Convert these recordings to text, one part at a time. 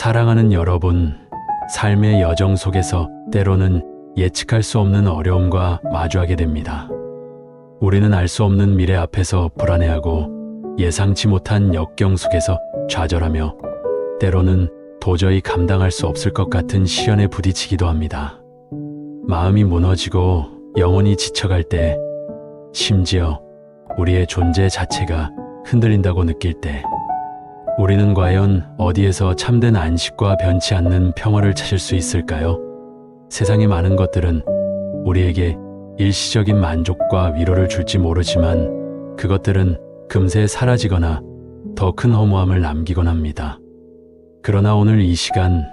사랑하는 여러분, 삶의 여정 속에서 때로는 예측할 수 없는 어려움과 마주하게 됩니다. 우리는 알 수 없는 미래 앞에서 불안해하고 예상치 못한 역경 속에서 좌절하며 때로는 도저히 감당할 수 없을 것 같은 시련에 부딪히기도 합니다. 마음이 무너지고 영혼이 지쳐갈 때, 심지어 우리의 존재 자체가 흔들린다고 느낄 때, 우리는 과연 어디에서 참된 안식과 변치 않는 평화를 찾을 수 있을까요? 세상의 많은 것들은 우리에게 일시적인 만족과 위로를 줄지 모르지만 그것들은 금세 사라지거나 더 큰 허무함을 남기곤 합니다. 그러나 오늘 이 시간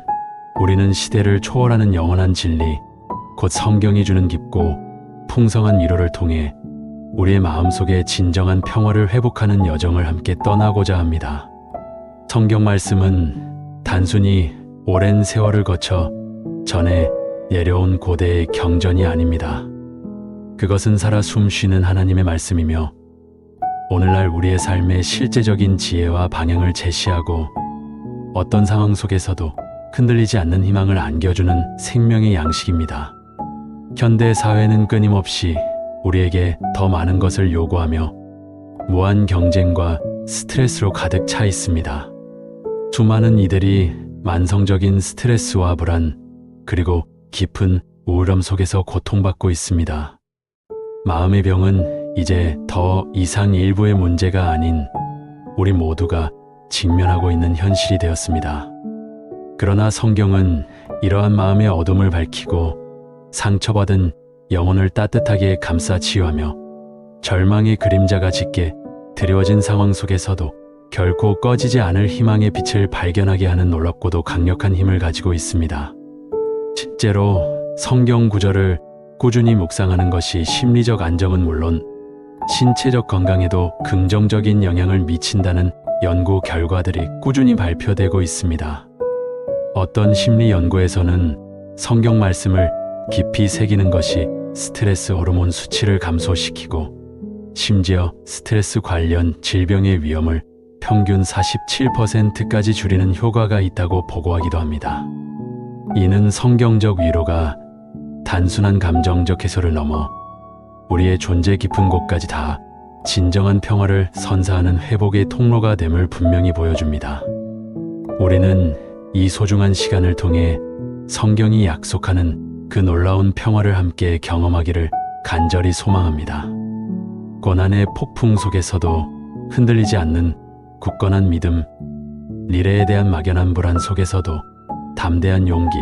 우리는 시대를 초월하는 영원한 진리, 곧 성경이 주는 깊고 풍성한 위로를 통해 우리의 마음속에 진정한 평화를 회복하는 여정을 함께 떠나고자 합니다. 성경 말씀은 단순히 오랜 세월을 거쳐 전해 내려온 고대의 경전이 아닙니다. 그것은 살아 숨쉬는 하나님의 말씀이며 오늘날 우리의 삶의 실제적인 지혜와 방향을 제시하고 어떤 상황 속에서도 흔들리지 않는 희망을 안겨주는 생명의 양식입니다. 현대 사회는 끊임없이 우리에게 더 많은 것을 요구하며 무한 경쟁과 스트레스로 가득 차 있습니다. 수많은 이들이 만성적인 스트레스와 불안, 그리고 깊은 우울함 속에서 고통받고 있습니다. 마음의 병은 이제 더 이상 일부의 문제가 아닌 우리 모두가 직면하고 있는 현실이 되었습니다. 그러나 성경은 이러한 마음의 어둠을 밝히고 상처받은 영혼을 따뜻하게 감싸 치유하며 절망의 그림자가 짙게 드리워진 상황 속에서도 결코 꺼지지 않을 희망의 빛을 발견하게 하는 놀랍고도 강력한 힘을 가지고 있습니다. 실제로 성경 구절을 꾸준히 묵상하는 것이 심리적 안정은 물론 신체적 건강에도 긍정적인 영향을 미친다는 연구 결과들이 꾸준히 발표되고 있습니다. 어떤 심리 연구에서는 성경 말씀을 깊이 새기는 것이 스트레스 호르몬 수치를 감소시키고 심지어 스트레스 관련 질병의 위험을 평균 47%까지 줄이는 효과가 있다고 보고하기도 합니다. 이는 성경적 위로가 단순한 감정적 해소를 넘어 우리의 존재 깊은 곳까지 다 진정한 평화를 선사하는 회복의 통로가 됨을 분명히 보여줍니다. 우리는 이 소중한 시간을 통해 성경이 약속하는 그 놀라운 평화를 함께 경험하기를 간절히 소망합니다. 고난의 폭풍 속에서도 흔들리지 않는 굳건한 믿음, 미래에 대한 막연한 불안 속에서도 담대한 용기,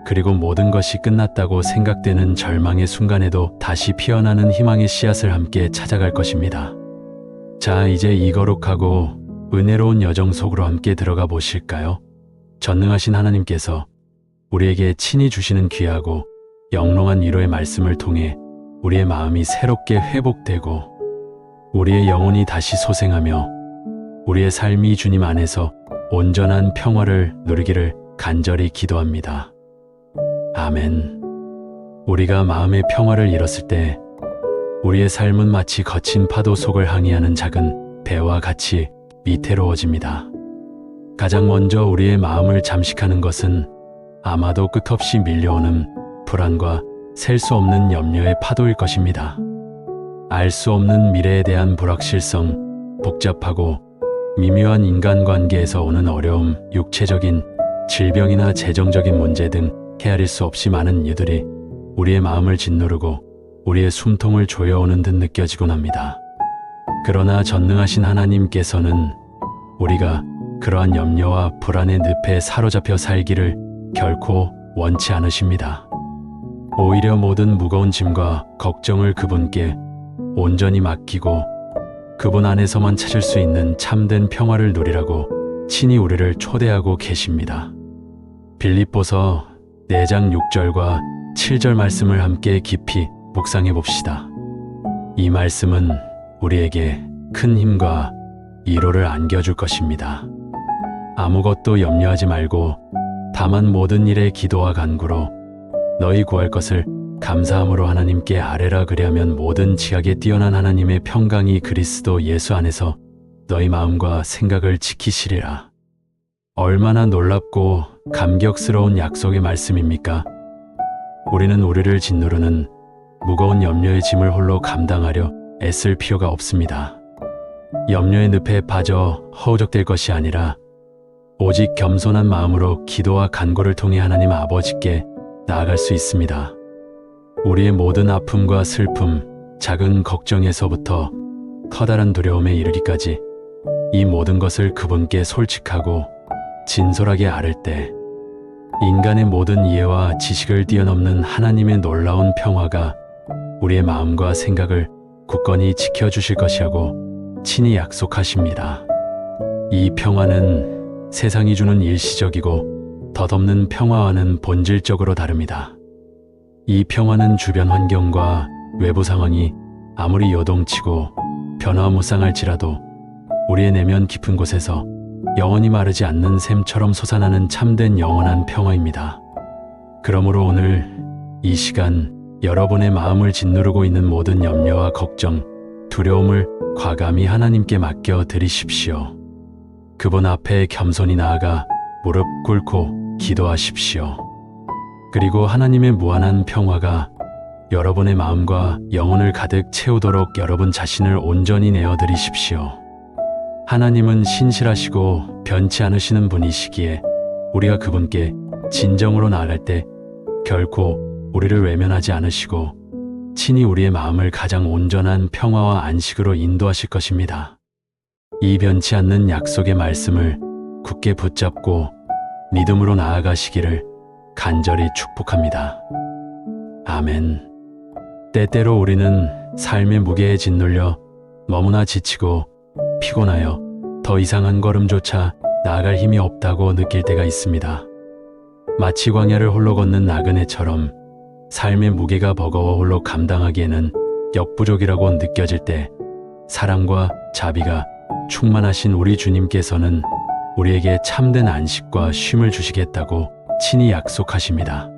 그리고 모든 것이 끝났다고 생각되는 절망의 순간에도 다시 피어나는 희망의 씨앗을 함께 찾아갈 것입니다. 자, 이제 이 거룩하고 은혜로운 여정 속으로 함께 들어가 보실까요? 전능하신 하나님께서 우리에게 친히 주시는 귀하고 영롱한 위로의 말씀을 통해 우리의 마음이 새롭게 회복되고 우리의 영혼이 다시 소생하며 우리의 삶이 주님 안에서 온전한 평화를 누리기를 간절히 기도합니다. 아멘. 우리가 마음의 평화를 잃었을 때 우리의 삶은 마치 거친 파도 속을 항해하는 작은 배와 같이 위태로워집니다. 가장 먼저 우리의 마음을 잠식하는 것은 아마도 끝없이 밀려오는 불안과 셀 수 없는 염려의 파도일 것입니다. 알 수 없는 미래에 대한 불확실성, 복잡하고 미묘한 인간관계에서 오는 어려움, 육체적인 질병이나 재정적인 문제 등 헤아릴 수 없이 많은 이유들이 우리의 마음을 짓누르고 우리의 숨통을 조여오는 듯 느껴지곤 합니다. 그러나 전능하신 하나님께서는 우리가 그러한 염려와 불안의 늪에 사로잡혀 살기를 결코 원치 않으십니다. 오히려 모든 무거운 짐과 걱정을 그분께 온전히 맡기고 그분 안에서만 찾을 수 있는 참된 평화를 누리라고 친히 우리를 초대하고 계십니다. 빌립보서 4장 6절과 7절 말씀을 함께 깊이 묵상해 봅시다. 이 말씀은 우리에게 큰 힘과 위로를 안겨줄 것입니다. 아무것도 염려하지 말고 다만 모든 일에 기도와 간구로 너희 구할 것을 감사함으로 하나님께 아뢰라. 그리하면 모든 지각에 뛰어난 하나님의 평강이 그리스도 예수 안에서 너희 마음과 생각을 지키시리라. 얼마나 놀랍고 감격스러운 약속의 말씀입니까? 우리는 우리를 짓누르는 무거운 염려의 짐을 홀로 감당하려 애쓸 필요가 없습니다. 염려의 늪에 빠져 허우적될 것이 아니라 오직 겸손한 마음으로 기도와 간구를 통해 하나님 아버지께 나아갈 수 있습니다. 우리의 모든 아픔과 슬픔, 작은 걱정에서부터 커다란 두려움에 이르기까지 이 모든 것을 그분께 솔직하고 진솔하게 아를 때 인간의 모든 이해와 지식을 뛰어넘는 하나님의 놀라운 평화가 우리의 마음과 생각을 굳건히 지켜주실 것이라고 친히 약속하십니다. 이 평화는 세상이 주는 일시적이고 덧없는 평화와는 본질적으로 다릅니다. 이 평화는 주변 환경과 외부 상황이 아무리 요동치고 변화무쌍할지라도 우리의 내면 깊은 곳에서 영원히 마르지 않는 샘처럼 솟아나는 참된 영원한 평화입니다. 그러므로 오늘 이 시간 여러분의 마음을 짓누르고 있는 모든 염려와 걱정, 두려움을 과감히 하나님께 맡겨 드리십시오. 그분 앞에 겸손히 나아가 무릎 꿇고 기도하십시오. 그리고 하나님의 무한한 평화가 여러분의 마음과 영혼을 가득 채우도록 여러분 자신을 온전히 내어드리십시오. 하나님은 신실하시고 변치 않으시는 분이시기에 우리가 그분께 진정으로 나아갈 때 결코 우리를 외면하지 않으시고 친히 우리의 마음을 가장 온전한 평화와 안식으로 인도하실 것입니다. 이 변치 않는 약속의 말씀을 굳게 붙잡고 믿음으로 나아가시기를 간절히 축복합니다. 아멘. 때때로 우리는 삶의 무게에 짓눌려 너무나 지치고 피곤하여 더 이상 한 걸음조차 나아갈 힘이 없다고 느낄 때가 있습니다. 마치 광야를 홀로 걷는 나그네처럼 삶의 무게가 버거워 홀로 감당하기에는 역부족이라고 느껴질 때 사랑과 자비가 충만하신 우리 주님께서는 우리에게 참된 안식과 쉼을 주시겠다고 친히 약속하십니다.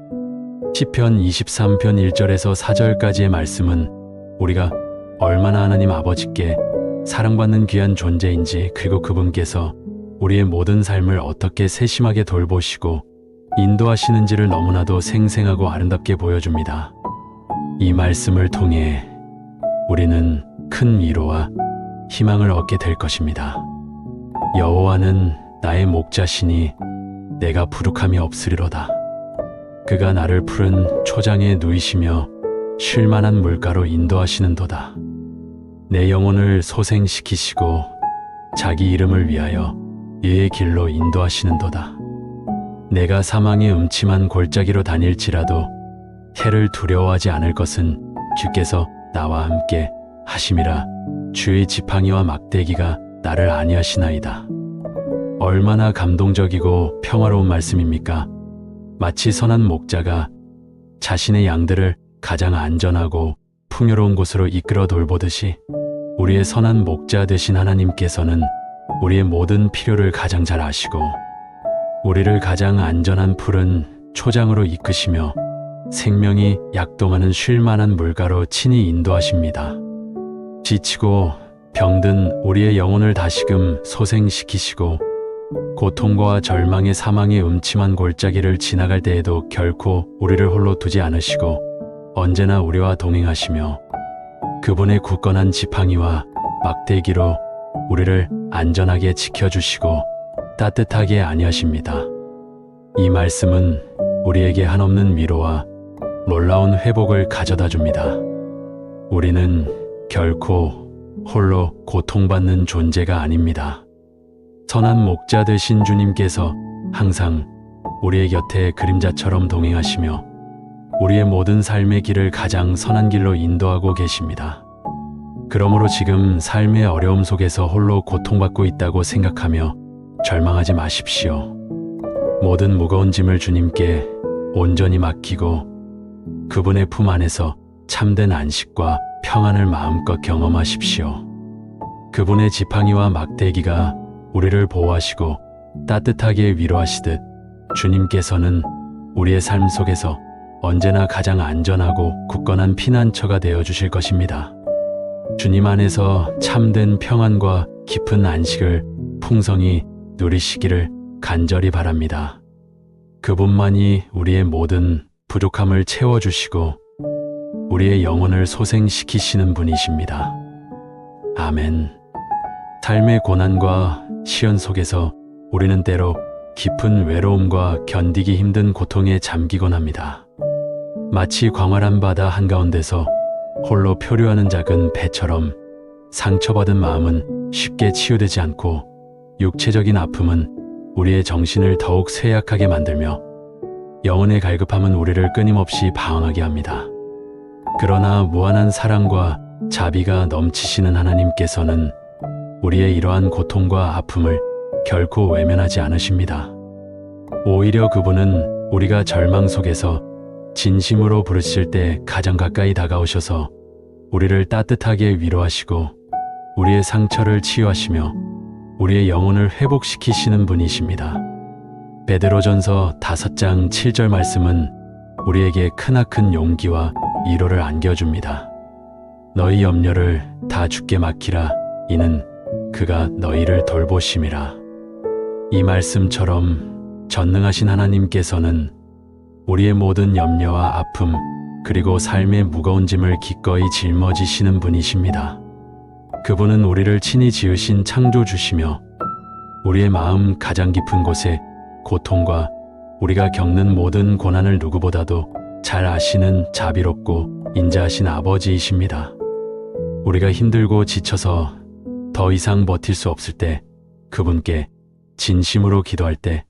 시편 23편 1절에서 4절까지의 말씀은 우리가 얼마나 하나님 아버지께 사랑받는 귀한 존재인지, 그리고 그분께서 우리의 모든 삶을 어떻게 세심하게 돌보시고 인도하시는지를 너무나도 생생하고 아름답게 보여줍니다. 이 말씀을 통해 우리는 큰 위로와 희망을 얻게 될 것입니다. 여호와는 나의 목자시니 내가 부족함이 없으리로다. 그가 나를 푸른 초장에 누이시며 쉴만한 물가로 인도하시는도다. 내 영혼을 소생시키시고 자기 이름을 위하여 의의 길로 인도하시는도다. 내가 사망의 음침한 골짜기로 다닐지라도 해를 두려워하지 않을 것은 주께서 나와 함께 하심이라. 주의 지팡이와 막대기가 나를 안위하시나이다. 얼마나 감동적이고 평화로운 말씀입니까? 마치 선한 목자가 자신의 양들을 가장 안전하고 풍요로운 곳으로 이끌어 돌보듯이 우리의 선한 목자 되신 하나님께서는 우리의 모든 필요를 가장 잘 아시고 우리를 가장 안전한 푸른 초장으로 이끄시며 생명이 약동하는 쉴만한 물가로 친히 인도하십니다. 지치고 병든 우리의 영혼을 다시금 소생시키시고 고통과 절망의 사망의 음침한 골짜기를 지나갈 때에도 결코 우리를 홀로 두지 않으시고 언제나 우리와 동행하시며 그분의 굳건한 지팡이와 막대기로 우리를 안전하게 지켜주시고 따뜻하게 안위하십니다. 이 말씀은 우리에게 한없는 위로와 놀라운 회복을 가져다 줍니다. 우리는 결코 홀로 고통받는 존재가 아닙니다. 선한 목자 되신 주님께서 항상 우리의 곁에 그림자처럼 동행하시며 우리의 모든 삶의 길을 가장 선한 길로 인도하고 계십니다. 그러므로 지금 삶의 어려움 속에서 홀로 고통받고 있다고 생각하며 절망하지 마십시오. 모든 무거운 짐을 주님께 온전히 맡기고 그분의 품 안에서 참된 안식과 평안을 마음껏 경험하십시오. 그분의 지팡이와 막대기가 우리를 보호하시고 따뜻하게 위로하시듯 주님께서는 우리의 삶 속에서 언제나 가장 안전하고 굳건한 피난처가 되어 주실 것입니다. 주님 안에서 참된 평안과 깊은 안식을 풍성히 누리시기를 간절히 바랍니다. 그분만이 우리의 모든 부족함을 채워주시고 우리의 영혼을 소생시키시는 분이십니다. 아멘. 삶의 고난과 시련 속에서 우리는 때로 깊은 외로움과 견디기 힘든 고통에 잠기곤 합니다. 마치 광활한 바다 한가운데서 홀로 표류하는 작은 배처럼 상처받은 마음은 쉽게 치유되지 않고 육체적인 아픔은 우리의 정신을 더욱 쇠약하게 만들며 영혼의 갈급함은 우리를 끊임없이 방황하게 합니다. 그러나 무한한 사랑과 자비가 넘치시는 하나님께서는 우리의 이러한 고통과 아픔을 결코 외면하지 않으십니다. 오히려 그분은 우리가 절망 속에서 진심으로 부르실 때 가장 가까이 다가오셔서 우리를 따뜻하게 위로하시고 우리의 상처를 치유하시며 우리의 영혼을 회복시키시는 분이십니다. 베드로전서 5장 7절 말씀은 우리에게 크나큰 용기와 위로를 안겨줍니다. 너희 염려를 다 주께 맡기라. 이는 그가 너희를 돌보심이라. 이 말씀처럼 전능하신 하나님께서는 우리의 모든 염려와 아픔 그리고 삶의 무거운 짐을 기꺼이 짊어지시는 분이십니다. 그분은 우리를 친히 지으신 창조주시며 우리의 마음 가장 깊은 곳에 고통과 우리가 겪는 모든 고난을 누구보다도 잘 아시는 자비롭고 인자하신 아버지이십니다. 우리가 힘들고 지쳐서 더 이상 버틸 수 없을 때 그분께 진심으로 기도할 때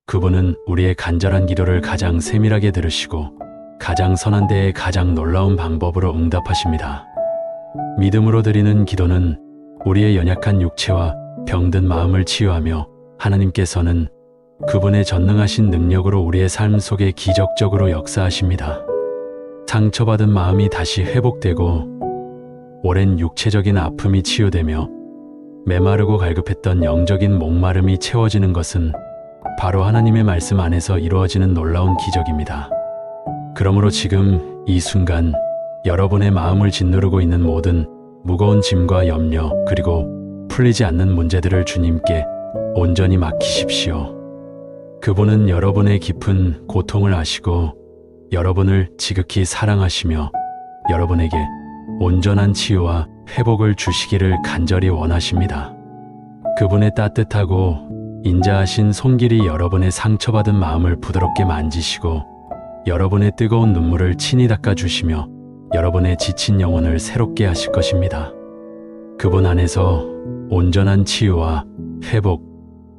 그분은 우리의 간절한 기도를 가장 세밀하게 들으시고 가장 선한 데에 가장 놀라운 방법으로 응답하십니다. 믿음으로 드리는 기도는 우리의 연약한 육체와 병든 마음을 치유하며 하나님께서는 그분의 전능하신 능력으로 우리의 삶 속에 기적적으로 역사하십니다. 상처받은 마음이 다시 회복되고 오랜 육체적인 아픔이 치유되며 메마르고 갈급했던 영적인 목마름이 채워지는 것은 바로 하나님의 말씀 안에서 이루어지는 놀라운 기적입니다. 그러므로 지금 이 순간 여러분의 마음을 짓누르고 있는 모든 무거운 짐과 염려 그리고 풀리지 않는 문제들을 주님께 온전히 맡기십시오. 그분은 여러분의 깊은 고통을 아시고 여러분을 지극히 사랑하시며 여러분에게 온전한 치유와 회복을 주시기를 간절히 원하십니다. 그분의 따뜻하고 인자하신 손길이 여러분의 상처받은 마음을 부드럽게 만지시고 여러분의 뜨거운 눈물을 친히 닦아주시며 여러분의 지친 영혼을 새롭게 하실 것입니다. 그분 안에서 온전한 치유와 회복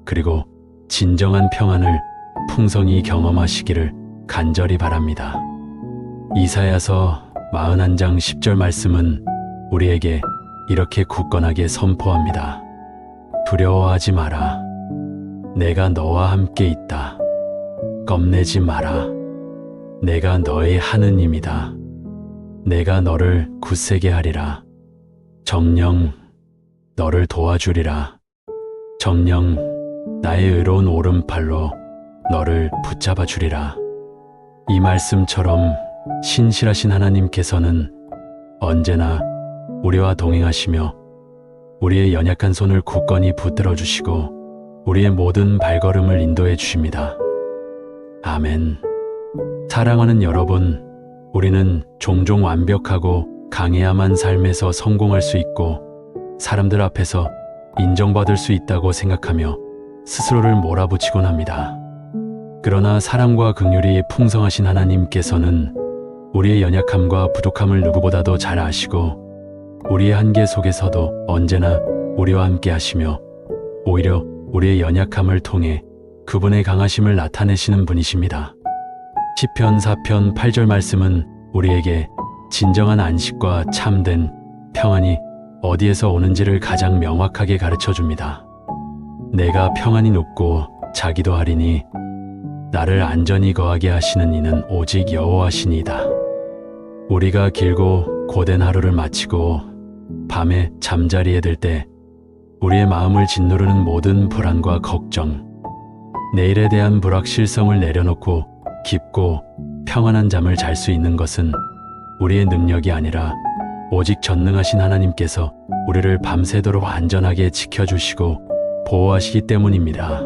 그리고 진정한 평안을 풍성히 경험하시기를 간절히 바랍니다. 이사야서 41장 10절 말씀은 우리에게 이렇게 굳건하게 선포합니다. 두려워하지 마라. 내가 너와 함께 있다. 겁내지 마라. 내가 너의 하느님이다. 내가 너를 굳세게 하리라. 정녕 너를 도와주리라. 정녕 나의 의로운 오른팔로 너를 붙잡아 주리라. 이 말씀처럼 신실하신 하나님께서는 언제나 우리와 동행하시며 우리의 연약한 손을 굳건히 붙들어 주시고 우리의 모든 발걸음을 인도해 주십니다. 아멘. 사랑하는 여러분, 우리는 종종 완벽하고 강해야만 삶에서 성공할 수 있고 사람들 앞에서 인정받을 수 있다고 생각하며 스스로를 몰아붙이곤 합니다. 그러나 사랑과 긍휼이 풍성하신 하나님께서는 우리의 연약함과 부족함을 누구보다도 잘 아시고 우리의 한계 속에서도 언제나 우리와 함께 하시며 오히려 우리의 연약함을 통해 그분의 강하심을 나타내시는 분이십니다. 시편 4편 8절 말씀은 우리에게 진정한 안식과 참된 평안이 어디에서 오는지를 가장 명확하게 가르쳐 줍니다. 내가 평안히 눕고 자기도 하리니 나를 안전히 거하게 하시는 이는 오직 여호와시니이다. 우리가 길고 고된 하루를 마치고 밤에 잠자리에 들 때 우리의 마음을 짓누르는 모든 불안과 걱정, 내일에 대한 불확실성을 내려놓고 깊고 평안한 잠을 잘 수 있는 것은 우리의 능력이 아니라 오직 전능하신 하나님께서 우리를 밤새도록 안전하게 지켜주시고 보호하시기 때문입니다.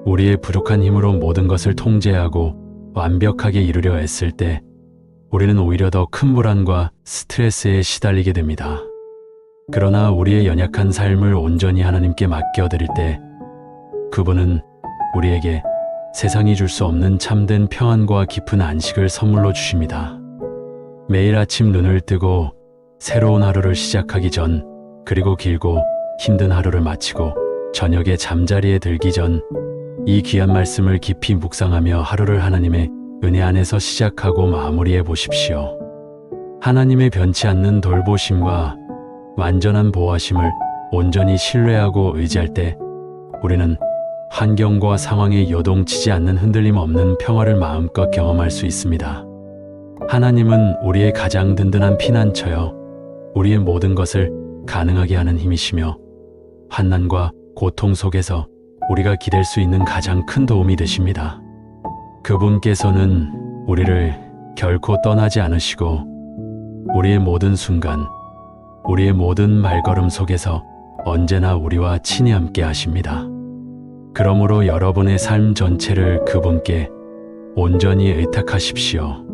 우리의 부족한 힘으로 모든 것을 통제하고 완벽하게 이루려 애쓸 때 우리는 오히려 더 큰 불안과 스트레스에 시달리게 됩니다. 그러나 우리의 연약한 삶을 온전히 하나님께 맡겨드릴 때 그분은 우리에게 세상이 줄 수 없는 참된 평안과 깊은 안식을 선물로 주십니다. 매일 아침 눈을 뜨고 새로운 하루를 시작하기 전, 그리고 길고 힘든 하루를 마치고 저녁에 잠자리에 들기 전, 이 귀한 말씀을 깊이 묵상하며 하루를 하나님의 은혜 안에서 시작하고 마무리해 보십시오. 하나님의 변치 않는 돌보심과 완전한 보호하심을 온전히 신뢰하고 의지할 때 우리는 환경과 상황에 요동치지 않는 흔들림 없는 평화를 마음껏 경험할 수 있습니다. 하나님은 우리의 가장 든든한 피난처여 우리의 모든 것을 가능하게 하는 힘이시며 환난과 고통 속에서 우리가 기댈 수 있는 가장 큰 도움이 되십니다. 그분께서는 우리를 결코 떠나지 않으시고 우리의 모든 순간, 우리의 모든 말걸음 속에서 언제나 우리와 친히 함께 하십니다. 그러므로 여러분의 삶 전체를 그분께 온전히 의탁하십시오.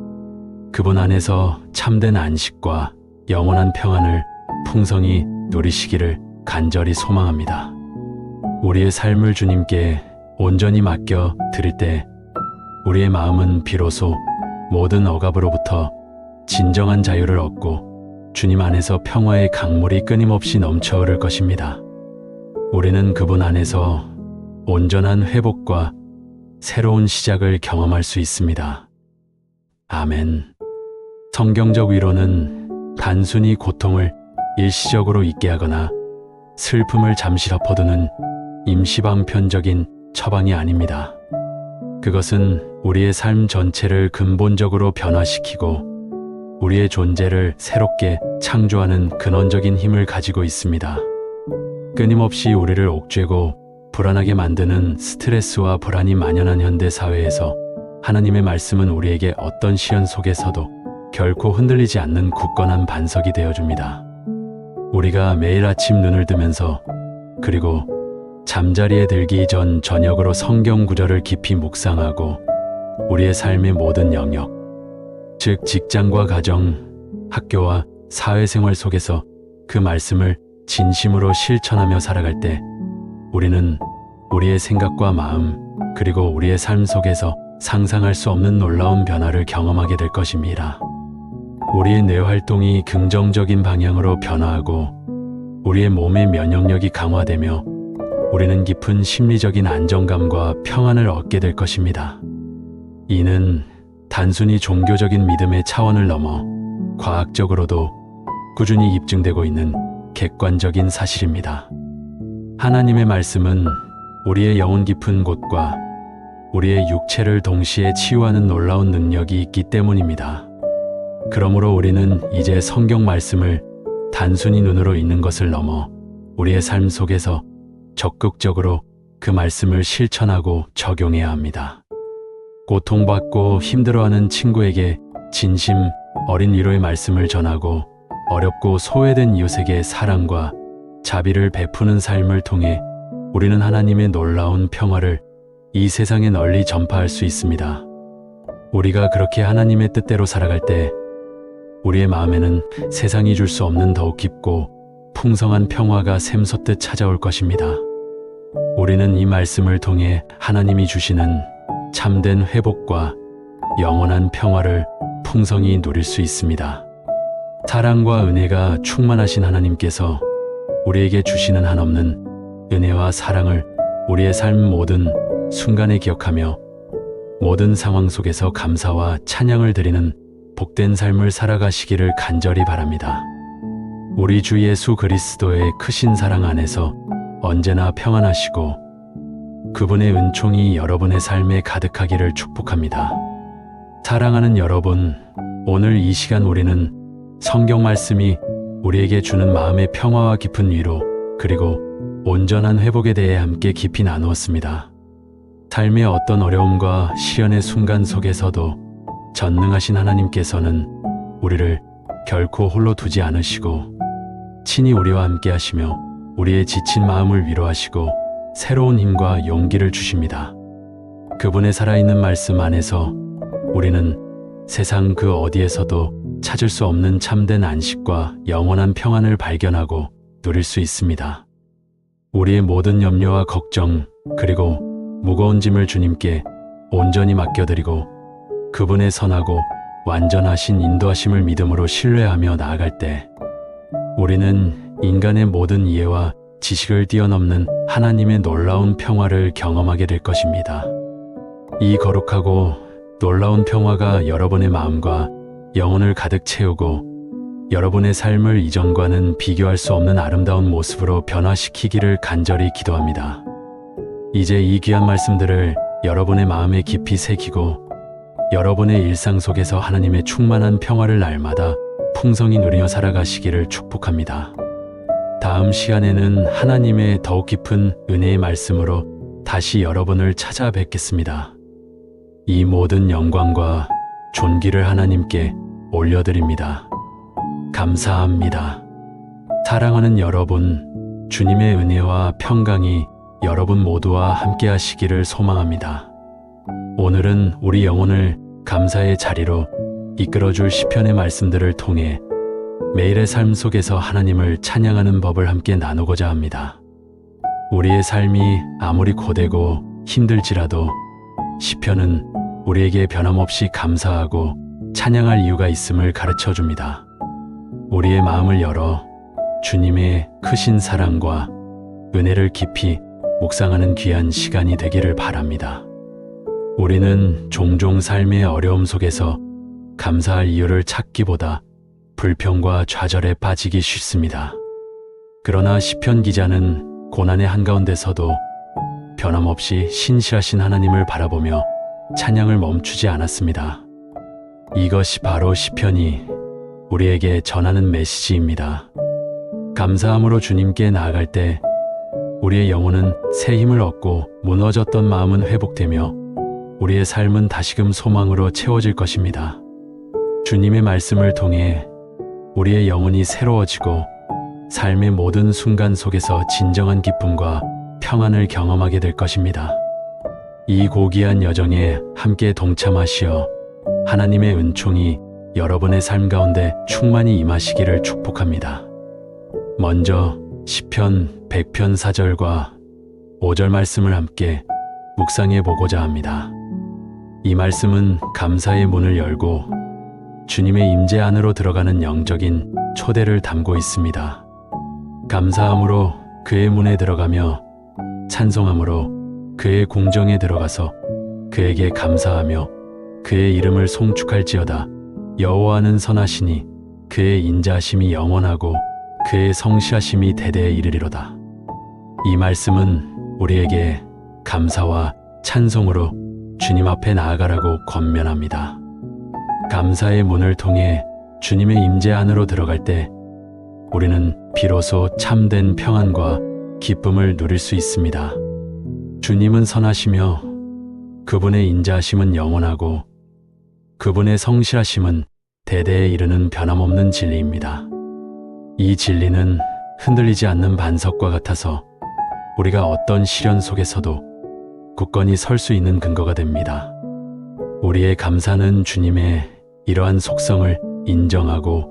그분 안에서 참된 안식과 영원한 평안을 풍성히 누리시기를 간절히 소망합니다. 우리의 삶을 주님께 온전히 맡겨 드릴 때 우리의 마음은 비로소 모든 억압으로부터 진정한 자유를 얻고 주님 안에서 평화의 강물이 끊임없이 넘쳐 흐를 것입니다. 우리는 그분 안에서 온전한 회복과 새로운 시작을 경험할 수 있습니다. 아멘. 성경적 위로는 단순히 고통을 일시적으로 잊게 하거나 슬픔을 잠시 덮어두는 임시방편적인 처방이 아닙니다. 그것은 우리의 삶 전체를 근본적으로 변화시키고 우리의 존재를 새롭게 창조하는 근원적인 힘을 가지고 있습니다. 끊임없이 우리를 옥죄고 불안하게 만드는 스트레스와 불안이 만연한 현대 사회에서 하나님의 말씀은 우리에게 어떤 시련 속에서도 결코 흔들리지 않는 굳건한 반석이 되어줍니다. 우리가 매일 아침 눈을 뜨면서 그리고 잠자리에 들기 전 저녁으로 성경 구절을 깊이 묵상하고 우리의 삶의 모든 영역, 즉 직장과 가정, 학교와 사회생활 속에서 그 말씀을 진심으로 실천하며 살아갈 때 우리는 우리의 생각과 마음 그리고 우리의 삶 속에서 상상할 수 없는 놀라운 변화를 경험하게 될 것입니다. 우리의 뇌 활동이 긍정적인 방향으로 변화하고 우리의 몸의 면역력이 강화되며 우리는 깊은 심리적인 안정감과 평안을 얻게 될 것입니다. 이는 단순히 종교적인 믿음의 차원을 넘어 과학적으로도 꾸준히 입증되고 있는 객관적인 사실입니다. 하나님의 말씀은 우리의 영혼 깊은 곳과 우리의 육체를 동시에 치유하는 놀라운 능력이 있기 때문입니다. 그러므로 우리는 이제 성경 말씀을 단순히 눈으로 읽는 것을 넘어 우리의 삶 속에서 적극적으로 그 말씀을 실천하고 적용해야 합니다. 고통받고 힘들어하는 친구에게 진심 어린 위로의 말씀을 전하고 어렵고 소외된 이웃에게 사랑과 자비를 베푸는 삶을 통해 우리는 하나님의 놀라운 평화를 이 세상에 널리 전파할 수 있습니다. 우리가 그렇게 하나님의 뜻대로 살아갈 때 우리의 마음에는 세상이 줄 수 없는 더욱 깊고 풍성한 평화가 샘솟듯 찾아올 것입니다. 우리는 이 말씀을 통해 하나님이 주시는 참된 회복과 영원한 평화를 풍성히 누릴 수 있습니다. 사랑과 은혜가 충만하신 하나님께서 우리에게 주시는 한없는 은혜와 사랑을 우리의 삶 모든 순간에 기억하며 모든 상황 속에서 감사와 찬양을 드리는 복된 삶을 살아가시기를 간절히 바랍니다. 우리 주 예수 그리스도의 크신 사랑 안에서 언제나 평안하시고 그분의 은총이 여러분의 삶에 가득하기를 축복합니다. 사랑하는 여러분, 오늘 이 시간 우리는 성경 말씀이 우리에게 주는 마음의 평화와 깊은 위로 그리고 온전한 회복에 대해 함께 깊이 나누었습니다. 삶의 어떤 어려움과 시련의 순간 속에서도 전능하신 하나님께서는 우리를 결코 홀로 두지 않으시고 친히 우리와 함께 하시며 우리의 지친 마음을 위로하시고 새로운 힘과 용기를 주십니다. 그분의 살아있는 말씀 안에서 우리는 세상 그 어디에서도 찾을 수 없는 참된 안식과 영원한 평안을 발견하고 누릴 수 있습니다. 우리의 모든 염려와 걱정 그리고 무거운 짐을 주님께 온전히 맡겨드리고 그분의 선하고 완전하신 인도하심을 믿음으로 신뢰하며 나아갈 때 우리는 인간의 모든 이해와 지식을 뛰어넘는 하나님의 놀라운 평화를 경험하게 될 것입니다. 이 거룩하고 놀라운 평화가 여러분의 마음과 영혼을 가득 채우고 여러분의 삶을 이전과는 비교할 수 없는 아름다운 모습으로 변화시키기를 간절히 기도합니다. 이제 이 귀한 말씀들을 여러분의 마음에 깊이 새기고 여러분의 일상 속에서 하나님의 충만한 평화를 날마다 풍성히 누리며 살아가시기를 축복합니다. 다음 시간에는 하나님의 더욱 깊은 은혜의 말씀으로 다시 여러분을 찾아뵙겠습니다. 이 모든 영광과 존귀를 하나님께 올려드립니다. 감사합니다. 사랑하는 여러분, 주님의 은혜와 평강이 여러분 모두와 함께 하시기를 소망합니다. 오늘은 우리 영혼을 감사의 자리로 이끌어줄 시편의 말씀들을 통해 매일의 삶 속에서 하나님을 찬양하는 법을 함께 나누고자 합니다. 우리의 삶이 아무리 고되고 힘들지라도 시편은 우리에게 변함없이 감사하고 찬양할 이유가 있음을 가르쳐 줍니다. 우리의 마음을 열어 주님의 크신 사랑과 은혜를 깊이 묵상하는 귀한 시간이 되기를 바랍니다. 우리는 종종 삶의 어려움 속에서 감사할 이유를 찾기보다 불평과 좌절에 빠지기 쉽습니다. 그러나 시편 기자는 고난의 한가운데서도 변함없이 신실하신 하나님을 바라보며 찬양을 멈추지 않았습니다. 이것이 바로 시편이 우리에게 전하는 메시지입니다. 감사함으로 주님께 나아갈 때 우리의 영혼은 새 힘을 얻고 무너졌던 마음은 회복되며 우리의 삶은 다시금 소망으로 채워질 것입니다. 주님의 말씀을 통해 우리의 영혼이 새로워지고 삶의 모든 순간 속에서 진정한 기쁨과 평안을 경험하게 될 것입니다. 이 고귀한 여정에 함께 동참하시어 하나님의 은총이 여러분의 삶 가운데 충만히 임하시기를 축복합니다. 먼저 시편 100편 4절과 5절 말씀을 함께 묵상해 보고자 합니다. 이 말씀은 감사의 문을 열고 주님의 임재 안으로 들어가는 영적인 초대를 담고 있습니다. 감사함으로 그의 문에 들어가며 찬송함으로 그의 궁정에 들어가서 그에게 감사하며 그의 이름을 송축할지어다. 여호와는 선하시니 그의 인자하심이 영원하고 그의 성실하심이 대대에 이르리로다. 이 말씀은 우리에게 감사와 찬송으로 주님 앞에 나아가라고 권면합니다. 감사의 문을 통해 주님의 임재 안으로 들어갈 때 우리는 비로소 참된 평안과 기쁨을 누릴 수 있습니다. 주님은 선하시며 그분의 인자하심은 영원하고 그분의 성실하심은 대대에 이르는 변함없는 진리입니다. 이 진리는 흔들리지 않는 반석과 같아서 우리가 어떤 시련 속에서도 굳건히 설 수 있는 근거가 됩니다. 우리의 감사는 주님의 이러한 속성을 인정하고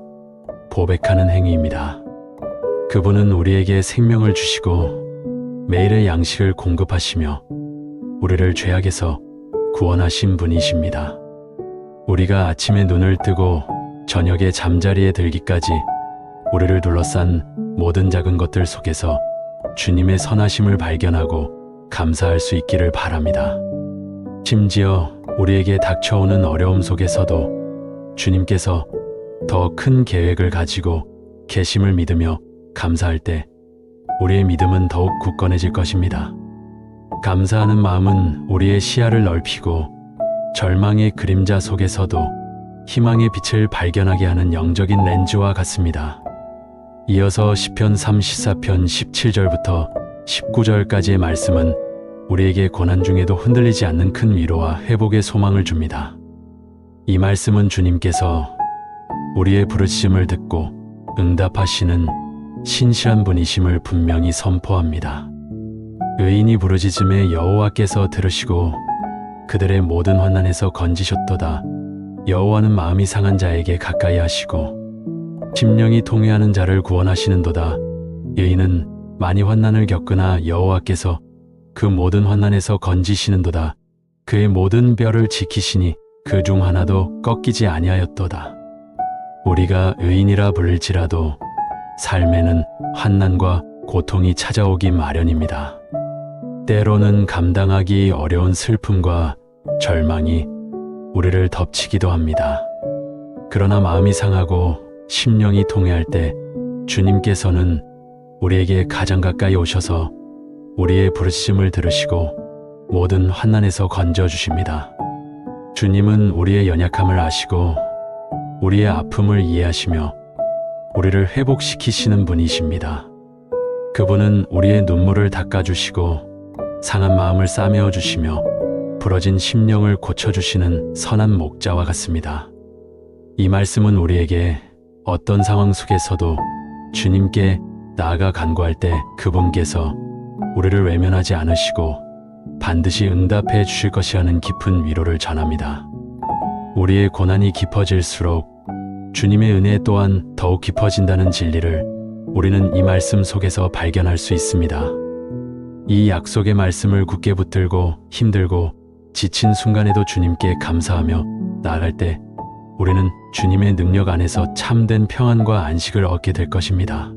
보백하는 행위입니다. 그분은 우리에게 생명을 주시고 매일의 양식을 공급하시며 우리를 죄악에서 구원하신 분이십니다. 우리가 아침에 눈을 뜨고 저녁에 잠자리에 들기까지 우리를 둘러싼 모든 작은 것들 속에서 주님의 선하심을 발견하고 감사할 수 있기를 바랍니다. 심지어 우리에게 닥쳐오는 어려움 속에서도 주님께서 더 큰 계획을 가지고 계심을 믿으며 감사할 때 우리의 믿음은 더욱 굳건해질 것입니다. 감사하는 마음은 우리의 시야를 넓히고 절망의 그림자 속에서도 희망의 빛을 발견하게 하는 영적인 렌즈와 같습니다. 이어서 시편 34편 17절부터 19절까지의 말씀은 우리에게 고난 중에도 흔들리지 않는 큰 위로와 회복의 소망을 줍니다. 이 말씀은 주님께서 우리의 부르심을 듣고 응답하시는 신실한 분이심을 분명히 선포합니다. 의인이 부르짖음에 여호와께서 들으시고 그들의 모든 환난에서 건지셨도다. 여호와는 마음이 상한 자에게 가까이 하시고 심령이 통회하는 자를 구원하시는도다. 의인은 많이 환난을 겪으나 여호와께서 그 모든 환난에서 건지시는도다. 그의 모든 뼈를 지키시니 그 중 하나도 꺾이지 아니하였도다. 우리가 의인이라 불릴지라도 삶에는 환난과 고통이 찾아오기 마련입니다. 때로는 감당하기 어려운 슬픔과 절망이 우리를 덮치기도 합니다. 그러나 마음이 상하고 심령이 통회할 때 주님께서는 우리에게 가장 가까이 오셔서 우리의 부르심을 들으시고 모든 환난에서 건져주십니다. 주님은 우리의 연약함을 아시고 우리의 아픔을 이해하시며 우리를 회복시키시는 분이십니다. 그분은 우리의 눈물을 닦아주시고 상한 마음을 싸매어 주시며 부러진 심령을 고쳐주시는 선한 목자와 같습니다. 이 말씀은 우리에게 어떤 상황 속에서도 주님께 나아가 간구할 때 그분께서 우리를 외면하지 않으시고 반드시 응답해 주실 것이라는 깊은 위로를 전합니다. 우리의 고난이 깊어질수록 주님의 은혜 또한 더욱 깊어진다는 진리를 우리는 이 말씀 속에서 발견할 수 있습니다. 이 약속의 말씀을 굳게 붙들고 힘들고 지친 순간에도 주님께 감사하며 나아갈 때 우리는 주님의 능력 안에서 참된 평안과 안식을 얻게 될 것입니다.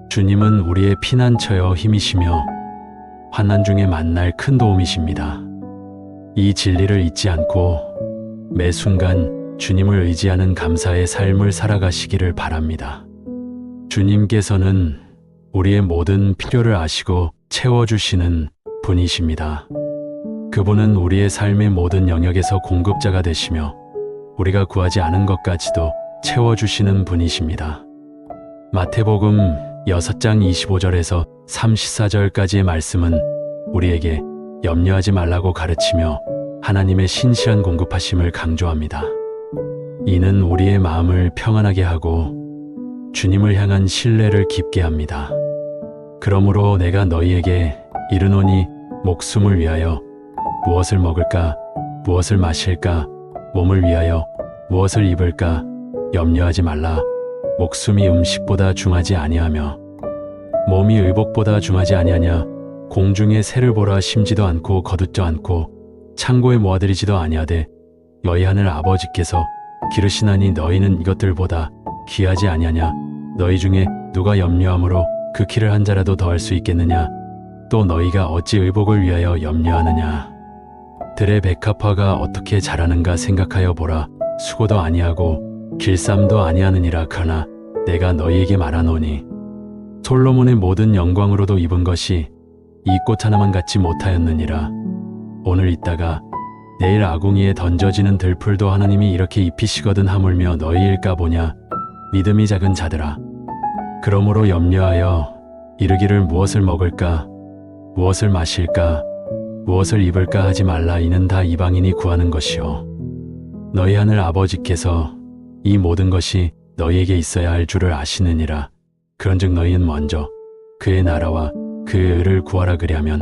주님은 우리의 피난처여 힘이시며 환난 중에 만날 큰 도움이십니다. 이 진리를 잊지 않고 매 순간 주님을 의지하는 감사의 삶을 살아가시기를 바랍니다. 주님께서는 우리의 모든 필요를 아시고 채워주시는 분이십니다. 그분은 우리의 삶의 모든 영역에서 공급자가 되시며 우리가 구하지 않은 것까지도 채워주시는 분이십니다. 마태복음 6장 25절에서 34절까지의 말씀은 우리에게 염려하지 말라고 가르치며 하나님의 신실한 공급하심을 강조합니다. 이는 우리의 마음을 평안하게 하고 주님을 향한 신뢰를 깊게 합니다. 그러므로 내가 너희에게 이르노니 목숨을 위하여 무엇을 먹을까, 무엇을 마실까, 몸을 위하여 무엇을 입을까 염려하지 말라. 목숨이 음식보다 중하지 아니하며 몸이 의복보다 중하지 아니하냐. 공중의 새를 보라. 심지도 않고 거두지 않고 창고에 모아들이지도 아니하되 너희 하늘 아버지께서 기르시나니 너희는 이것들보다 귀하지 아니하냐. 너희 중에 누가 염려함으로 그 키를 한 자라도 더할 수 있겠느냐. 또 너희가 어찌 의복을 위하여 염려하느냐. 들의 백합화가 어떻게 자라는가 생각하여 보라. 수고도 아니하고 길쌈도 아니하느니라. 그러나 내가 너희에게 말하노니 솔로몬의 모든 영광으로도 입은 것이 이 꽃 하나만 갖지 못하였느니라. 오늘 있다가 내일 아궁이에 던져지는 들풀도 하나님이 이렇게 입히시거든. 하물며 너희일까 보냐. 믿음이 작은 자들아. 그러므로 염려하여 이르기를 무엇을 먹을까, 무엇을 마실까, 무엇을 입을까 하지 말라. 이는 다 이방인이 구하는 것이요 너희 하늘 아버지께서 이 모든 것이 너희에게 있어야 할 줄을 아시느니라. 그런즉 너희는 먼저 그의 나라와 그의 의를 구하라. 그리하면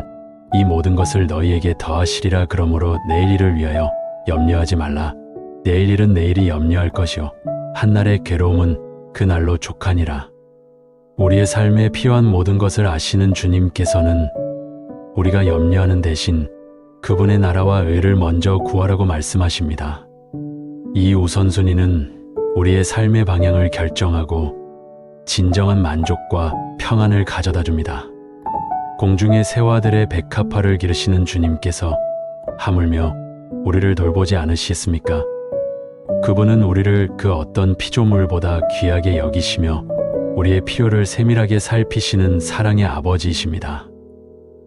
이 모든 것을 너희에게 더하시리라. 그러므로 내일 일을 위하여 염려하지 말라. 내일 일은 내일이 염려할 것이요 한날의 괴로움은 그날로 족하니라. 우리의 삶에 필요한 모든 것을 아시는 주님께서는 우리가 염려하는 대신 그분의 나라와 의를 먼저 구하라고 말씀하십니다. 이 우선순위는 우리의 삶의 방향을 결정하고 진정한 만족과 평안을 가져다 줍니다. 공중의 새와들의 백합화를 기르시는 주님께서 하물며 우리를 돌보지 않으시겠습니까? 그분은 우리를 그 어떤 피조물보다 귀하게 여기시며 우리의 필요를 세밀하게 살피시는 사랑의 아버지이십니다.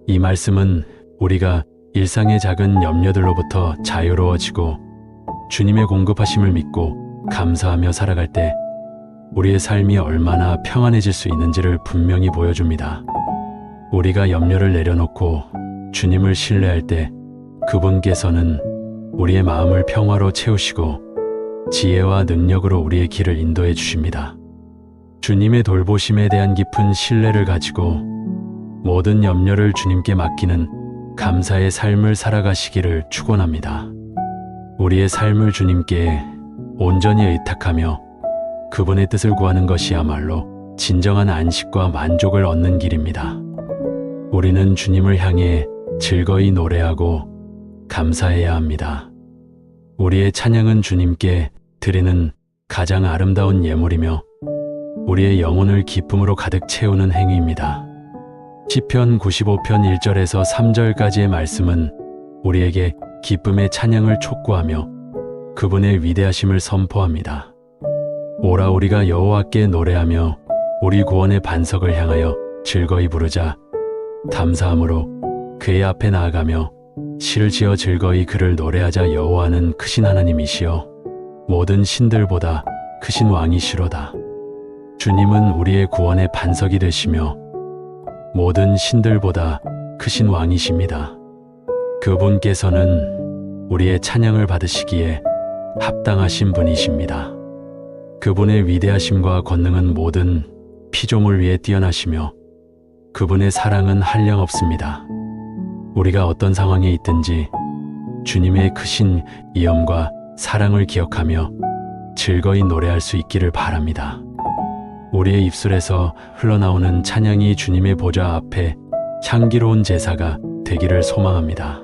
이 말씀은 우리가 일상의 작은 염려들로부터 자유로워지고 주님의 공급하심을 믿고 감사하며 살아갈 때 우리의 삶이 얼마나 평안해질 수 있는지를 분명히 보여줍니다. 우리가 염려를 내려놓고 주님을 신뢰할 때 그분께서는 우리의 마음을 평화로 채우시고 지혜와 능력으로 우리의 길을 인도해 주십니다. 주님의 돌보심에 대한 깊은 신뢰를 가지고 모든 염려를 주님께 맡기는 감사의 삶을 살아가시기를 축원합니다. 우리의 삶을 주님께 온전히 의탁하며 그분의 뜻을 구하는 것이야말로 진정한 안식과 만족을 얻는 길입니다. 우리는 주님을 향해 즐거이 노래하고 감사해야 합니다. 우리의 찬양은 주님께 드리는 가장 아름다운 예물이며 우리의 영혼을 기쁨으로 가득 채우는 행위입니다. 시편 95편 1절에서 3절까지의 말씀은 우리에게 기쁨의 찬양을 촉구하며 그분의 위대하심을 선포합니다. 오라 우리가 여호와께 노래하며 우리 구원의 반석을 향하여 즐거이 부르자. 감사함으로 그의 앞에 나아가며 시를 지어 즐거이 그를 노래하자. 여호와는 크신 하나님이시여 모든 신들보다 크신 왕이시로다. 주님은 우리의 구원의 반석이 되시며 모든 신들보다 크신 왕이십니다. 그분께서는 우리의 찬양을 받으시기에 합당하신 분이십니다. 그분의 위대하심과 권능은 모든 피조물 위에 뛰어나시며 그분의 사랑은 한량없습니다. 우리가 어떤 상황에 있든지 주님의 크신 위엄과 사랑을 기억하며 즐거이 노래할 수 있기를 바랍니다. 우리의 입술에서 흘러나오는 찬양이 주님의 보좌 앞에 향기로운 제사가 되기를 소망합니다.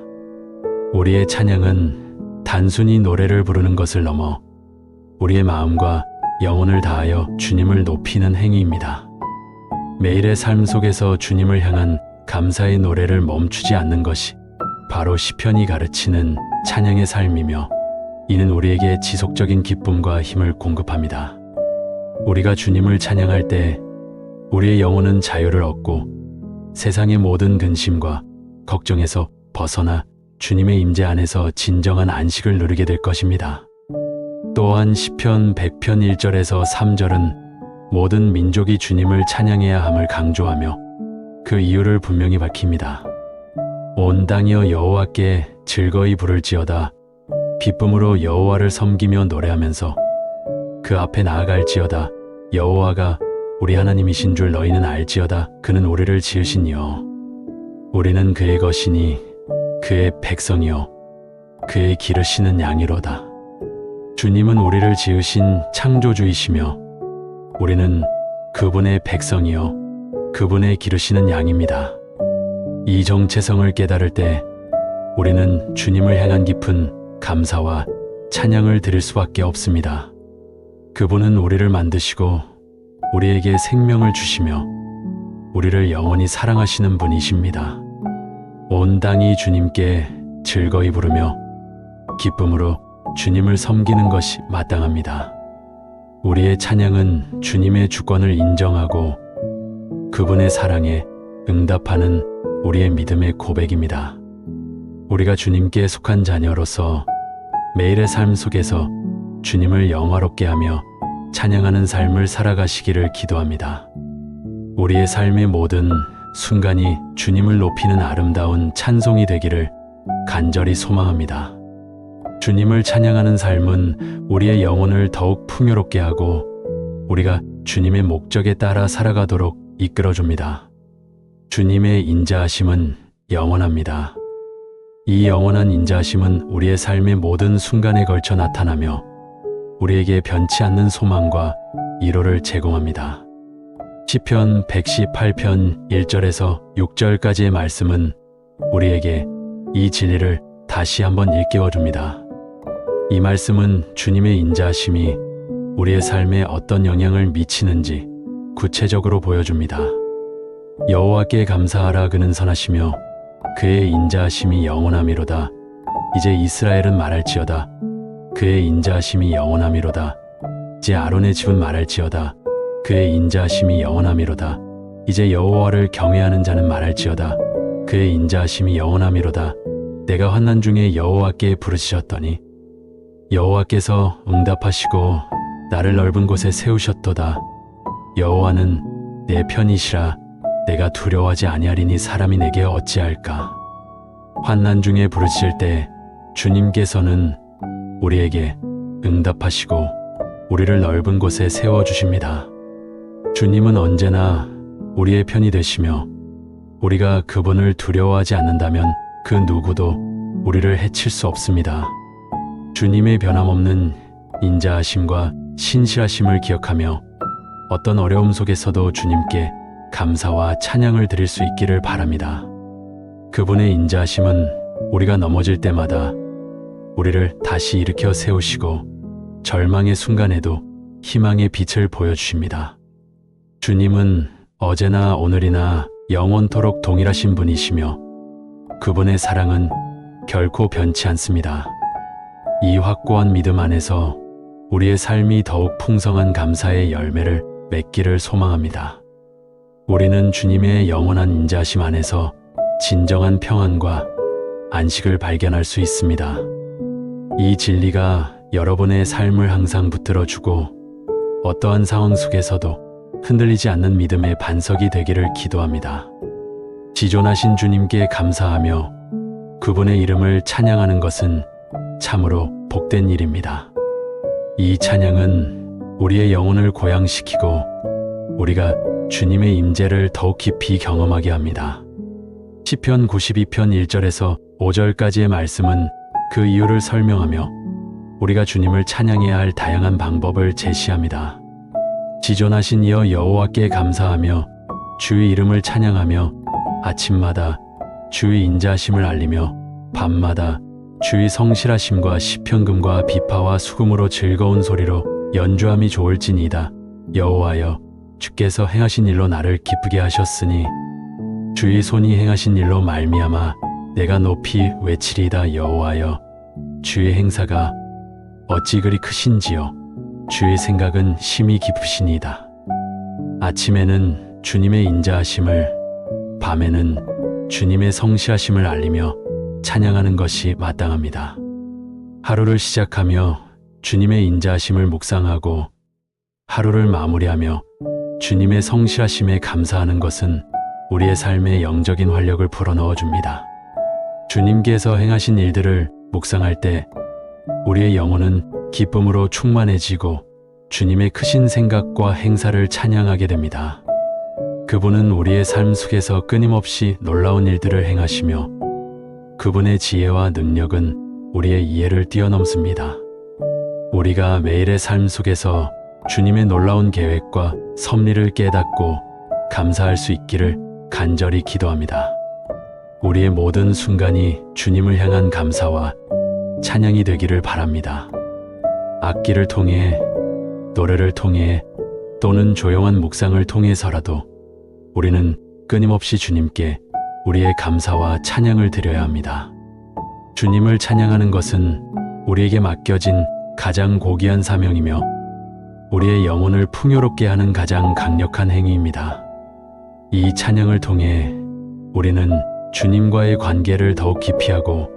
우리의 찬양은 단순히 노래를 부르는 것을 넘어 우리의 마음과 영혼을 다하여 주님을 높이는 행위입니다. 매일의 삶 속에서 주님을 향한 감사의 노래를 멈추지 않는 것이 바로 시편이 가르치는 찬양의 삶이며 이는 우리에게 지속적인 기쁨과 힘을 공급합니다. 우리가 주님을 찬양할 때 우리의 영혼은 자유를 얻고 세상의 모든 근심과 걱정에서 벗어나 주님의 임재 안에서 진정한 안식을 누리게 될 것입니다. 또한 시편 100편 1절에서 3절은 모든 민족이 주님을 찬양해야 함을 강조하며 그 이유를 분명히 밝힙니다. 온 땅이여 여호와께 즐거이 부를지어다. 기쁨으로 여호와를 섬기며 노래하면서 그 앞에 나아갈지어다. 여호와가 우리 하나님이신 줄 너희는 알지어다. 그는 우리를 지으신 이여 우리는 그의 것이니 그의 백성이요 그의 기르시는 양이로다. 주님은 우리를 지으신 창조주이시며 우리는 그분의 백성이요 그분의 기르시는 양입니다. 이 정체성을 깨달을 때 우리는 주님을 향한 깊은 감사와 찬양을 드릴 수밖에 없습니다. 그분은 우리를 만드시고 우리에게 생명을 주시며 우리를 영원히 사랑하시는 분이십니다. 온 땅이 주님께 즐거이 부르며 기쁨으로 주님을 섬기는 것이 마땅합니다. 우리의 찬양은 주님의 주권을 인정하고 그분의 사랑에 응답하는 우리의 믿음의 고백입니다. 우리가 주님께 속한 자녀로서 매일의 삶 속에서 주님을 영화롭게 하며 찬양하는 삶을 살아가시기를 기도합니다. 우리의 삶의 모든 순간이 주님을 높이는 아름다운 찬송이 되기를 간절히 소망합니다. 주님을 찬양하는 삶은 우리의 영혼을 더욱 풍요롭게 하고 우리가 주님의 목적에 따라 살아가도록 이끌어줍니다. 주님의 인자하심은 영원합니다. 이 영원한 인자하심은 우리의 삶의 모든 순간에 걸쳐 나타나며 우리에게 변치 않는 소망과 위로를 제공합니다. 시편 118편 1절에서 6절까지의 말씀은 우리에게 이 진리를 다시 한번 일깨워 줍니다. 이 말씀은 주님의 인자하심이 우리의 삶에 어떤 영향을 미치는지 구체적으로 보여줍니다. 여호와께 감사하라. 그는 선하시며 그의 인자하심이 영원하미로다. 이제 이스라엘은 말할지어다. 그의 인자하심이 영원하미로다. 이제 아론의 집은 말할지어다. 그의 인자하심이 영원하미로다. 이제 여호와를 경외하는 자는 말할지어다. 그의 인자하심이 영원하미로다. 내가 환난 중에 여호와께 부르시었더니 여호와께서 응답하시고 나를 넓은 곳에 세우셨도다. 여호와는 내 편이시라. 내가 두려워하지 아니하리니 사람이 내게 어찌할까. 환난 중에 부르실 때 주님께서는 우리에게 응답하시고 우리를 넓은 곳에 세워주십니다. 주님은 언제나 우리의 편이 되시며 우리가 그분을 두려워하지 않는다면 그 누구도 우리를 해칠 수 없습니다. 주님의 변함없는 인자하심과 신실하심을 기억하며 어떤 어려움 속에서도 주님께 감사와 찬양을 드릴 수 있기를 바랍니다. 그분의 인자하심은 우리가 넘어질 때마다 우리를 다시 일으켜 세우시고 절망의 순간에도 희망의 빛을 보여주십니다. 주님은 어제나 오늘이나 영원토록 동일하신 분이시며 그분의 사랑은 결코 변치 않습니다. 이 확고한 믿음 안에서 우리의 삶이 더욱 풍성한 감사의 열매를 맺기를 소망합니다. 우리는 주님의 영원한 인자하심 안에서 진정한 평안과 안식을 발견할 수 있습니다. 이 진리가 여러분의 삶을 항상 붙들어주고 어떠한 상황 속에서도 흔들리지 않는 믿음의 반석이 되기를 기도합니다. 지존하신 주님께 감사하며 그분의 이름을 찬양하는 것은 참으로 복된 일입니다. 이 찬양은 우리의 영혼을 고양시키고 우리가 주님의 임재를 더욱 깊이 경험하게 합니다. 시편 92편 1절에서 5절까지의 말씀은 그 이유를 설명하며 우리가 주님을 찬양해야 할 다양한 방법을 제시합니다. 지존하신 이여 여호와께 감사하며 주의 이름을 찬양하며 아침마다 주의 인자하심을 알리며 밤마다 주의 성실하심과 시편금과 비파와 수금으로 즐거운 소리로 연주함이 좋을지니이다. 여호와여, 주께서 행하신 일로 나를 기쁘게 하셨으니 주의 손이 행하신 일로 말미암아 내가 높이 외치리이다. 여호와여, 주의 행사가 어찌 그리 크신지요. 주의 생각은 심히 깊으시니이다. 아침에는 주님의 인자하심을, 밤에는 주님의 성실하심을 알리며 찬양하는 것이 마땅합니다. 하루를 시작하며 주님의 인자하심을 묵상하고 하루를 마무리하며 주님의 성실하심에 감사하는 것은 우리의 삶에 영적인 활력을 불어넣어 줍니다. 주님께서 행하신 일들을 묵상할 때 우리의 영혼은 기쁨으로 충만해지고 주님의 크신 생각과 행사를 찬양하게 됩니다. 그분은 우리의 삶 속에서 끊임없이 놀라운 일들을 행하시며 그분의 지혜와 능력은 우리의 이해를 뛰어넘습니다. 우리가 매일의 삶 속에서 주님의 놀라운 계획과 섭리를 깨닫고 감사할 수 있기를 간절히 기도합니다. 우리의 모든 순간이 주님을 향한 감사와 찬양이 되기를 바랍니다. 악기를 통해, 노래를 통해 또는 조용한 묵상을 통해서라도 우리는 끊임없이 주님께 우리의 감사와 찬양을 드려야 합니다. 주님을 찬양하는 것은 우리에게 맡겨진 가장 고귀한 사명이며 우리의 영혼을 풍요롭게 하는 가장 강력한 행위입니다. 이 찬양을 통해 우리는 주님과의 관계를 더욱 깊이 하고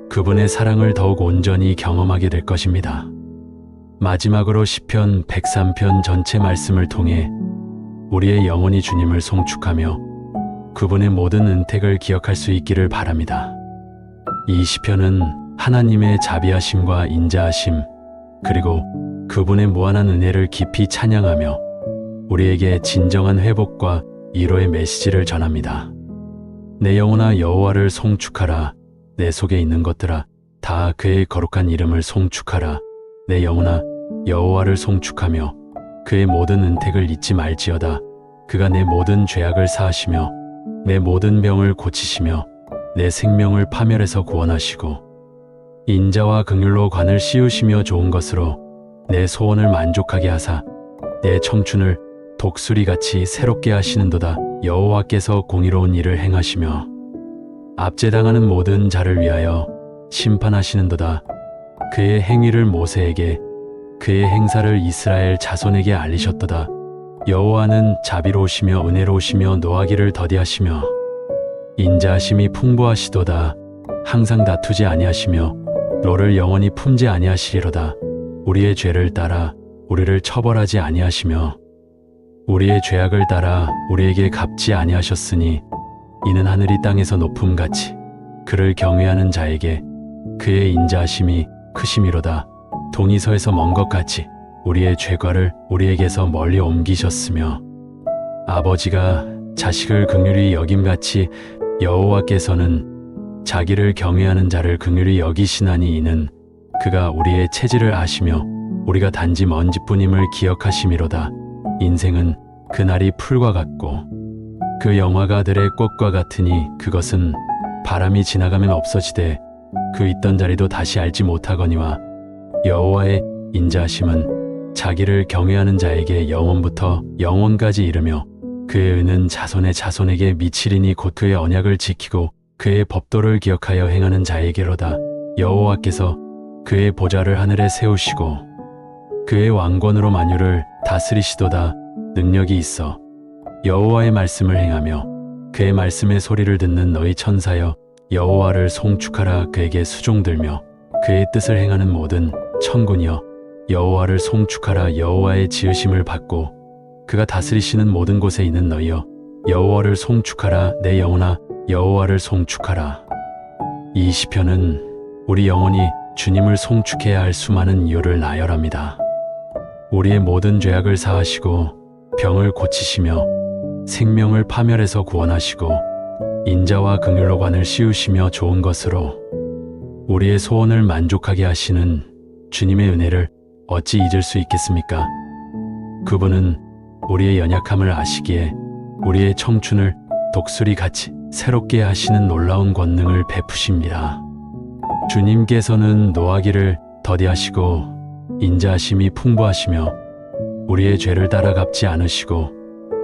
그분의 사랑을 더욱 온전히 경험하게 될 것입니다. 마지막으로 시편 103편 전체 말씀을 통해 우리의 영혼이 주님을 송축하며 그분의 모든 은택을 기억할 수 있기를 바랍니다. 이 시편은 하나님의 자비하심과 인자하심 그리고 그분의 무한한 은혜를 깊이 찬양하며 우리에게 진정한 회복과 위로의 메시지를 전합니다. 내 영혼아 여호와를 송축하라. 내 속에 있는 것들아 다 그의 거룩한 이름을 송축하라. 내 영혼아 여호와를 송축하며 그의 모든 은택을 잊지 말지어다. 그가 내 모든 죄악을 사하시며 내 모든 병을 고치시며 내 생명을 파멸에서 구원하시고 인자와 긍휼로 관을 씌우시며 좋은 것으로 내 소원을 만족하게 하사 내 청춘을 독수리같이 새롭게 하시는도다. 여호와께서 공의로운 일을 행하시며 압제당하는 모든 자를 위하여 심판하시는도다. 그의 행위를 모세에게 그의 행사를 이스라엘 자손에게 알리셨도다. 여호와는 자비로우시며 은혜로우시며 노하기를 더디하시며 인자하심이 풍부하시도다. 항상 다투지 아니하시며 너를 영원히 품지 아니하시리로다. 우리의 죄를 따라 우리를 처벌하지 아니하시며 우리의 죄악을 따라 우리에게 갚지 아니하셨으니 이는 하늘이 땅에서 높음같이 그를 경외하는 자에게 그의 인자하심이 크심이로다. 동이서에서 먼 것 같이 우리의 죄과를 우리에게서 멀리 옮기셨으며 아버지가 자식을 긍휼히 여김같이 여호와께서는 자기를 경외하는 자를 긍휼히 여기시나니 이는 그가 우리의 체질을 아시며 우리가 단지 먼지뿐임을 기억하심이로다. 인생은 그날이 풀과 같고 그 영화가 들의 꽃과 같으니 그것은 바람이 지나가면 없어지되 그 있던 자리도 다시 알지 못하거니와 여호와의 인자하심은 자기를 경외하는 자에게 영원부터 영원까지 이르며 그의 은은 자손의 자손에게 미치리니 곧 그의 언약을 지키고 그의 법도를 기억하여 행하는 자에게로다. 여호와께서 그의 보좌를 하늘에 세우시고 그의 왕권으로 만유를 다스리시도다. 능력이 있어 여호와의 말씀을 행하며 그의 말씀의 소리를 듣는 너희 천사여 여호와를 송축하라. 그에게 수종들며 그의 뜻을 행하는 모든 천군이여 여호와를 송축하라. 여호와의 지으심을 받고 그가 다스리시는 모든 곳에 있는 너희여 여호와를 송축하라. 내 영혼아 여호와를 송축하라. 이 시편은 우리 영혼이 주님을 송축해야 할 수많은 이유를 나열합니다. 우리의 모든 죄악을 사하시고 병을 고치시며 생명을 파멸해서 구원하시고 인자와 긍휼로 관을 씌우시며 좋은 것으로 우리의 소원을 만족하게 하시는 주님의 은혜를 어찌 잊을 수 있겠습니까? 그분은 우리의 연약함을 아시기에 우리의 청춘을 독수리같이 새롭게 하시는 놀라운 권능을 베푸십니다. 주님께서는 노하기를 더디하시고 인자하심이 풍부하시며 우리의 죄를 따라 갚지 않으시고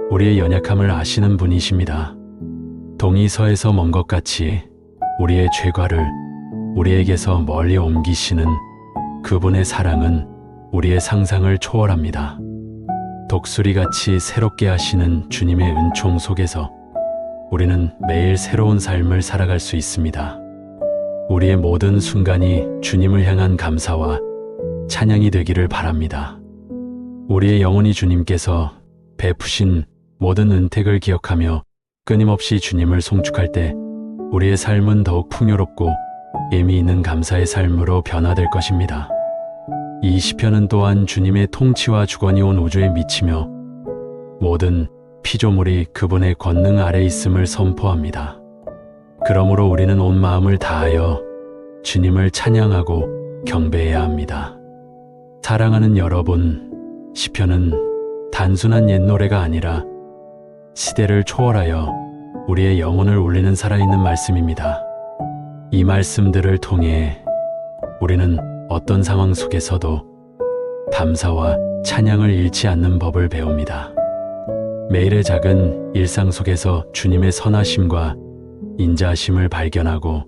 우리의 연약함을 아시는 분이십니다. 동이 서에서 먼 것 같이 우리의 죄과를 우리에게서 멀리 옮기시는 그분의 사랑은 우리의 상상을 초월합니다. 독수리같이 새롭게 하시는 주님의 은총 속에서 우리는 매일 새로운 삶을 살아갈 수 있습니다. 우리의 모든 순간이 주님을 향한 감사와 찬양이 되기를 바랍니다. 우리의 영혼이 주님께서 베푸신 모든 은택을 기억하며 끊임없이 주님을 송축할 때 우리의 삶은 더욱 풍요롭고 의미 있는 감사의 삶으로 변화될 것입니다. 이 시편은 또한 주님의 통치와 주권이 온 우주에 미치며 모든 피조물이 그분의 권능 아래 있음을 선포합니다. 그러므로 우리는 온 마음을 다하여 주님을 찬양하고 경배해야 합니다. 사랑하는 여러분, 시편은 단순한 옛 노래가 아니라 시대를 초월하여 우리의 영혼을 울리는 살아있는 말씀입니다. 이 말씀들을 통해 우리는 어떤 상황 속에서도 감사와 찬양을 잃지 않는 법을 배웁니다. 매일의 작은 일상 속에서 주님의 선하심과 인자하심을 발견하고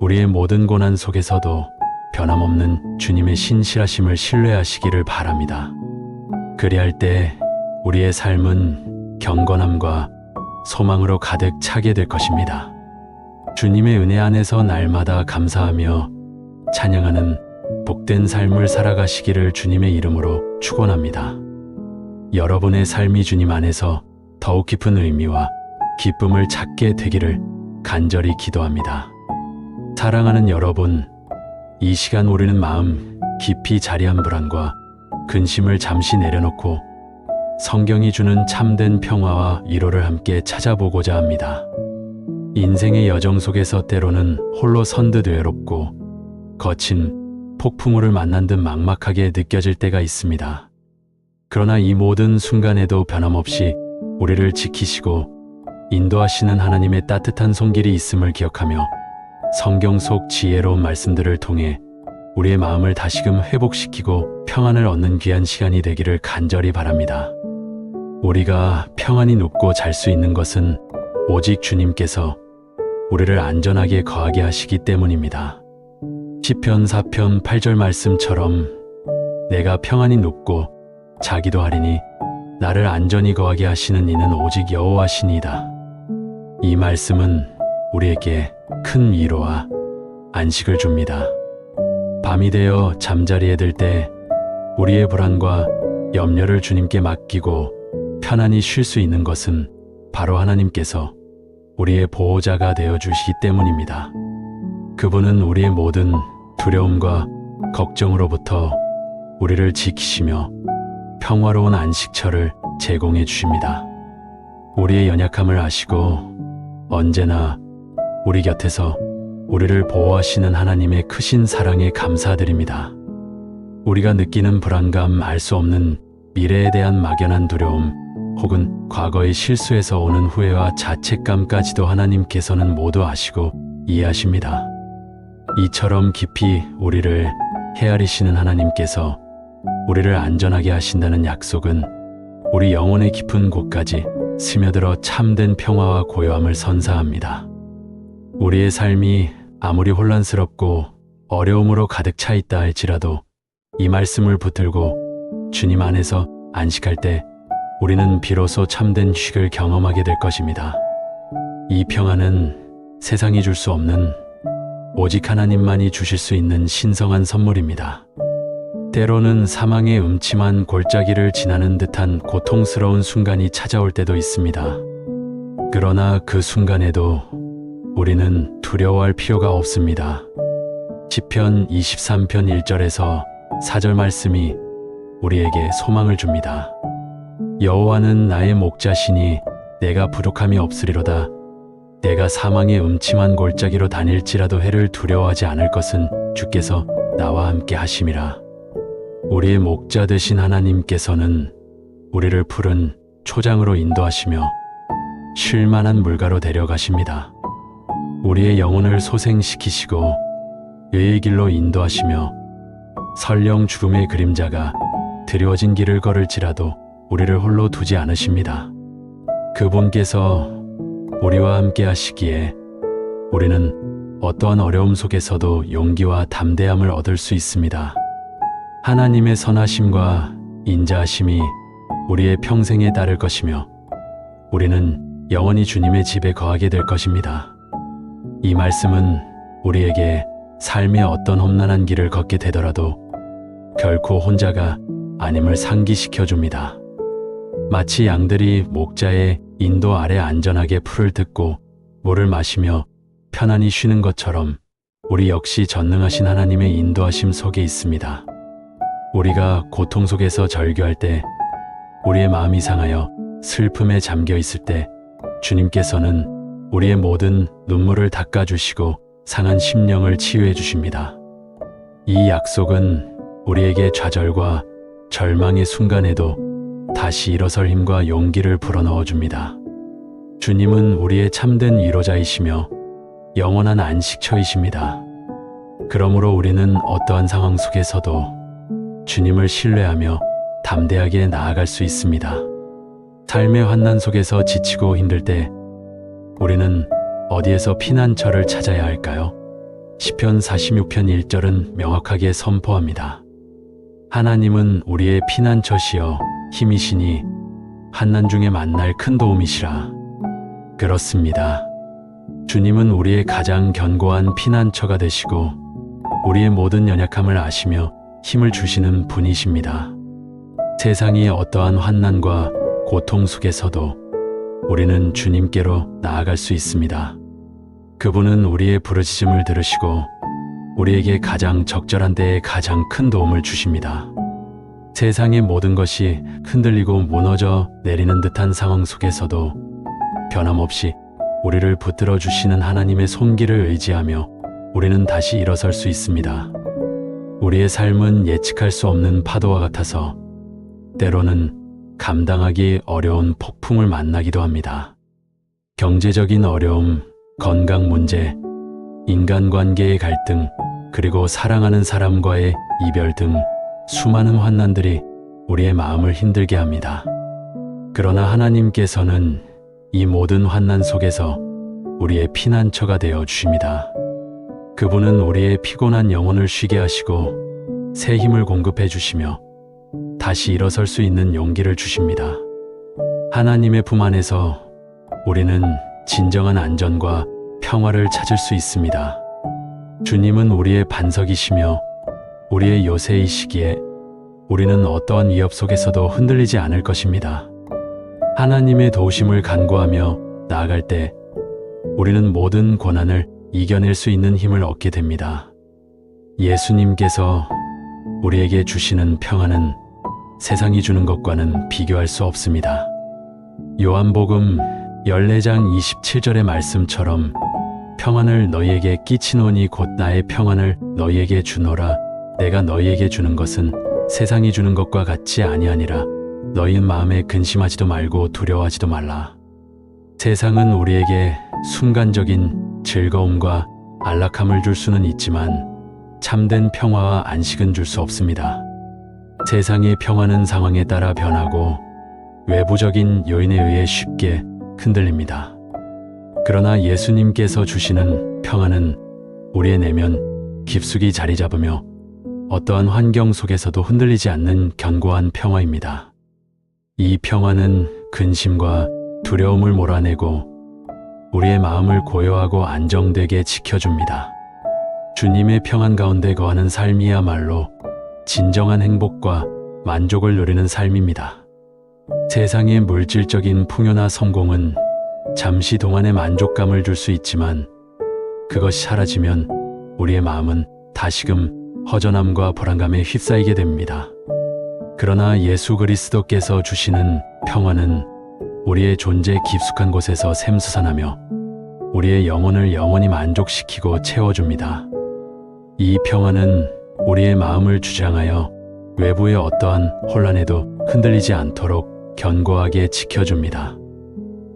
우리의 모든 고난 속에서도 변함없는 주님의 신실하심을 신뢰하시기를 바랍니다. 그리할 때 우리의 삶은 경건함과 소망으로 가득 차게 될 것입니다. 주님의 은혜 안에서 날마다 감사하며 찬양하는 복된 삶을 살아가시기를 주님의 이름으로 축원합니다. 여러분의 삶이 주님 안에서 더욱 깊은 의미와 기쁨을 찾게 되기를 간절히 기도합니다. 사랑하는 여러분, 이 시간 우리는 마음 깊이 자리한 불안과 근심을 잠시 내려놓고 성경이 주는 참된 평화와 위로를 함께 찾아보고자 합니다. 인생의 여정 속에서 때로는 홀로 선 듯 외롭고 거친 폭풍우를 만난 듯 막막하게 느껴질 때가 있습니다. 그러나 이 모든 순간에도 변함없이 우리를 지키시고 인도하시는 하나님의 따뜻한 손길이 있음을 기억하며 성경 속 지혜로운 말씀들을 통해 우리의 마음을 다시금 회복시키고 평안을 얻는 귀한 시간이 되기를 간절히 바랍니다. 우리가 평안히 눕고 잘 수 있는 것은 오직 주님께서 우리를 안전하게 거하게 하시기 때문입니다. 시편 4편 8절 말씀처럼 내가 평안히 눕고 자기도 하리니 나를 안전히 거하게 하시는 이는 오직 여호와시니이다. 이 말씀은 우리에게 큰 위로와 안식을 줍니다. 밤이 되어 잠자리에 들 때 우리의 불안과 염려를 주님께 맡기고 편안히 쉴 수 있는 것은 바로 하나님께서 우리의 보호자가 되어 주시기 때문입니다. 그분은 우리의 모든 두려움과 걱정으로부터 우리를 지키시며 평화로운 안식처를 제공해 주십니다. 우리의 연약함을 아시고 언제나 우리 곁에서 우리를 보호하시는 하나님의 크신 사랑에 감사드립니다. 우리가 느끼는 불안감, 알 수 없는 미래에 대한 막연한 두려움, 혹은 과거의 실수에서 오는 후회와 자책감까지도 하나님께서는 모두 아시고 이해하십니다. 이처럼 깊이 우리를 헤아리시는 하나님께서 우리를 안전하게 하신다는 약속은 우리 영혼의 깊은 곳까지 스며들어 참된 평화와 고요함을 선사합니다. 우리의 삶이 아무리 혼란스럽고 어려움으로 가득 차 있다 할지라도 이 말씀을 붙들고 주님 안에서 안식할 때 우리는 비로소 참된 휴식을 경험하게 될 것입니다. 이 평안은 세상이 줄 수 없는, 오직 하나님만이 주실 수 있는 신성한 선물입니다. 때로는 사망의 음침한 골짜기를 지나는 듯한 고통스러운 순간이 찾아올 때도 있습니다. 그러나 그 순간에도 우리는 두려워할 필요가 없습니다. 시편 23편 1절에서 4절 말씀이 우리에게 소망을 줍니다. 여호와는 나의 목자시니 내가 부족함이 없으리로다. 내가 사망의 음침한 골짜기로 다닐지라도 해를 두려워하지 않을 것은 주께서 나와 함께 하심이라. 우리의 목자 되신 하나님께서는 우리를 푸른 초장으로 인도하시며 쉴만한 물가로 데려가십니다. 우리의 영혼을 소생시키시고 의의 길로 인도하시며 설령 죽음의 그림자가 드리워진 길을 걸을지라도 우리를 홀로 두지 않으십니다. 그분께서 우리와 함께 하시기에 우리는 어떠한 어려움 속에서도 용기와 담대함을 얻을 수 있습니다. 하나님의 선하심과 인자하심이 우리의 평생에 따를 것이며 우리는 영원히 주님의 집에 거하게 될 것입니다. 이 말씀은 우리에게 삶의 어떤 험난한 길을 걷게 되더라도 결코 혼자가 아님을 상기시켜 줍니다. 마치 양들이 목자의 인도 아래 안전하게 풀을 듣고 물을 마시며 편안히 쉬는 것처럼 우리 역시 전능하신 하나님의 인도하심 속에 있습니다. 우리가 고통 속에서 절규할 때, 우리의 마음이 상하여 슬픔에 잠겨 있을 때 주님께서는 우리의 모든 눈물을 닦아주시고 상한 심령을 치유해 주십니다. 이 약속은 우리에게 좌절과 절망의 순간에도 다시 일어설 힘과 용기를 불어넣어 줍니다. 주님은 우리의 참된 위로자이시며 영원한 안식처이십니다. 그러므로 우리는 어떠한 상황 속에서도 주님을 신뢰하며 담대하게 나아갈 수 있습니다. 삶의 환난 속에서 지치고 힘들 때 우리는 어디에서 피난처를 찾아야 할까요? 시편 46편 1절은 명확하게 선포합니다. 하나님은 우리의 피난처시여 힘이시니 환난 중에 만날 큰 도움이시라. 그렇습니다. 주님은 우리의 가장 견고한 피난처가 되시고 우리의 모든 연약함을 아시며 힘을 주시는 분이십니다. 세상이 어떠한 환난과 고통 속에서도 우리는 주님께로 나아갈 수 있습니다. 그분은 우리의 부르짖음을 들으시고 우리에게 가장 적절한 때에 가장 큰 도움을 주십니다. 세상의 모든 것이 흔들리고 무너져 내리는 듯한 상황 속에서도 변함없이 우리를 붙들어 주시는 하나님의 손길을 의지하며 우리는 다시 일어설 수 있습니다. 우리의 삶은 예측할 수 없는 파도와 같아서 때로는 감당하기 어려운 폭풍을 만나기도 합니다. 경제적인 어려움, 건강 문제, 인간관계의 갈등, 그리고 사랑하는 사람과의 이별 등 수많은 환난들이 우리의 마음을 힘들게 합니다. 그러나 하나님께서는 이 모든 환난 속에서 우리의 피난처가 되어 주십니다. 그분은 우리의 피곤한 영혼을 쉬게 하시고 새 힘을 공급해 주시며 다시 일어설 수 있는 용기를 주십니다. 하나님의 품 안에서 우리는 진정한 안전과 평화를 찾을 수 있습니다. 주님은 우리의 반석이시며 우리의 요새이시기에 우리는 어떠한 위협 속에서도 흔들리지 않을 것입니다. 하나님의 도우심을 간구하며 나아갈 때 우리는 모든 고난을 이겨낼 수 있는 힘을 얻게 됩니다. 예수님께서 우리에게 주시는 평안은 세상이 주는 것과는 비교할 수 없습니다. 요한복음 14장 27절의 말씀처럼 평안을 너희에게 끼치노니 곧 나의 평안을 너희에게 주노라. 내가 너희에게 주는 것은 세상이 주는 것과 같이 아니하니라. 너희 마음에 근심하지도 말고 두려워하지도 말라. 세상은 우리에게 순간적인 즐거움과 안락함을 줄 수는 있지만 참된 평화와 안식은 줄 수 없습니다. 세상의 평화는 상황에 따라 변하고 외부적인 요인에 의해 쉽게 흔들립니다. 그러나 예수님께서 주시는 평안은 우리의 내면 깊숙이 자리 잡으며 어떠한 환경 속에서도 흔들리지 않는 견고한 평화입니다. 이 평화는 근심과 두려움을 몰아내고 우리의 마음을 고요하고 안정되게 지켜줍니다. 주님의 평안 가운데 거하는 삶이야말로 진정한 행복과 만족을 누리는 삶입니다. 세상의 물질적인 풍요나 성공은 잠시 동안의 만족감을 줄 수 있지만 그것이 사라지면 우리의 마음은 다시금 허전함과 불안감에 휩싸이게 됩니다. 그러나 예수 그리스도께서 주시는 평안은 우리의 존재 깊숙한 곳에서 샘솟아나며 우리의 영혼을 영원히 만족시키고 채워줍니다. 이 평안은 우리의 마음을 주장하여 외부의 어떠한 혼란에도 흔들리지 않도록 견고하게 지켜줍니다.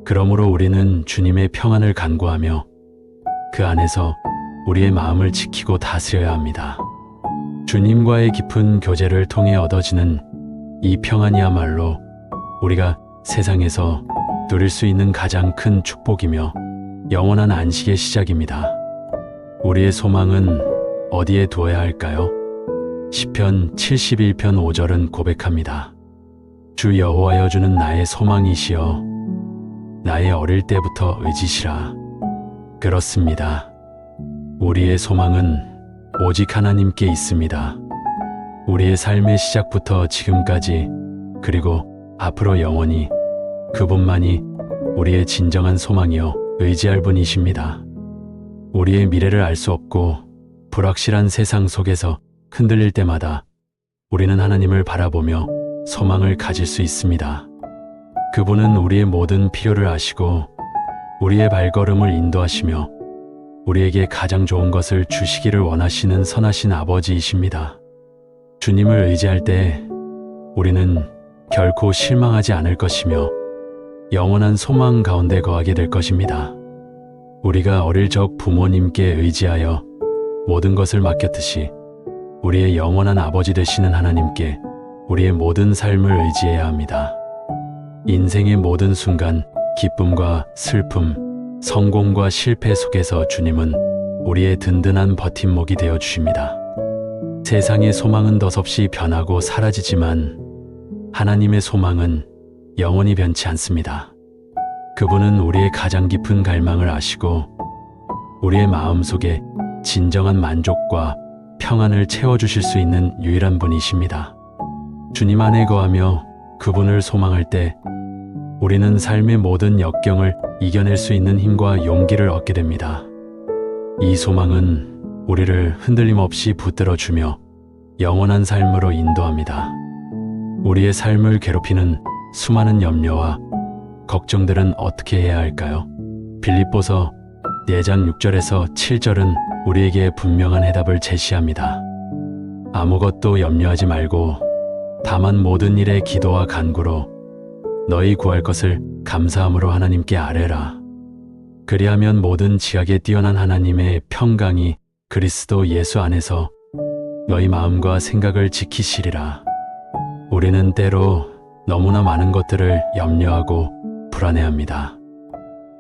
그러므로 우리는 주님의 평안을 간구하며 그 안에서 우리의 마음을 지키고 다스려야 합니다. 주님과의 깊은 교제를 통해 얻어지는 이 평안이야말로 우리가 세상에서 누릴 수 있는 가장 큰 축복이며 영원한 안식의 시작입니다. 우리의 소망은 어디에 두어야 할까요? 시편 71편 5절은 고백합니다. 주 여호와여, 주는 나의 소망이시여 나의 어릴 때부터 의지시라. 그렇습니다. 우리의 소망은 오직 하나님께 있습니다. 우리의 삶의 시작부터 지금까지 그리고 앞으로 영원히 그분만이 우리의 진정한 소망이요 의지할 분이십니다. 우리의 미래를 알 수 없고 불확실한 세상 속에서 흔들릴 때마다 우리는 하나님을 바라보며 소망을 가질 수 있습니다. 그분은 우리의 모든 필요를 아시고 우리의 발걸음을 인도하시며 우리에게 가장 좋은 것을 주시기를 원하시는 선하신 아버지이십니다. 주님을 의지할 때 우리는 결코 실망하지 않을 것이며 영원한 소망 가운데 거하게 될 것입니다. 우리가 어릴 적 부모님께 의지하여 모든 것을 맡겼듯이 우리의 영원한 아버지 되시는 하나님께 우리의 모든 삶을 의지해야 합니다. 인생의 모든 순간, 기쁨과 슬픔, 성공과 실패 속에서 주님은 우리의 든든한 버팀목이 되어 주십니다. 세상의 소망은 덧없이 변하고 사라지지만 하나님의 소망은 영원히 변치 않습니다. 그분은 우리의 가장 깊은 갈망을 아시고 우리의 마음 속에 진정한 만족과 평안을 채워주실 수 있는 유일한 분이십니다. 주님 안에 거하며 그분을 소망할 때 우리는 삶의 모든 역경을 이겨낼 수 있는 힘과 용기를 얻게 됩니다. 이 소망은 우리를 흔들림 없이 붙들어주며 영원한 삶으로 인도합니다. 우리의 삶을 괴롭히는 수많은 염려와 걱정들은 어떻게 해야 할까요? 빌립보서 4장 6절에서 7절은 우리에게 분명한 해답을 제시합니다. 아무것도 염려하지 말고 다만 모든 일에 기도와 간구로 너희 구할 것을 감사함으로 하나님께 아뢰라. 그리하면 모든 지각에 뛰어난 하나님의 평강이 그리스도 예수 안에서 너희 마음과 생각을 지키시리라. 우리는 때로 너무나 많은 것들을 염려하고 불안해합니다.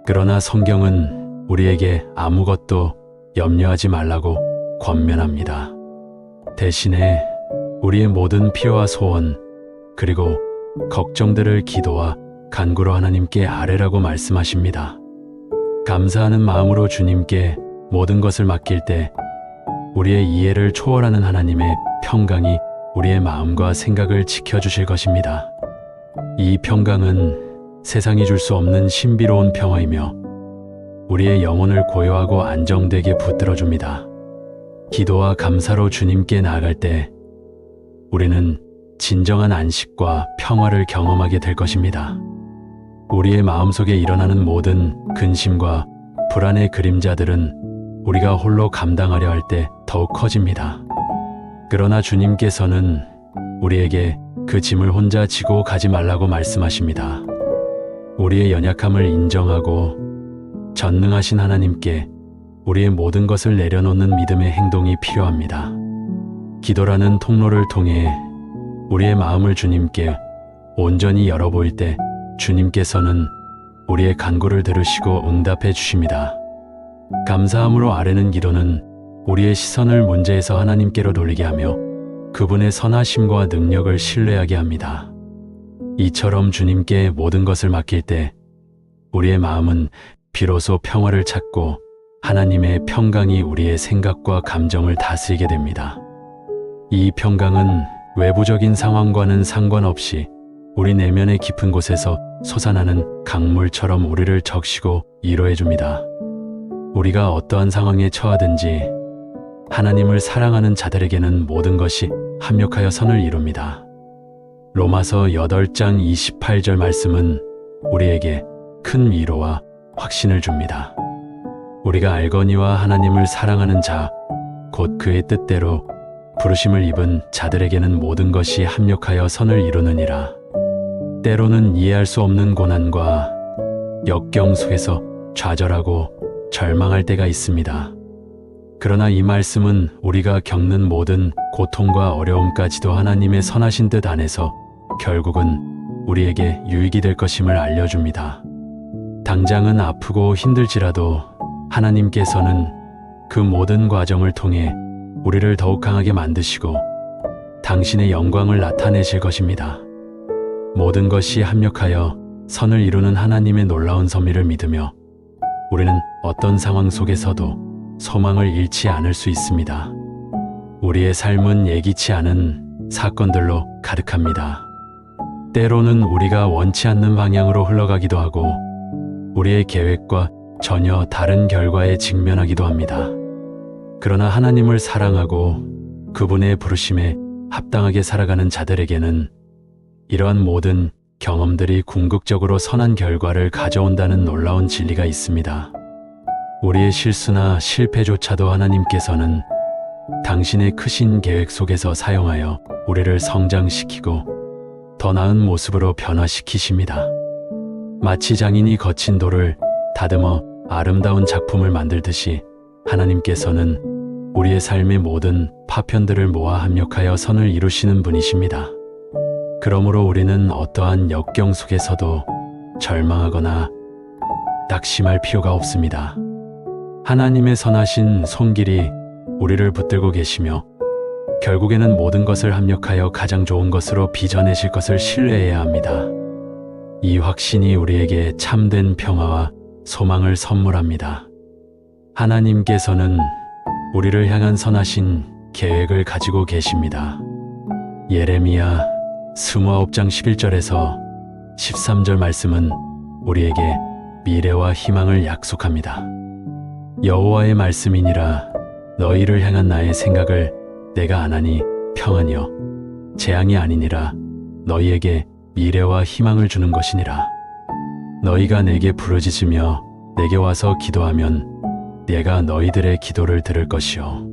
그러나 성경은 우리에게 아무것도 염려하지 말라고 권면합니다. 대신에 우리의 모든 필요와 소원 그리고 걱정들을 기도와 간구로 하나님께 아뢰라고 말씀하십니다. 감사하는 마음으로 주님께 모든 것을 맡길 때 우리의 이해를 초월하는 하나님의 평강이 우리의 마음과 생각을 지켜주실 것입니다. 이 평강은 세상이 줄 수 없는 신비로운 평화이며 우리의 영혼을 고요하고 안정되게 붙들어줍니다. 기도와 감사로 주님께 나아갈 때 우리는 진정한 안식과 평화를 경험하게 될 것입니다. 우리의 마음속에 일어나는 모든 근심과 불안의 그림자들은 우리가 홀로 감당하려 할 때 더욱 커집니다. 그러나 주님께서는 우리에게 그 짐을 혼자 지고 가지 말라고 말씀하십니다. 우리의 연약함을 인정하고 전능하신 하나님께 우리의 모든 것을 내려놓는 믿음의 행동이 필요합니다. 기도라는 통로를 통해 우리의 마음을 주님께 온전히 열어보일 때 주님께서는 우리의 간구를 들으시고 응답해 주십니다. 감사함으로 아뢰는 기도는 우리의 시선을 문제에서 하나님께로 돌리게 하며 그분의 선하심과 능력을 신뢰하게 합니다. 이처럼 주님께 모든 것을 맡길 때 우리의 마음은 비로소 평화를 찾고 하나님의 평강이 우리의 생각과 감정을 다스리게 됩니다. 이 평강은 외부적인 상황과는 상관없이 우리 내면의 깊은 곳에서 솟아나는 강물처럼 우리를 적시고 위로해 줍니다. 우리가 어떠한 상황에 처하든지 하나님을 사랑하는 자들에게는 모든 것이 합력하여 선을 이룹니다. 로마서 8장 28절 말씀은 우리에게 큰 위로와 확신을 줍니다. 우리가 알거니와 하나님을 사랑하는 자, 곧 그의 뜻대로 부르심을 입은 자들에게는 모든 것이 합력하여 선을 이루느니라. 때로는 이해할 수 없는 고난과 역경 속에서 좌절하고 절망할 때가 있습니다. 그러나 이 말씀은 우리가 겪는 모든 고통과 어려움까지도 하나님의 선하신 뜻 안에서 결국은 우리에게 유익이 될 것임을 알려줍니다. 당장은 아프고 힘들지라도 하나님께서는 그 모든 과정을 통해 우리를 더욱 강하게 만드시고 당신의 영광을 나타내실 것입니다. 모든 것이 합력하여 선을 이루는 하나님의 놀라운 섭리를 믿으며 우리는 어떤 상황 속에서도 소망을 잃지 않을 수 있습니다. 우리의 삶은 예기치 않은 사건들로 가득합니다. 때로는 우리가 원치 않는 방향으로 흘러가기도 하고 우리의 계획과 전혀 다른 결과에 직면하기도 합니다. 그러나 하나님을 사랑하고 그분의 부르심에 합당하게 살아가는 자들에게는 이러한 모든 경험들이 궁극적으로 선한 결과를 가져온다는 놀라운 진리가 있습니다. 우리의 실수나 실패조차도 하나님께서는 당신의 크신 계획 속에서 사용하여 우리를 성장시키고 더 나은 모습으로 변화시키십니다. 마치 장인이 거친 돌을 다듬어 아름다운 작품을 만들듯이 하나님께서는 우리의 삶의 모든 파편들을 모아 합력하여 선을 이루시는 분이십니다. 그러므로 우리는 어떠한 역경 속에서도 절망하거나 낙심할 필요가 없습니다. 하나님의 선하신 손길이 우리를 붙들고 계시며 결국에는 모든 것을 합력하여 가장 좋은 것으로 빚어내실 것을 신뢰해야 합니다. 이 확신이 우리에게 참된 평화와 소망을 선물합니다. 하나님께서는 우리를 향한 선하신 계획을 가지고 계십니다. 예레미야 29장 11절에서 13절 말씀은 우리에게 미래와 희망을 약속합니다. 여호와의 말씀이니라. 너희를 향한 나의 생각을 내가 아나니 평안이요 재앙이 아니니라. 너희에게 미래와 희망을 주는 것이니라. 너희가 내게 부르짖으며 내게 와서 기도하면 내가 너희들의 기도를 들을 것이요.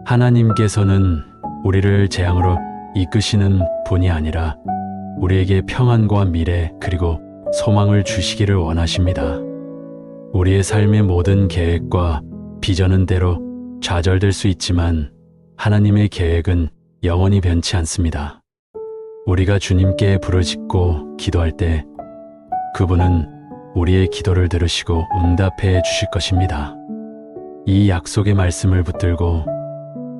하나님께서는 우리를 재앙으로 이끄시는 분이 아니라 우리에게 평안과 미래 그리고 소망을 주시기를 원하십니다. 우리의 삶의 모든 계획과 비전은 때로 좌절될 수 있지만 하나님의 계획은 영원히 변치 않습니다. 우리가 주님께 부르짖고 기도할 때 그분은 우리의 기도를 들으시고 응답해 주실 것입니다. 이 약속의 말씀을 붙들고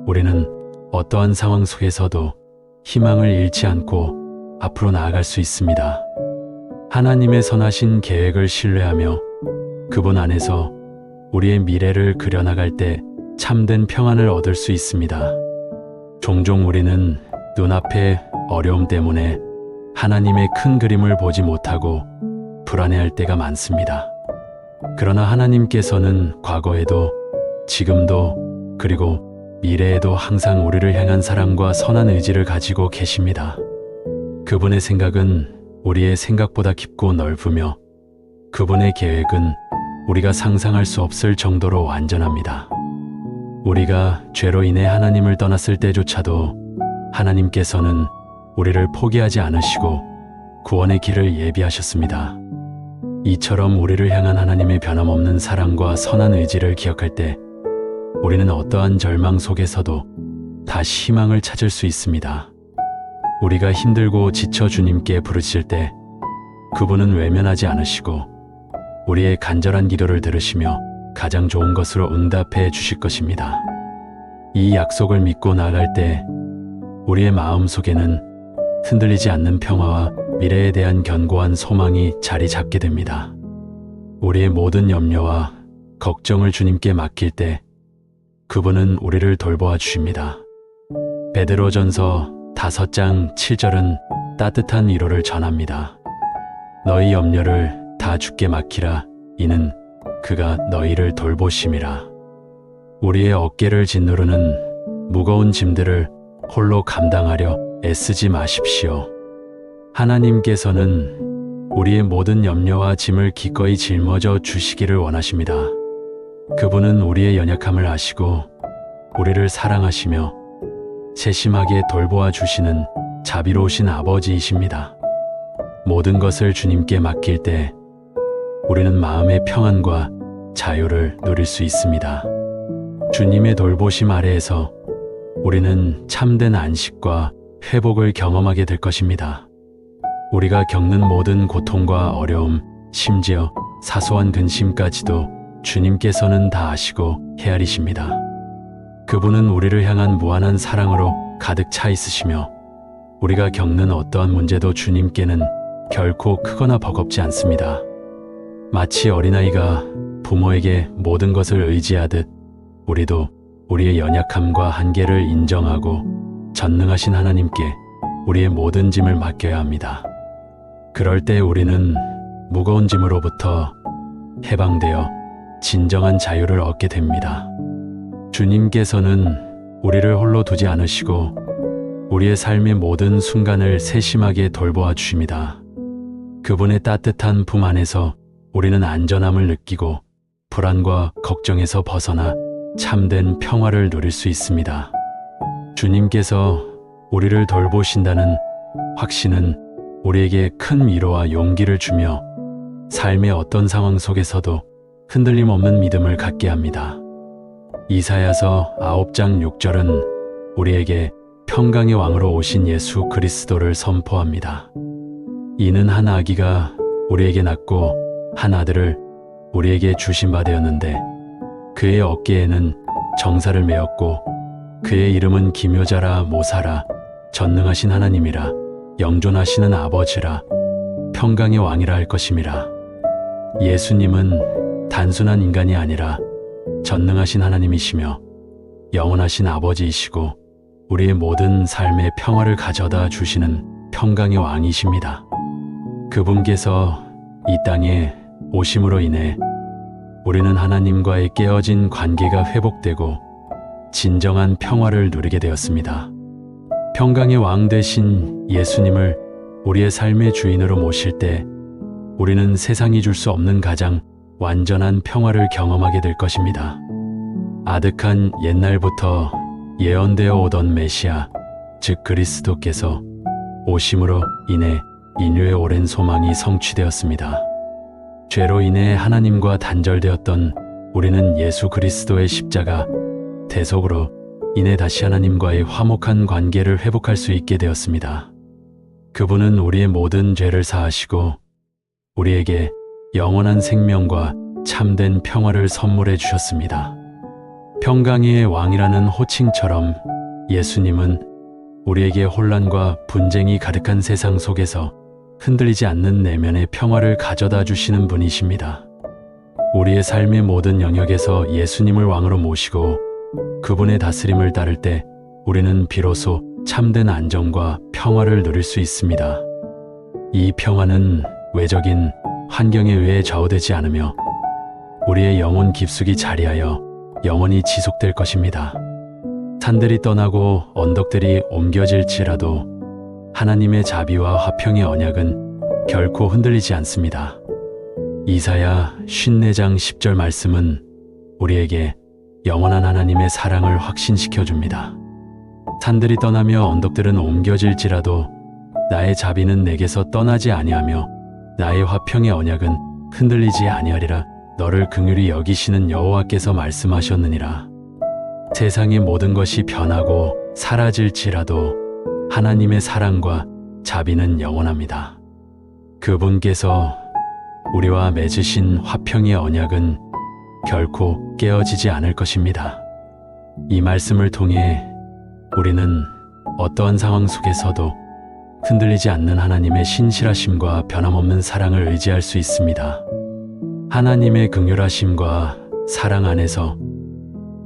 우리는 어떠한 상황 속에서도 희망을 잃지 않고 앞으로 나아갈 수 있습니다. 하나님의 선하신 계획을 신뢰하며 그분 안에서 우리의 미래를 그려나갈 때 참된 평안을 얻을 수 있습니다. 종종 우리는 눈앞의 어려움 때문에 하나님의 큰 그림을 보지 못하고 불안해할 때가 많습니다. 그러나 하나님께서는 과거에도 지금도 그리고 미래에도 항상 우리를 향한 사랑과 선한 의지를 가지고 계십니다. 그분의 생각은 우리의 생각보다 깊고 넓으며 그분의 계획은 우리가 상상할 수 없을 정도로 완전합니다. 우리가 죄로 인해 하나님을 떠났을 때조차도 하나님께서는 우리를 포기하지 않으시고 구원의 길을 예비하셨습니다. 이처럼 우리를 향한 하나님의 변함없는 사랑과 선한 의지를 기억할 때 우리는 어떠한 절망 속에서도 다시 희망을 찾을 수 있습니다. 우리가 힘들고 지쳐 주님께 부르실 때 그분은 외면하지 않으시고 우리의 간절한 기도를 들으시며 가장 좋은 것으로 응답해 주실 것입니다. 이 약속을 믿고 나아갈 때 우리의 마음 속에는 흔들리지 않는 평화와 미래에 대한 견고한 소망이 자리 잡게 됩니다. 우리의 모든 염려와 걱정을 주님께 맡길 때 그분은 우리를 돌보아 주십니다. 베드로전서 5장 7절은 따뜻한 위로를 전합니다. 너희 염려를 다 주께 맡기라. 이는 그가 너희를 돌보심이라. 우리의 어깨를 짓누르는 무거운 짐들을 홀로 감당하려 애쓰지 마십시오. 하나님께서는 우리의 모든 염려와 짐을 기꺼이 짊어져 주시기를 원하십니다. 그분은 우리의 연약함을 아시고 우리를 사랑하시며 세심하게 돌보아 주시는 자비로우신 아버지이십니다. 모든 것을 주님께 맡길 때 우리는 마음의 평안과 자유를 누릴 수 있습니다. 주님의 돌보심 아래에서 우리는 참된 안식과 회복을 경험하게 될 것입니다. 우리가 겪는 모든 고통과 어려움, 심지어 사소한 근심까지도 주님께서는 다 아시고 헤아리십니다. 그분은 우리를 향한 무한한 사랑으로 가득 차 있으시며 우리가 겪는 어떠한 문제도 주님께는 결코 크거나 버겁지 않습니다. 마치 어린아이가 부모에게 모든 것을 의지하듯 우리도 우리의 연약함과 한계를 인정하고 전능하신 하나님께 우리의 모든 짐을 맡겨야 합니다. 그럴 때 우리는 무거운 짐으로부터 해방되어 진정한 자유를 얻게 됩니다. 주님께서는 우리를 홀로 두지 않으시고 우리의 삶의 모든 순간을 세심하게 돌보아 주십니다. 그분의 따뜻한 품 안에서 우리는 안전함을 느끼고 불안과 걱정에서 벗어나 참된 평화를 누릴 수 있습니다. 주님께서 우리를 돌보신다는 확신은 우리에게 큰 위로와 용기를 주며 삶의 어떤 상황 속에서도 흔들림 없는 믿음을 갖게 합니다. 이사야서 9장 6절은 우리에게 평강의 왕으로 오신 예수 그리스도를 선포합니다. 이는 한 아기가 우리에게 낳고 한 아들을 우리에게 주신 바 되었는데 그의 어깨에는 정사를 메었고 그의 이름은 기묘자라 모사라 전능하신 하나님이라 영존하시는 아버지라 평강의 왕이라 할 것임이라. 예수님은 단순한 인간이 아니라 전능하신 하나님이시며 영원하신 아버지이시고 우리의 모든 삶의 평화를 가져다 주시는 평강의 왕이십니다. 그분께서 이 땅에 오심으로 인해 우리는 하나님과의 깨어진 관계가 회복되고 진정한 평화를 누리게 되었습니다. 평강의 왕 되신 예수님을 우리의 삶의 주인으로 모실 때 우리는 세상이 줄 수 없는 가장 완전한 평화를 경험하게 될 것입니다. 아득한 옛날부터 예언되어 오던 메시아, 즉 그리스도께서 오심으로 인해 인류의 오랜 소망이 성취되었습니다. 죄로 인해 하나님과 단절되었던 우리는 예수 그리스도의 십자가 대속으로 인해 다시 하나님과의 화목한 관계를 회복할 수 있게 되었습니다. 그분은 우리의 모든 죄를 사하시고 우리에게 영원한 생명과 참된 평화를 선물해 주셨습니다. 평강의 왕이라는 호칭처럼 예수님은 우리에게 혼란과 분쟁이 가득한 세상 속에서 흔들리지 않는 내면의 평화를 가져다 주시는 분이십니다. 우리의 삶의 모든 영역에서 예수님을 왕으로 모시고 그분의 다스림을 따를 때 우리는 비로소 참된 안정과 평화를 누릴 수 있습니다. 이 평화는 외적인 환경에 의해 좌우되지 않으며 우리의 영혼 깊숙이 자리하여 영원히 지속될 것입니다. 산들이 떠나고 언덕들이 옮겨질지라도 하나님의 자비와 화평의 언약은 결코 흔들리지 않습니다. 이사야 54장 10절 말씀은 우리에게 영원한 하나님의 사랑을 확신시켜 줍니다. 산들이 떠나며 언덕들은 옮겨질지라도 나의 자비는 내게서 떠나지 아니하며 나의 화평의 언약은 흔들리지 아니하리라. 너를 긍휼히 여기시는 여호와께서 말씀하셨느니라. 세상의 모든 것이 변하고 사라질지라도 하나님의 사랑과 자비는 영원합니다. 그분께서 우리와 맺으신 화평의 언약은 결코 깨어지지 않을 것입니다. 이 말씀을 통해 우리는 어떠한 상황 속에서도 흔들리지 않는 하나님의 신실하심과 변함없는 사랑을 의지할 수 있습니다. 하나님의 긍휼하심과 사랑 안에서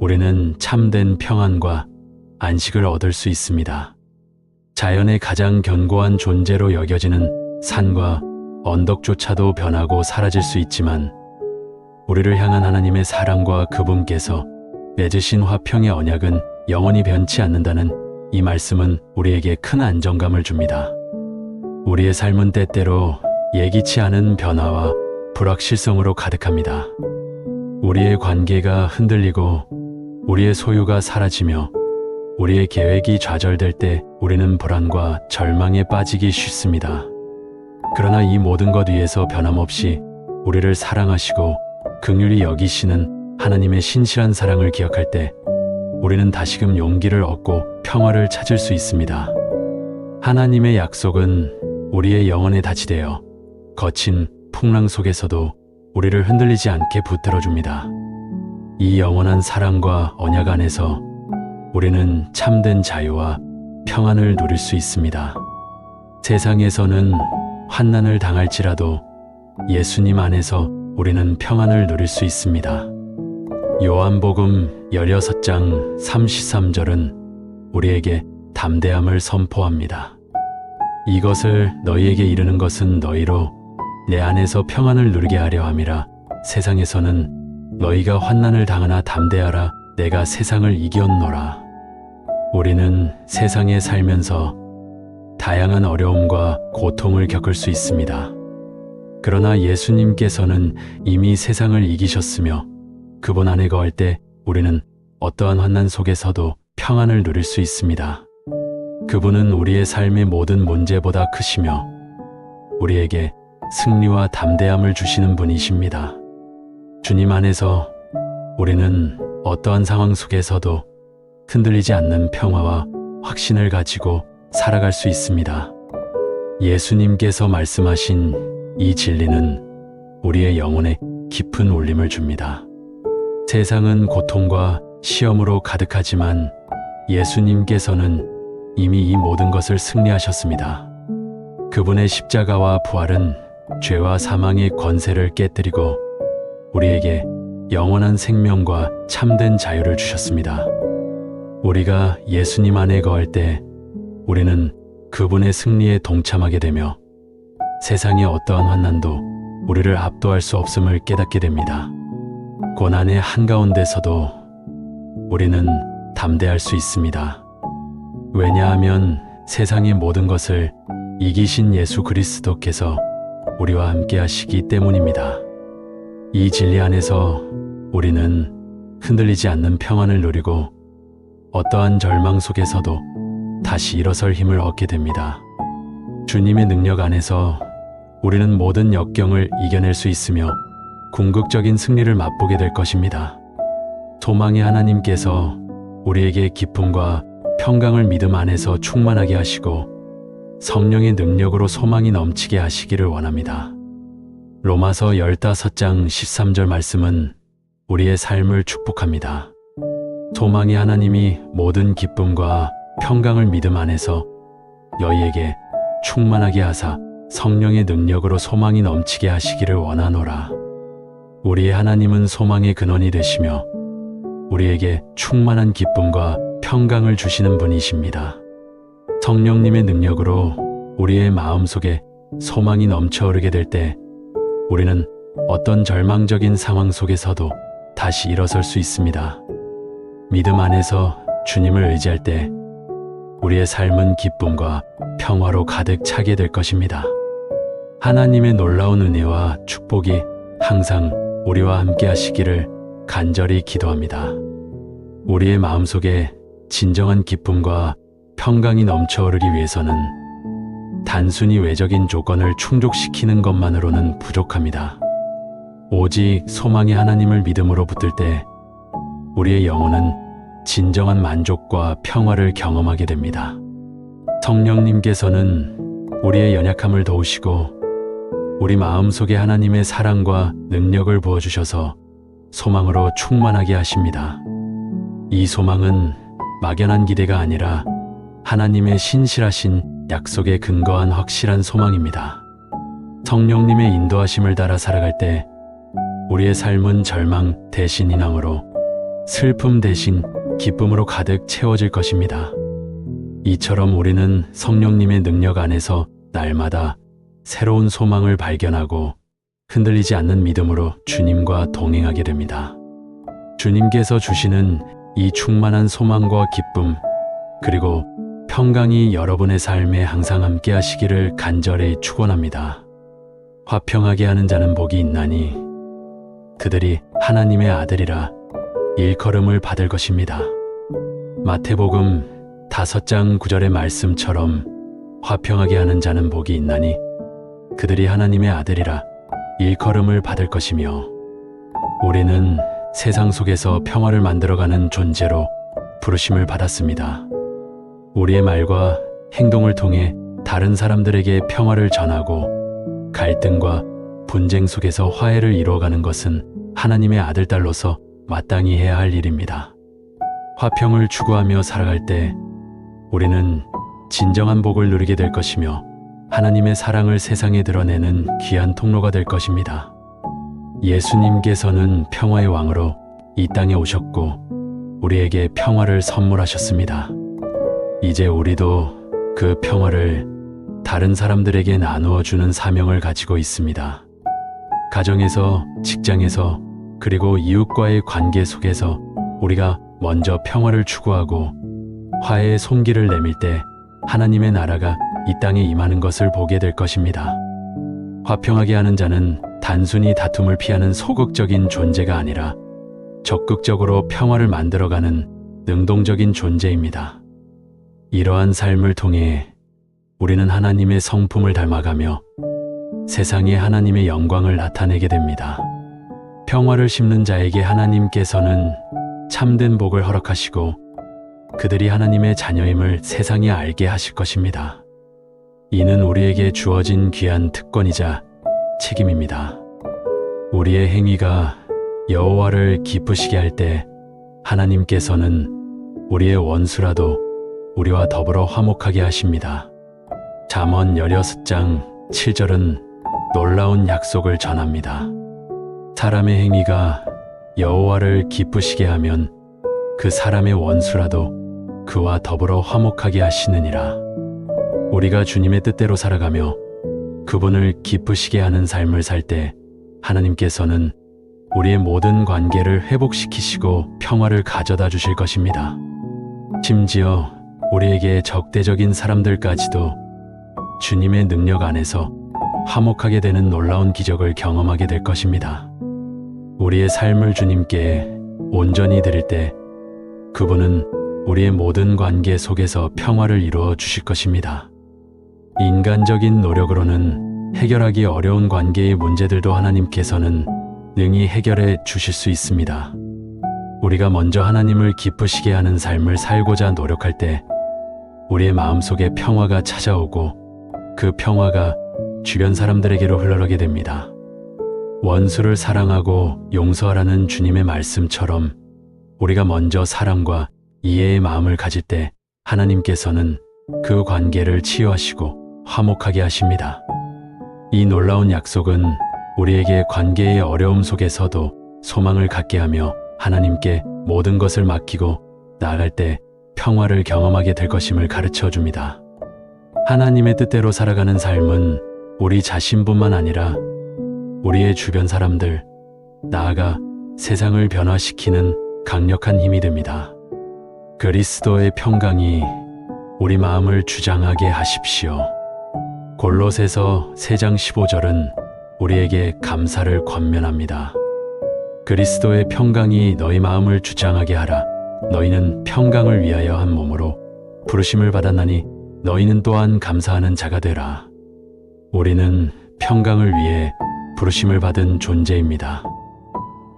우리는 참된 평안과 안식을 얻을 수 있습니다. 자연의 가장 견고한 존재로 여겨지는 산과 언덕조차도 변하고 사라질 수 있지만 우리를 향한 하나님의 사랑과 그분께서 맺으신 화평의 언약은 영원히 변치 않는다는 이 말씀은 우리에게 큰 안정감을 줍니다. 우리의 삶은 때때로 예기치 않은 변화와 불확실성으로 가득합니다. 우리의 관계가 흔들리고 우리의 소유가 사라지며 우리의 계획이 좌절될 때 우리는 불안과 절망에 빠지기 쉽습니다. 그러나 이 모든 것 위에서 변함없이 우리를 사랑하시고 긍휼히 여기시는 하나님의 신실한 사랑을 기억할 때 우리는 다시금 용기를 얻고 평화를 찾을 수 있습니다. 하나님의 약속은 우리의 영혼에 닿이 되어 거친 풍랑 속에서도 우리를 흔들리지 않게 붙들어줍니다. 이 영원한 사랑과 언약 안에서 우리는 참된 자유와 평안을 누릴 수 있습니다. 세상에서는 환난을 당할지라도 예수님 안에서 우리는 평안을 누릴 수 있습니다. 요한복음 16장 33절은 우리에게 담대함을 선포합니다. 이것을 너희에게 이르는 것은 너희로 내 안에서 평안을 누리게 하려 함이라. 세상에서는 너희가 환난을 당하나 담대하라. 내가 세상을 이겼노라. 우리는 세상에 살면서 다양한 어려움과 고통을 겪을 수 있습니다. 그러나 예수님께서는 이미 세상을 이기셨으며 그분 안에 거할 때 우리는 어떠한 환난 속에서도 평안을 누릴 수 있습니다. 그분은 우리의 삶의 모든 문제보다 크시며 우리에게 승리와 담대함을 주시는 분이십니다. 주님 안에서 우리는 어떠한 상황 속에서도 흔들리지 않는 평화와 확신을 가지고 살아갈 수 있습니다. 예수님께서 말씀하신 이 진리는 우리의 영혼에 깊은 울림을 줍니다. 세상은 고통과 시험으로 가득하지만 예수님께서는 이미 이 모든 것을 승리하셨습니다. 그분의 십자가와 부활은 죄와 사망의 권세를 깨뜨리고 우리에게 영원한 생명과 참된 자유를 주셨습니다. 우리가 예수님 안에 거할 때 우리는 그분의 승리에 동참하게 되며 세상의 어떠한 환난도 우리를 압도할 수 없음을 깨닫게 됩니다. 고난의 한가운데서도 우리는 담대할 수 있습니다. 왜냐하면 세상의 모든 것을 이기신 예수 그리스도께서 우리와 함께 하시기 때문입니다. 이 진리 안에서 우리는 흔들리지 않는 평안을 누리고 어떠한 절망 속에서도 다시 일어설 힘을 얻게 됩니다. 주님의 능력 안에서 우리는 모든 역경을 이겨낼 수 있으며 궁극적인 승리를 맛보게 될 것입니다. 소망의 하나님께서 우리에게 기쁨과 평강을 믿음 안에서 충만하게 하시고 성령의 능력으로 소망이 넘치게 하시기를 원합니다. 로마서 15장 13절 말씀은 우리의 삶을 축복합니다. 소망의 하나님이 모든 기쁨과 평강을 믿음 안에서 너희에게 충만하게 하사 성령의 능력으로 소망이 넘치게 하시기를 원하노라. 우리의 하나님은 소망의 근원이 되시며 우리에게 충만한 기쁨과 평강을 주시는 분이십니다. 성령님의 능력으로 우리의 마음속에 소망이 넘쳐오르게 될 때 우리는 어떤 절망적인 상황 속에서도 다시 일어설 수 있습니다. 믿음 안에서 주님을 의지할 때 우리의 삶은 기쁨과 평화로 가득 차게 될 것입니다. 하나님의 놀라운 은혜와 축복이 항상 우리와 함께 하시기를 간절히 기도합니다. 우리의 마음속에 진정한 기쁨과 평강이 넘쳐오르기 위해서는 단순히 외적인 조건을 충족시키는 것만으로는 부족합니다. 오직 소망의 하나님을 믿음으로 붙들 때 우리의 영혼은 진정한 만족과 평화를 경험하게 됩니다. 성령님께서는 우리의 연약함을 도우시고 우리 마음속에 하나님의 사랑과 능력을 부어주셔서 소망으로 충만하게 하십니다. 이 소망은 막연한 기대가 아니라 하나님의 신실하신 약속에 근거한 확실한 소망입니다. 성령님의 인도하심을 따라 살아갈 때 우리의 삶은 절망 대신 희망으로, 슬픔 대신 기쁨으로 가득 채워질 것입니다. 이처럼 우리는 성령님의 능력 안에서 날마다 새로운 소망을 발견하고 흔들리지 않는 믿음으로 주님과 동행하게 됩니다. 주님께서 주시는 이 충만한 소망과 기쁨, 그리고 평강이 여러분의 삶에 항상 함께 하시기를 간절히 축원합니다. 화평하게 하는 자는 복이 있나니 그들이 하나님의 아들이라 일컬음을 받을 것입니다. 마태복음 5장 9절의 말씀처럼 화평하게 하는 자는 복이 있나니 그들이 하나님의 아들이라 일컬음을 받을 것이며, 우리는 세상 속에서 평화를 만들어가는 존재로 부르심을 받았습니다. 우리의 말과 행동을 통해 다른 사람들에게 평화를 전하고 갈등과 분쟁 속에서 화해를 이루어가는 것은 하나님의 아들, 딸로서 마땅히 해야 할 일입니다. 화평을 추구하며 살아갈 때 우리는 진정한 복을 누리게 될 것이며 하나님의 사랑을 세상에 드러내는 귀한 통로가 될 것입니다. 예수님께서는 평화의 왕으로 이 땅에 오셨고 우리에게 평화를 선물하셨습니다. 이제 우리도 그 평화를 다른 사람들에게 나누어 주는 사명을 가지고 있습니다. 가정에서, 직장에서, 그리고 이웃과의 관계 속에서 우리가 먼저 평화를 추구하고 화해의 손길을 내밀 때 하나님의 나라가 이 땅에 임하는 것을 보게 될 것입니다. 화평하게 하는 자는 단순히 다툼을 피하는 소극적인 존재가 아니라 적극적으로 평화를 만들어가는 능동적인 존재입니다. 이러한 삶을 통해 우리는 하나님의 성품을 닮아가며 세상에 하나님의 영광을 나타내게 됩니다. 평화를 심는 자에게 하나님께서는 참된 복을 허락하시고 그들이 하나님의 자녀임을 세상에 알게 하실 것입니다. 이는 우리에게 주어진 귀한 특권이자 책임입니다. 우리의 행위가 여호와를 기쁘시게 할 때 하나님께서는 우리의 원수라도 우리와 더불어 화목하게 하십니다. 잠언 16장 7절은 놀라운 약속을 전합니다. 사람의 행위가 여호와를 기쁘시게 하면 그 사람의 원수라도 그와 더불어 화목하게 하시느니라. 우리가 주님의 뜻대로 살아가며 그분을 기쁘시게 하는 삶을 살 때 하나님께서는 우리의 모든 관계를 회복시키시고 평화를 가져다 주실 것입니다. 심지어 우리에게 적대적인 사람들까지도 주님의 능력 안에서 화목하게 되는 놀라운 기적을 경험하게 될 것입니다. 우리의 삶을 주님께 온전히 드릴 때 그분은 우리의 모든 관계 속에서 평화를 이루어 주실 것입니다. 인간적인 노력으로는 해결하기 어려운 관계의 문제들도 하나님께서는 능히 해결해 주실 수 있습니다. 우리가 먼저 하나님을 기쁘시게 하는 삶을 살고자 노력할 때 우리의 마음속에 평화가 찾아오고 그 평화가 주변 사람들에게로 흘러가게 됩니다. 원수를 사랑하고 용서하라는 주님의 말씀처럼 우리가 먼저 사랑과 이해의 마음을 가질 때 하나님께서는 그 관계를 치유하시고 화목하게 하십니다. 이 놀라운 약속은 우리에게 관계의 어려움 속에서도 소망을 갖게 하며 하나님께 모든 것을 맡기고 나아갈 때 평화를 경험하게 될 것임을 가르쳐 줍니다. 하나님의 뜻대로 살아가는 삶은 우리 자신뿐만 아니라 우리의 주변 사람들, 나아가 세상을 변화시키는 강력한 힘이 됩니다. 그리스도의 평강이 우리 마음을 주장하게 하십시오. 골로새서 3장 15절은 우리에게 감사를 권면합니다. 그리스도의 평강이 너희 마음을 주장하게 하라. 너희는 평강을 위하여 한 몸으로 부르심을 받았나니 너희는 또한 감사하는 자가 되라. 우리는 평강을 위해 부르심을 받은 존재입니다.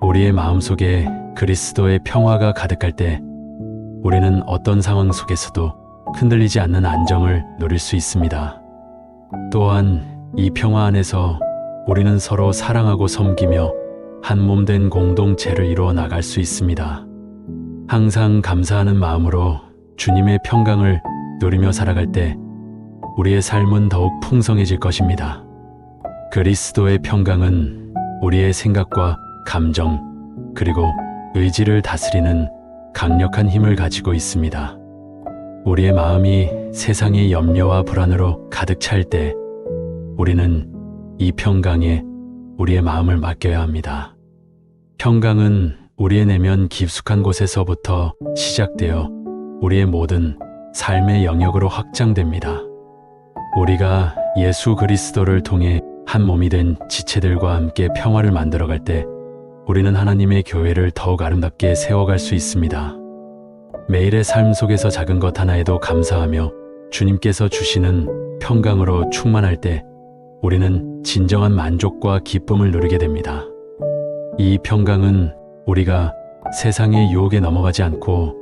우리의 마음속에 그리스도의 평화가 가득할 때 우리는 어떤 상황 속에서도 흔들리지 않는 안정을 누릴 수 있습니다. 또한 이 평화 안에서 우리는 서로 사랑하고 섬기며 한 몸 된 공동체를 이루어 나갈 수 있습니다. 항상 감사하는 마음으로 주님의 평강을 누리며 살아갈 때 우리의 삶은 더욱 풍성해질 것입니다. 그리스도의 평강은 우리의 생각과 감정 그리고 의지를 다스리는 강력한 힘을 가지고 있습니다. 우리의 마음이 세상의 염려와 불안으로 가득 찰 때 우리는 이 평강에 우리의 마음을 맡겨야 합니다. 평강은 우리의 내면 깊숙한 곳에서부터 시작되어 우리의 모든 삶의 영역으로 확장됩니다. 우리가 예수 그리스도를 통해 한 몸이 된 지체들과 함께 평화를 만들어갈 때 우리는 하나님의 교회를 더욱 아름답게 세워갈 수 있습니다. 매일의 삶 속에서 작은 것 하나에도 감사하며 주님께서 주시는 평강으로 충만할 때 우리는 진정한 만족과 기쁨을 누리게 됩니다. 이 평강은 우리가 세상의 유혹에 넘어가지 않고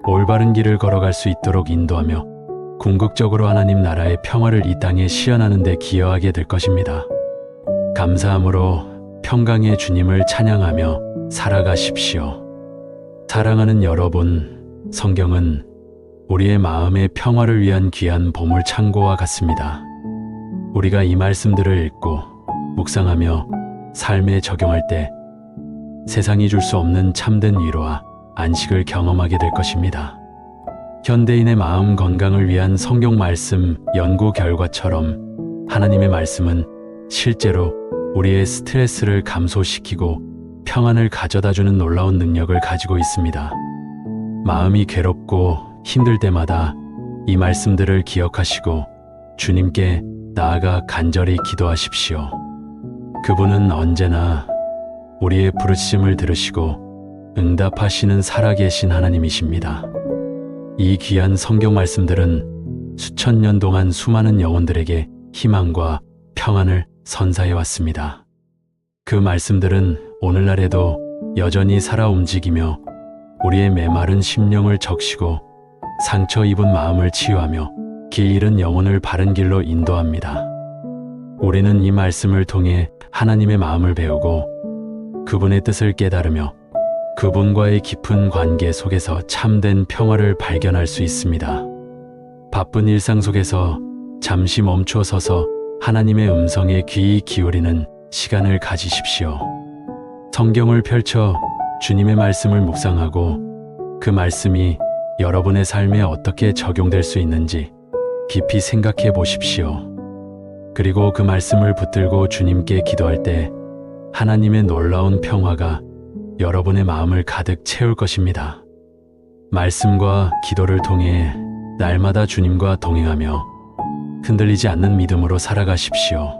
올바른 길을 걸어갈 수 있도록 인도하며 궁극적으로 하나님 나라의 평화를 이 땅에 시연하는 데 기여하게 될 것입니다. 감사함으로 평강의 주님을 찬양하며 살아가십시오. 사랑하는 여러분, 성경은 우리의 마음의 평화를 위한 귀한 보물 창고와 같습니다. 우리가 이 말씀들을 읽고 묵상하며 삶에 적용할 때 세상이 줄 수 없는 참된 위로와 안식을 경험하게 될 것입니다. 현대인의 마음 건강을 위한 성경 말씀 연구 결과처럼 하나님의 말씀은 실제로 우리의 스트레스를 감소시키고 평안을 가져다주는 놀라운 능력을 가지고 있습니다. 마음이 괴롭고 힘들 때마다 이 말씀들을 기억하시고 주님께 나아가 간절히 기도하십시오. 그분은 언제나 우리의 부르심을 들으시고 응답하시는 살아계신 하나님이십니다. 이 귀한 성경 말씀들은 수천 년 동안 수많은 영혼들에게 희망과 평안을 선사해 왔습니다. 그 말씀들은 오늘날에도 여전히 살아 움직이며 우리의 메마른 심령을 적시고 상처 입은 마음을 치유하며 길 잃은 영혼을 바른 길로 인도합니다. 우리는 이 말씀을 통해 하나님의 마음을 배우고 그분의 뜻을 깨달으며 그분과의 깊은 관계 속에서 참된 평화를 발견할 수 있습니다. 바쁜 일상 속에서 잠시 멈춰 서서 하나님의 음성에 귀 기울이는 시간을 가지십시오. 성경을 펼쳐 주님의 말씀을 묵상하고 그 말씀이 여러분의 삶에 어떻게 적용될 수 있는지 깊이 생각해 보십시오. 그리고 그 말씀을 붙들고 주님께 기도할 때 하나님의 놀라운 평화가 여러분의 마음을 가득 채울 것입니다. 말씀과 기도를 통해 날마다 주님과 동행하며 흔들리지 않는 믿음으로 살아가십시오.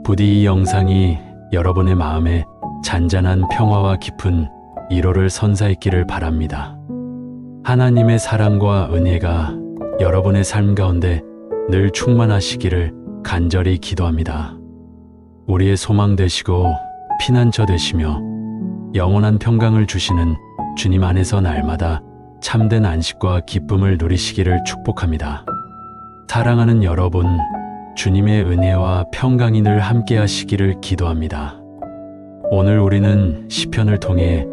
부디 이 영상이 여러분의 마음에 잔잔한 평화와 깊은 위로를 선사했기를 바랍니다. 하나님의 사랑과 은혜가 여러분의 삶 가운데 늘 충만하시기를 간절히 기도합니다. 우리의 소망 되시고 피난처 되시며 영원한 평강을 주시는 주님 안에서 날마다 참된 안식과 기쁨을 누리시기를 축복합니다. 사랑하는 여러분, 주님의 은혜와 평강이 늘 함께 하시기를 기도합니다. 오늘 우리는 시편을 통해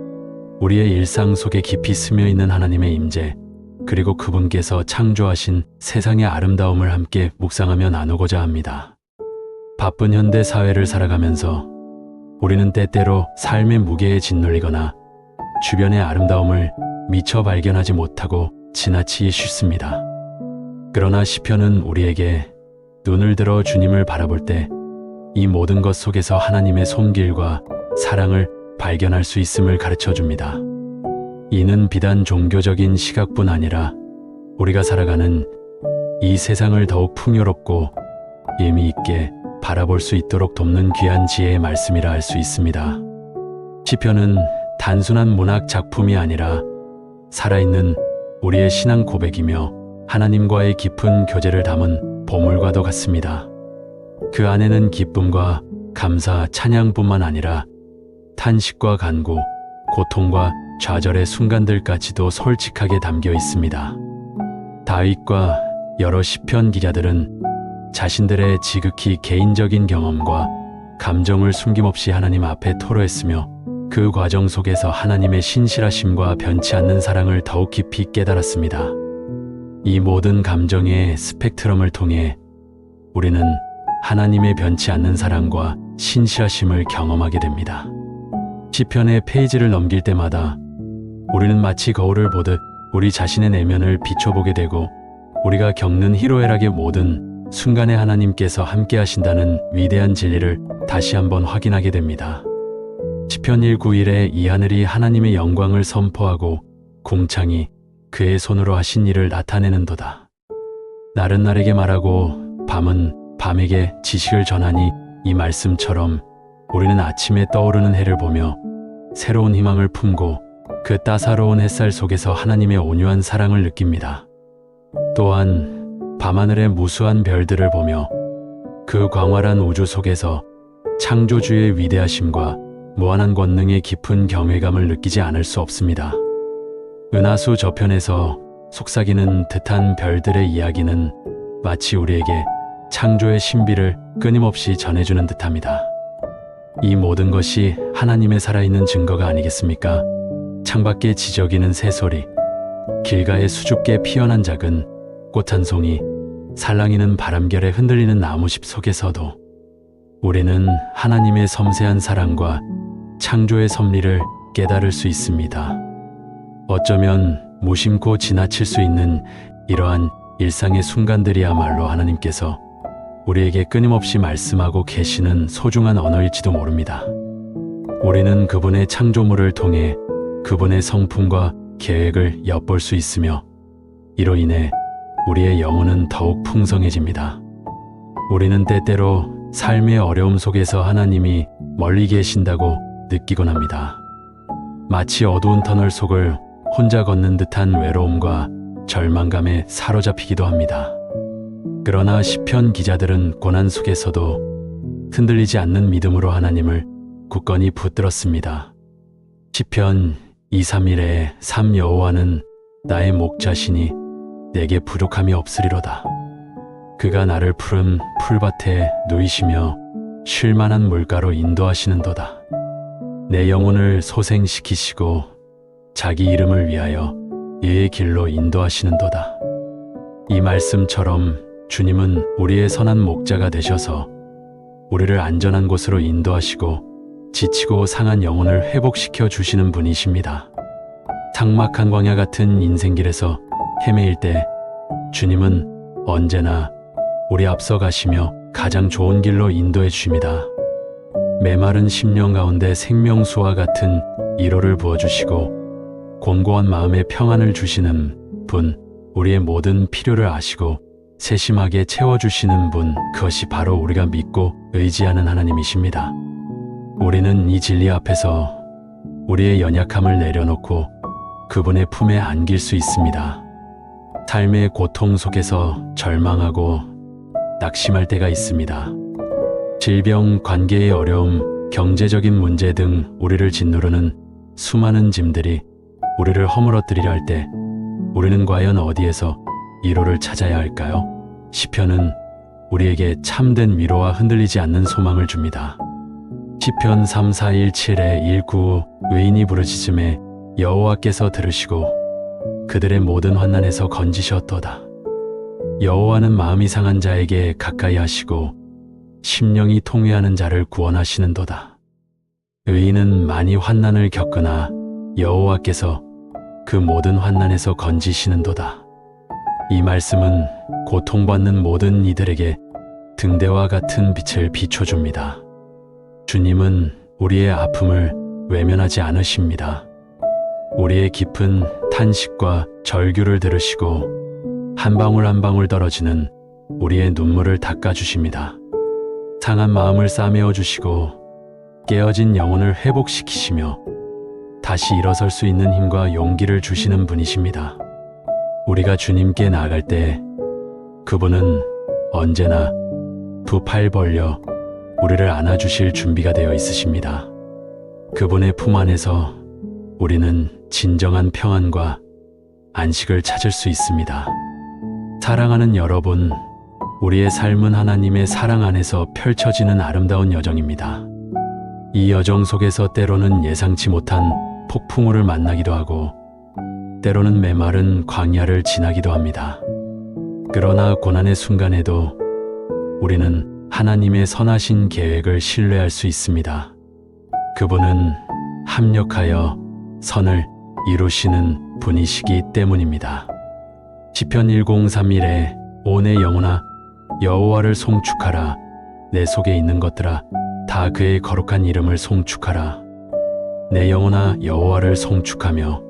우리의 일상 속에 깊이 스며 있는 하나님의 임재, 그리고 그분께서 창조하신 세상의 아름다움을 함께 묵상하며 나누고자 합니다. 바쁜 현대 사회를 살아가면서 우리는 때때로 삶의 무게에 짓눌리거나 주변의 아름다움을 미처 발견하지 못하고 지나치기 쉽습니다. 그러나 시편은 우리에게 눈을 들어 주님을 바라볼 때 이 모든 것 속에서 하나님의 손길과 사랑을 발견할 수 있음을 가르쳐 줍니다. 이는 비단 종교적인 시각뿐 아니라 우리가 살아가는 이 세상을 더욱 풍요롭고 의미 있게 바라볼 수 있도록 돕는 귀한 지혜의 말씀이라 할 수 있습니다. 시편은 단순한 문학 작품이 아니라 살아있는 우리의 신앙 고백이며 하나님과의 깊은 교제를 담은 보물과도 같습니다. 그 안에는 기쁨과 감사, 찬양뿐만 아니라 탄식과 간구, 고통과 좌절의 순간들까지도 솔직하게 담겨 있습니다. 다윗과 여러 시편 기자들은 자신들의 지극히 개인적인 경험과 감정을 숨김없이 하나님 앞에 토로했으며 그 과정 속에서 하나님의 신실하심과 변치 않는 사랑을 더욱 깊이 깨달았습니다. 이 모든 감정의 스펙트럼을 통해 우리는 하나님의 변치 않는 사랑과 신실하심을 경험하게 됩니다. 시편의 페이지를 넘길 때마다 우리는 마치 거울을 보듯 우리 자신의 내면을 비춰보게 되고 우리가 겪는 희로애락의 모든 순간에 하나님께서 함께 하신다는 위대한 진리를 다시 한번 확인하게 됩니다. 시편 1:9-1에 이 하늘이 하나님의 영광을 선포하고 궁창이 그의 손으로 하신 일을 나타내는도다. 날은 날에게 말하고 밤은 밤에게 지식을 전하니 이 말씀처럼 우리는 아침에 떠오르는 해를 보며 새로운 희망을 품고 그 따사로운 햇살 속에서 하나님의 온유한 사랑을 느낍니다. 또한 밤하늘의 무수한 별들을 보며 그 광활한 우주 속에서 창조주의 위대하심과 무한한 권능의 깊은 경외감을 느끼지 않을 수 없습니다. 은하수 저편에서 속삭이는 듯한 별들의 이야기는 마치 우리에게 창조의 신비를 끊임없이 전해주는 듯합니다. 이 모든 것이 하나님의 살아있는 증거가 아니겠습니까? 창밖에 지저귀는 새소리, 길가에 수줍게 피어난 작은 꽃 한 송이, 살랑이는 바람결에 흔들리는 나무숲 속에서도 우리는 하나님의 섬세한 사랑과 창조의 섭리를 깨달을 수 있습니다. 어쩌면 무심코 지나칠 수 있는 이러한 일상의 순간들이야말로 하나님께서 우리에게 끊임없이 말씀하고 계시는 소중한 언어일지도 모릅니다. 우리는 그분의 창조물을 통해 그분의 성품과 계획을 엿볼 수 있으며 이로 인해 우리의 영혼은 더욱 풍성해집니다. 우리는 때때로 삶의 어려움 속에서 하나님이 멀리 계신다고 느끼곤 합니다. 마치 어두운 터널 속을 혼자 걷는 듯한 외로움과 절망감에 사로잡히기도 합니다. 그러나 시편 기자들은 고난 속에서도 흔들리지 않는 믿음으로 하나님을 굳건히 붙들었습니다. 시편 2:3-1에 3 여호와는 나의 목자시니 내게 부족함이 없으리로다. 그가 나를 푸른 풀밭에 누이시며 쉴만한 물가로 인도하시는도다. 내 영혼을 소생시키시고 자기 이름을 위하여 예의 길로 인도하시는도다. 이 말씀처럼 주님은 우리의 선한 목자가 되셔서 우리를 안전한 곳으로 인도하시고 지치고 상한 영혼을 회복시켜 주시는 분이십니다. 삭막한 광야 같은 인생길에서 헤매일 때 주님은 언제나 우리 앞서 가시며 가장 좋은 길로 인도해 주십니다. 메마른 심령 가운데 생명수와 같은 위로를 부어주시고 곤고한 마음에 평안을 주시는 분, 우리의 모든 필요를 아시고 세심하게 채워주시는 분, 그것이 바로 우리가 믿고 의지하는 하나님이십니다. 우리는 이 진리 앞에서 우리의 연약함을 내려놓고 그분의 품에 안길 수 있습니다. 삶의 고통 속에서 절망하고 낙심할 때가 있습니다. 질병, 관계의 어려움, 경제적인 문제 등 우리를 짓누르는 수많은 짐들이 우리를 허물어뜨리려 할 때 우리는 과연 어디에서 위로를 찾아야 할까요? 시편은 우리에게 참된 위로와 흔들리지 않는 소망을 줍니다. 시편 3:4-1-7에 1:9 의인이 부르짖음에 여호와께서 들으시고 그들의 모든 환난에서 건지셨도다. 여호와는 마음이 상한 자에게 가까이 하시고 심령이 통회하는 자를 구원하시는도다. 의인은 많이 환난을 겪으나 여호와께서 그 모든 환난에서 건지시는도다. 이 말씀은 고통받는 모든 이들에게 등대와 같은 빛을 비춰줍니다. 주님은 우리의 아픔을 외면하지 않으십니다. 우리의 깊은 탄식과 절규를 들으시고 한 방울 한 방울 떨어지는 우리의 눈물을 닦아주십니다. 상한 마음을 싸매어 주시고 깨어진 영혼을 회복시키시며 다시 일어설 수 있는 힘과 용기를 주시는 분이십니다. 우리가 주님께 나아갈 때 그분은 언제나 두 팔 벌려 우리를 안아주실 준비가 되어 있으십니다. 그분의 품 안에서 우리는 진정한 평안과 안식을 찾을 수 있습니다. 사랑하는 여러분, 우리의 삶은 하나님의 사랑 안에서 펼쳐지는 아름다운 여정입니다. 이 여정 속에서 때로는 예상치 못한 폭풍우를 만나기도 하고 때로는 메마른 광야를 지나기도 합니다. 그러나 고난의 순간에도 우리는 하나님의 선하신 계획을 신뢰할 수 있습니다. 그분은 합력하여 선을 이루시는 분이시기 때문입니다. 시편 10:31에 오 내 영혼아 여호와를 송축하라. 내 속에 있는 것들아 다 그의 거룩한 이름을 송축하라. 내 영혼아 여호와를 송축하며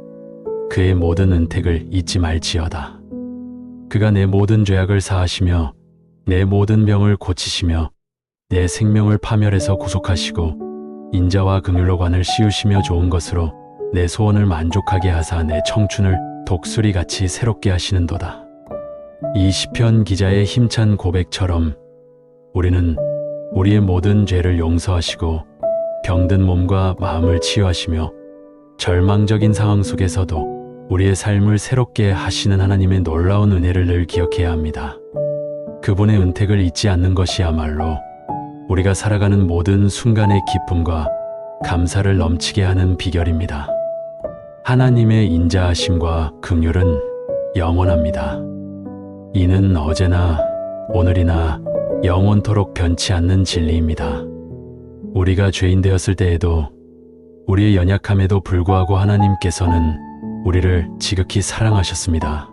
그의 모든 은택을 잊지 말지어다. 그가 내 모든 죄악을 사하시며 내 모든 병을 고치시며 내 생명을 파멸에서 구속하시고 인자와 긍휼로 관을 씌우시며 좋은 것으로 내 소원을 만족하게 하사 내 청춘을 독수리같이 새롭게 하시는도다. 이 시편 기자의 힘찬 고백처럼 우리는 우리의 모든 죄를 용서하시고 병든 몸과 마음을 치유하시며 절망적인 상황 속에서도 우리의 삶을 새롭게 하시는 하나님의 놀라운 은혜를 늘 기억해야 합니다. 그분의 은택을 잊지 않는 것이야말로 우리가 살아가는 모든 순간의 기쁨과 감사를 넘치게 하는 비결입니다. 하나님의 인자하심과 긍휼은 영원합니다. 이는 어제나 오늘이나 영원토록 변치 않는 진리입니다. 우리가 죄인 되었을 때에도 우리의 연약함에도 불구하고 하나님께서는 우리를 지극히 사랑하셨습니다.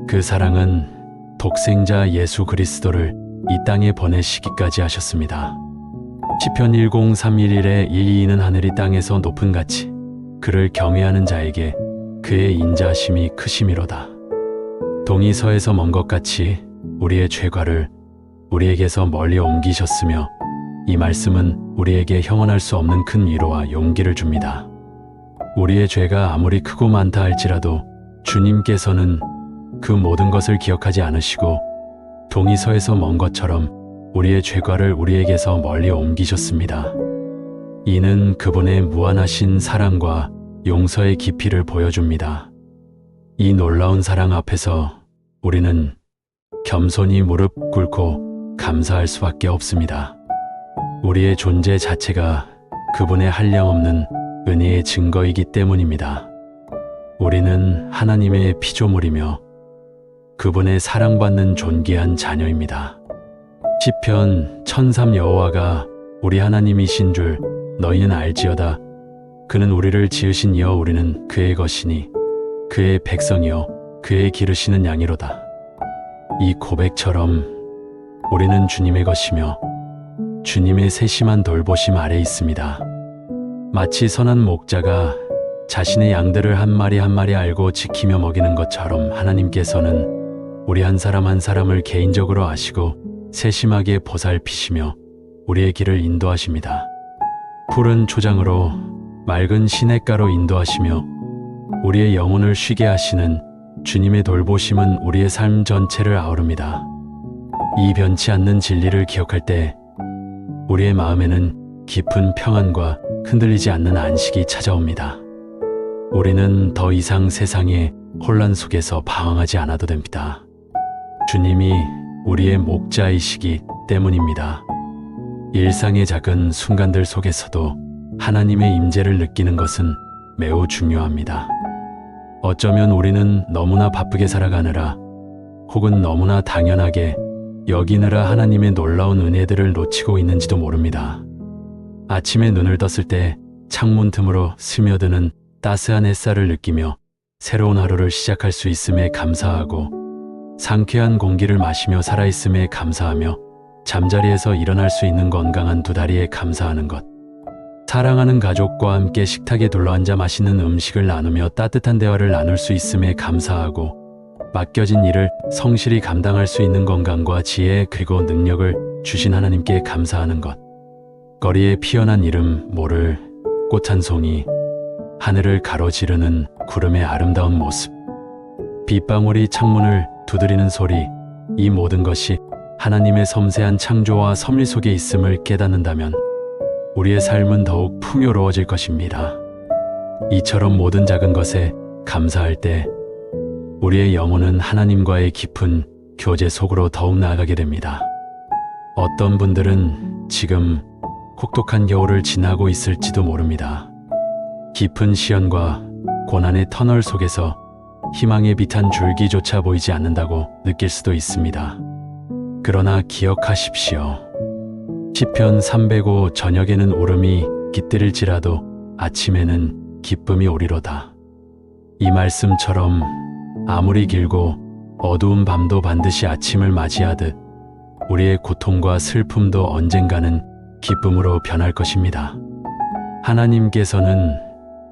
그 사랑은 독생자 예수 그리스도를 이 땅에 보내시기까지 하셨습니다. 시편 10:31에 이는 하늘이 땅에서 높은 같이 그를 경외하는 자에게 그의 인자하심이 크심이로다. 동이 서에서 먼 것 같이 우리의 죄과를 우리에게서 멀리 옮기셨으며 이 말씀은 우리에게 형언할 수 없는 큰 위로와 용기를 줍니다. 우리의 죄가 아무리 크고 많다 할지라도 주님께서는 그 모든 것을 기억하지 않으시고 동이 서에서 먼 것처럼 우리의 죄과를 우리에게서 멀리 옮기셨습니다. 이는 그분의 무한하신 사랑과 용서의 깊이를 보여줍니다. 이 놀라운 사랑 앞에서 우리는 겸손히 무릎 꿇고 감사할 수밖에 없습니다. 우리의 존재 자체가 그분의 한량없는 은혜의 증거이기 때문입니다. 우리는 하나님의 피조물이며 그분의 사랑받는 존귀한 자녀입니다. 시편 1003 여호와가 우리 하나님이신 줄 너희는 알지어다. 그는 우리를 지으신 이여 우리는 그의 것이니 그의 백성이여 그의 기르시는 양이로다. 이 고백처럼 우리는 주님의 것이며 주님의 세심한 돌보심 아래 있습니다. 마치 선한 목자가 자신의 양들을 한 마리 한 마리 알고 지키며 먹이는 것처럼 하나님께서는 우리 한 사람 한 사람을 개인적으로 아시고 세심하게 보살피시며 우리의 길을 인도하십니다. 푸른 초장으로 맑은 시냇가로 인도하시며 우리의 영혼을 쉬게 하시는 주님의 돌보심은 우리의 삶 전체를 아우릅니다. 이 변치 않는 진리를 기억할 때 우리의 마음에는 깊은 평안과 흔들리지 않는 안식이 찾아옵니다. 우리는 더 이상 세상의 혼란 속에서 방황하지 않아도 됩니다. 주님이 우리의 목자이시기 때문입니다. 일상의 작은 순간들 속에서도 하나님의 임재를 느끼는 것은 매우 중요합니다. 어쩌면 우리는 너무나 바쁘게 살아가느라 혹은 너무나 당연하게 여기느라 하나님의 놀라운 은혜들을 놓치고 있는지도 모릅니다. 아침에 눈을 떴을 때 창문 틈으로 스며드는 따스한 햇살을 느끼며 새로운 하루를 시작할 수 있음에 감사하고 상쾌한 공기를 마시며 살아있음에 감사하며 잠자리에서 일어날 수 있는 건강한 두 다리에 감사하는 것, 사랑하는 가족과 함께 식탁에 둘러앉아 맛있는 음식을 나누며 따뜻한 대화를 나눌 수 있음에 감사하고 맡겨진 일을 성실히 감당할 수 있는 건강과 지혜 그리고 능력을 주신 하나님께 감사하는 것. 거리에 피어난 이름 모를 꽃 한 송이, 하늘을 가로지르는 구름의 아름다운 모습, 빗방울이 창문을 두드리는 소리, 이 모든 것이 하나님의 섬세한 창조와 섭리 속에 있음을 깨닫는다면 우리의 삶은 더욱 풍요로워질 것입니다. 이처럼 모든 작은 것에 감사할 때 우리의 영혼은 하나님과의 깊은 교제 속으로 더욱 나아가게 됩니다. 어떤 분들은 지금 혹독한 겨울을 지나고 있을지도 모릅니다. 깊은 시련과 고난의 터널 속에서 희망의 빛 한 줄기조차 보이지 않는다고 느낄 수도 있습니다. 그러나 기억하십시오. 시편 305 저녁에는 울음이 깃들일지라도 아침에는 기쁨이 오리로다. 이 말씀처럼 아무리 길고 어두운 밤도 반드시 아침을 맞이하듯 우리의 고통과 슬픔도 언젠가는 기쁨으로 변할 것입니다. 하나님께서는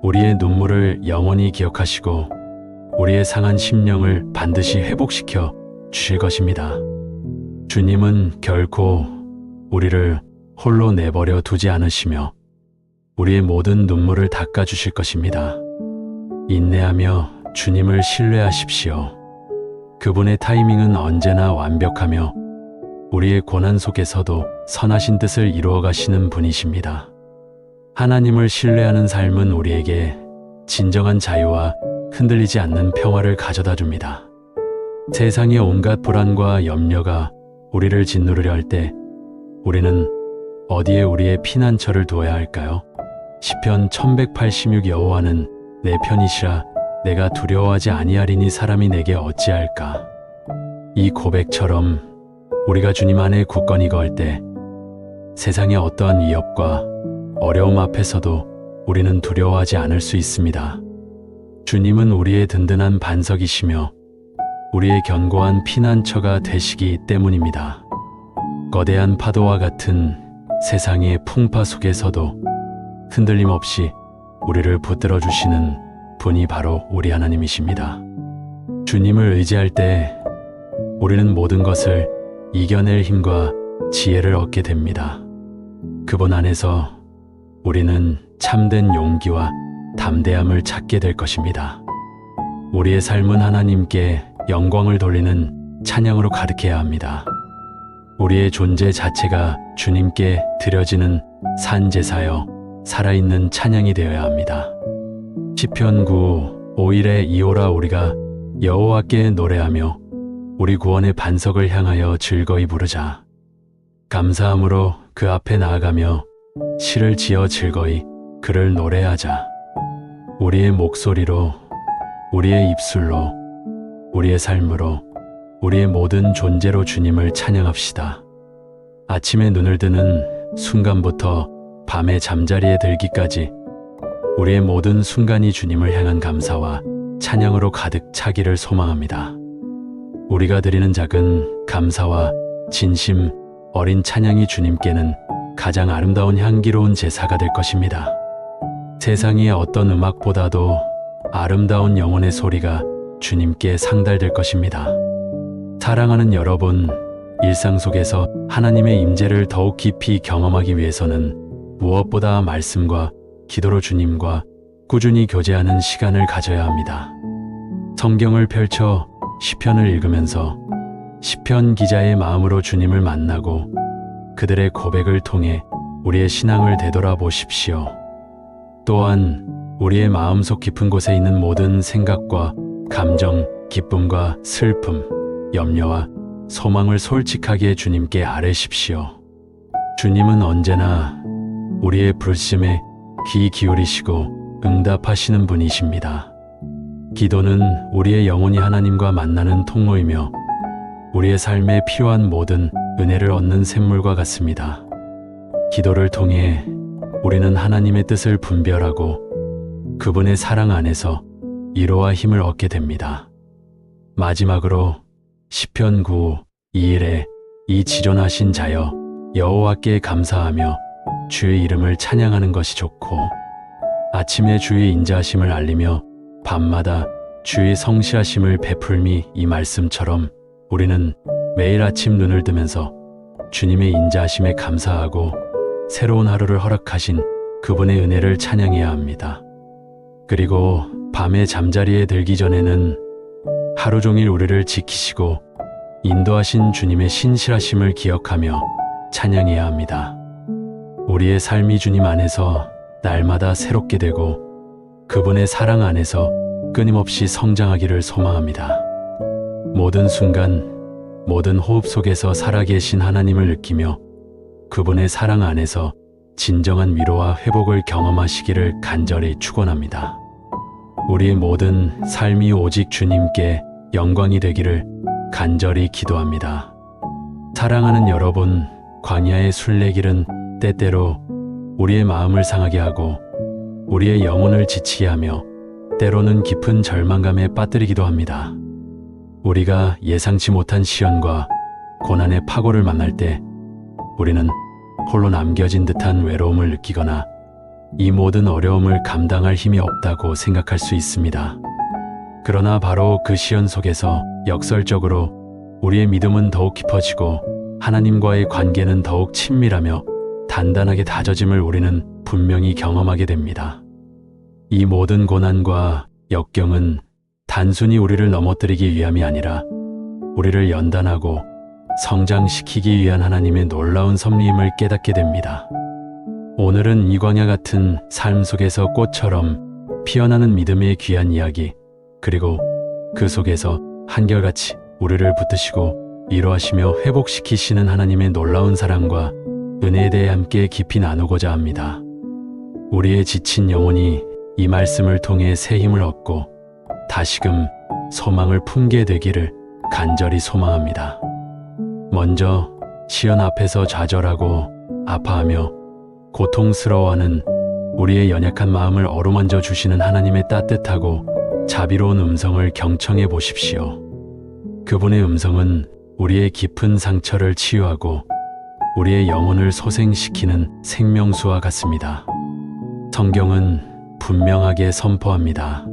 우리의 눈물을 영원히 기억하시고 우리의 상한 심령을 반드시 회복시켜 주실 것입니다. 주님은 결코 우리를 홀로 내버려 두지 않으시며 우리의 모든 눈물을 닦아 주실 것입니다. 인내하며 주님을 신뢰하십시오. 그분의 타이밍은 언제나 완벽하며 우리의 고난 속에서도 선하신 뜻을 이루어 가시는 분이십니다. 하나님을 신뢰하는 삶은 우리에게 진정한 자유와 흔들리지 않는 평화를 가져다 줍니다. 세상의 온갖 불안과 염려가 우리를 짓누르려 할 때 우리는 어디에 우리의 피난처를 두어야 할까요? 시편 1186 여호와는 내 편이시라 내가 두려워하지 아니하리니 사람이 내게 어찌할까. 이 고백처럼 우리가 주님 안에 굳건히 걸 때 세상의 어떠한 위협과 어려움 앞에서도 우리는 두려워하지 않을 수 있습니다. 주님은 우리의 든든한 반석이시며 우리의 견고한 피난처가 되시기 때문입니다. 거대한 파도와 같은 세상의 풍파 속에서도 흔들림 없이 우리를 붙들어 주시는 분이 바로 우리 하나님이십니다. 주님을 의지할 때 우리는 모든 것을 이겨낼 힘과 지혜를 얻게 됩니다. 그분 안에서 우리는 참된 용기와 담대함을 찾게 될 것입니다. 우리의 삶은 하나님께 영광을 돌리는 찬양으로 가득해야 합니다. 우리의 존재 자체가 주님께 드려지는 산제사여 살아있는 찬양이 되어야 합니다. 시편 9, 5일에 이오라 우리가 여호와께 노래하며 우리 구원의 반석을 향하여 즐거이 부르자. 감사함으로 그 앞에 나아가며 시를 지어 즐거이 그를 노래하자. 우리의 목소리로, 우리의 입술로, 우리의 삶으로, 우리의 모든 존재로 주님을 찬양합시다. 아침에 눈을 뜨는 순간부터 밤에 잠자리에 들기까지 우리의 모든 순간이 주님을 향한 감사와 찬양으로 가득 차기를 소망합니다. 우리가 드리는 작은 감사와 진심 어린 찬양이 주님께는 가장 아름다운 향기로운 제사가 될 것입니다. 세상의 어떤 음악보다도 아름다운 영혼의 소리가 주님께 상달될 것입니다. 사랑하는 여러분, 일상 속에서 하나님의 임재를 더욱 깊이 경험하기 위해서는 무엇보다 말씀과 기도로 주님과 꾸준히 교제하는 시간을 가져야 합니다. 성경을 펼쳐 시편을 읽으면서 시편 기자의 마음으로 주님을 만나고 그들의 고백을 통해 우리의 신앙을 되돌아보십시오. 또한 우리의 마음속 깊은 곳에 있는 모든 생각과 감정, 기쁨과 슬픔, 염려와 소망을 솔직하게 주님께 아뢰십시오. 주님은 언제나 우리의 부르심에 귀 기울이시고 응답하시는 분이십니다. 기도는 우리의 영혼이 하나님과 만나는 통로이며 우리의 삶에 필요한 모든 은혜를 얻는 샘물과 같습니다. 기도를 통해 우리는 하나님의 뜻을 분별하고 그분의 사랑 안에서 위로와 힘을 얻게 됩니다. 마지막으로 시편 9, 2일에 이 지존하신 자여 여호와께 감사하며 주의 이름을 찬양하는 것이 좋고 아침에 주의 인자하심을 알리며 밤마다 주의 성실하심을 베풀미 이 말씀처럼 우리는 매일 아침 눈을 뜨면서 주님의 인자하심에 감사하고 새로운 하루를 허락하신 그분의 은혜를 찬양해야 합니다. 그리고 밤에 잠자리에 들기 전에는 하루 종일 우리를 지키시고 인도하신 주님의 신실하심을 기억하며 찬양해야 합니다. 우리의 삶이 주님 안에서 날마다 새롭게 되고 그분의 사랑 안에서 끊임없이 성장하기를 소망합니다. 모든 순간, 모든 호흡 속에서 살아계신 하나님을 느끼며 그분의 사랑 안에서 진정한 위로와 회복을 경험하시기를 간절히 축원합니다. 우리의 모든 삶이 오직 주님께 영광이 되기를 간절히 기도합니다. 사랑하는 여러분, 광야의 순례길은 때때로 우리의 마음을 상하게 하고 우리의 영혼을 지치게 하며 때로는 깊은 절망감에 빠뜨리기도 합니다. 우리가 예상치 못한 시련과 고난의 파고를 만날 때 우리는 홀로 남겨진 듯한 외로움을 느끼거나 이 모든 어려움을 감당할 힘이 없다고 생각할 수 있습니다. 그러나 바로 그 시련 속에서 역설적으로 우리의 믿음은 더욱 깊어지고 하나님과의 관계는 더욱 친밀하며 단단하게 다져짐을 우리는 분명히 경험하게 됩니다. 이 모든 고난과 역경은 단순히 우리를 넘어뜨리기 위함이 아니라 우리를 연단하고 성장시키기 위한 하나님의 놀라운 섭리임을 깨닫게 됩니다. 오늘은 이 광야 같은 삶 속에서 꽃처럼 피어나는 믿음의 귀한 이야기, 그리고 그 속에서 한결같이 우리를 붙드시고 위로하시며 회복시키시는 하나님의 놀라운 사랑과 은혜에 대해 함께 깊이 나누고자 합니다. 우리의 지친 영혼이 이 말씀을 통해 새 힘을 얻고 다시금 소망을 품게 되기를 간절히 소망합니다. 먼저 시련 앞에서 좌절하고 아파하며 고통스러워하는 우리의 연약한 마음을 어루만져 주시는 하나님의 따뜻하고 자비로운 음성을 경청해 보십시오. 그분의 음성은 우리의 깊은 상처를 치유하고 우리의 영혼을 소생시키는 생명수와 같습니다. 성경은 분명하게 선포합니다.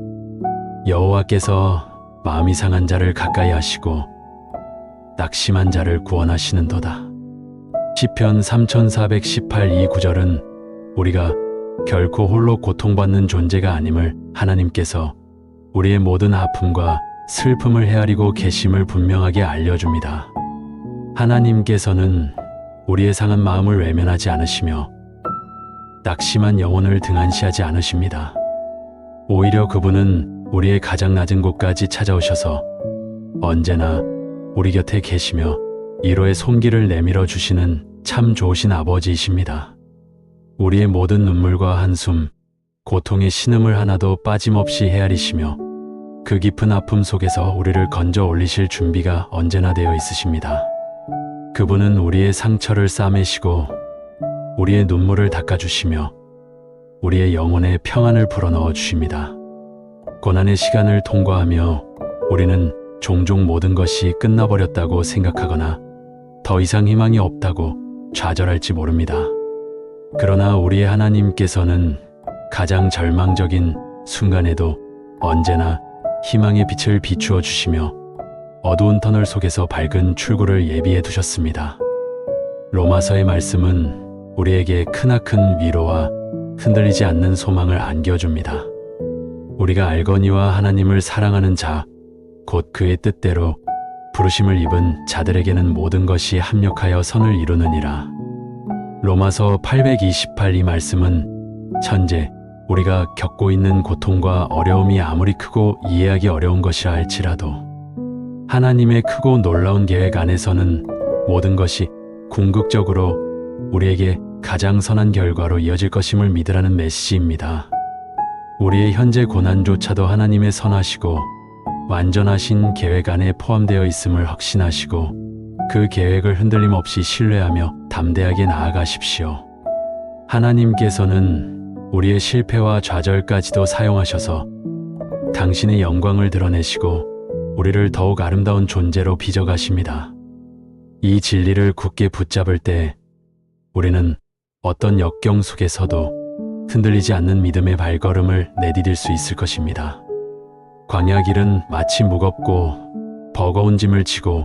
여호와께서 마음이 상한 자를 가까이 하시고 낙심한 자를 구원하시는도다. 시편 3418 이 구절은 우리가 결코 홀로 고통받는 존재가 아님을 하나님께서 우리의 모든 아픔과 슬픔을 헤아리고 계심을 분명하게 알려줍니다. 하나님께서는 우리의 상한 마음을 외면하지 않으시며 낙심한 영혼을 등한시하지 않으십니다. 오히려 그분은 우리의 가장 낮은 곳까지 찾아오셔서 언제나 우리 곁에 계시며 위로의 손길을 내밀어 주시는 참 좋으신 아버지이십니다. 우리의 모든 눈물과 한숨, 고통의 신음을 하나도 빠짐없이 헤아리시며 그 깊은 아픔 속에서 우리를 건져 올리실 준비가 언제나 되어 있으십니다. 그분은 우리의 상처를 싸매시고 우리의 눈물을 닦아주시며 우리의 영혼에 평안을 불어넣어 주십니다. 고난의 시간을 통과하며 우리는 종종 모든 것이 끝나버렸다고 생각하거나 더 이상 희망이 없다고 좌절할지 모릅니다. 그러나 우리의 하나님께서는 가장 절망적인 순간에도 언제나 희망의 빛을 비추어 주시며 어두운 터널 속에서 밝은 출구를 예비해 두셨습니다. 로마서의 말씀은 우리에게 크나큰 위로와 흔들리지 않는 소망을 안겨줍니다. 우리가 알거니와 하나님을 사랑하는 자, 곧 그의 뜻대로 부르심을 입은 자들에게는 모든 것이 합력하여 선을 이루느니라. 로마서 828 이 말씀은 현재 우리가 겪고 있는 고통과 어려움이 아무리 크고 이해하기 어려운 것이라 할지라도 하나님의 크고 놀라운 계획 안에서는 모든 것이 궁극적으로 우리에게 가장 선한 결과로 이어질 것임을 믿으라는 메시지입니다. 우리의 현재 고난조차도 하나님의 선하시고 완전하신 계획 안에 포함되어 있음을 확신하시고 그 계획을 흔들림 없이 신뢰하며 담대하게 나아가십시오. 하나님께서는 우리의 실패와 좌절까지도 사용하셔서 당신의 영광을 드러내시고 우리를 더욱 아름다운 존재로 빚어가십니다. 이 진리를 굳게 붙잡을 때 우리는 어떤 역경 속에서도 흔들리지 않는 믿음의 발걸음을 내디딜 수 있을 것입니다. 광야 길은 마치 무겁고 버거운 짐을 지고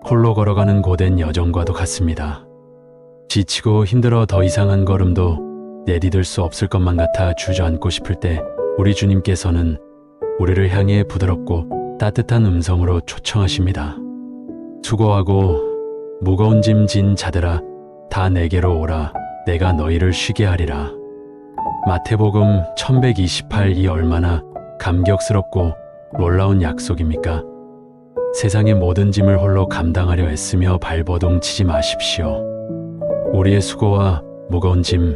홀로 걸어가는 고된 여정과도 같습니다. 지치고 힘들어 더 이상한 걸음도 내디딜 수 없을 것만 같아 주저앉고 싶을 때 우리 주님께서는 우리를 향해 부드럽고 따뜻한 음성으로 초청하십니다. 수고하고 무거운 짐 진 자들아, 다 내게로 오라. 내가 너희를 쉬게 하리라. 마태복음 1128이 얼마나 감격스럽고 놀라운 약속입니까? 세상의 모든 짐을 홀로 감당하려 애쓰며 발버둥 치지 마십시오. 우리의 수고와 무거운 짐,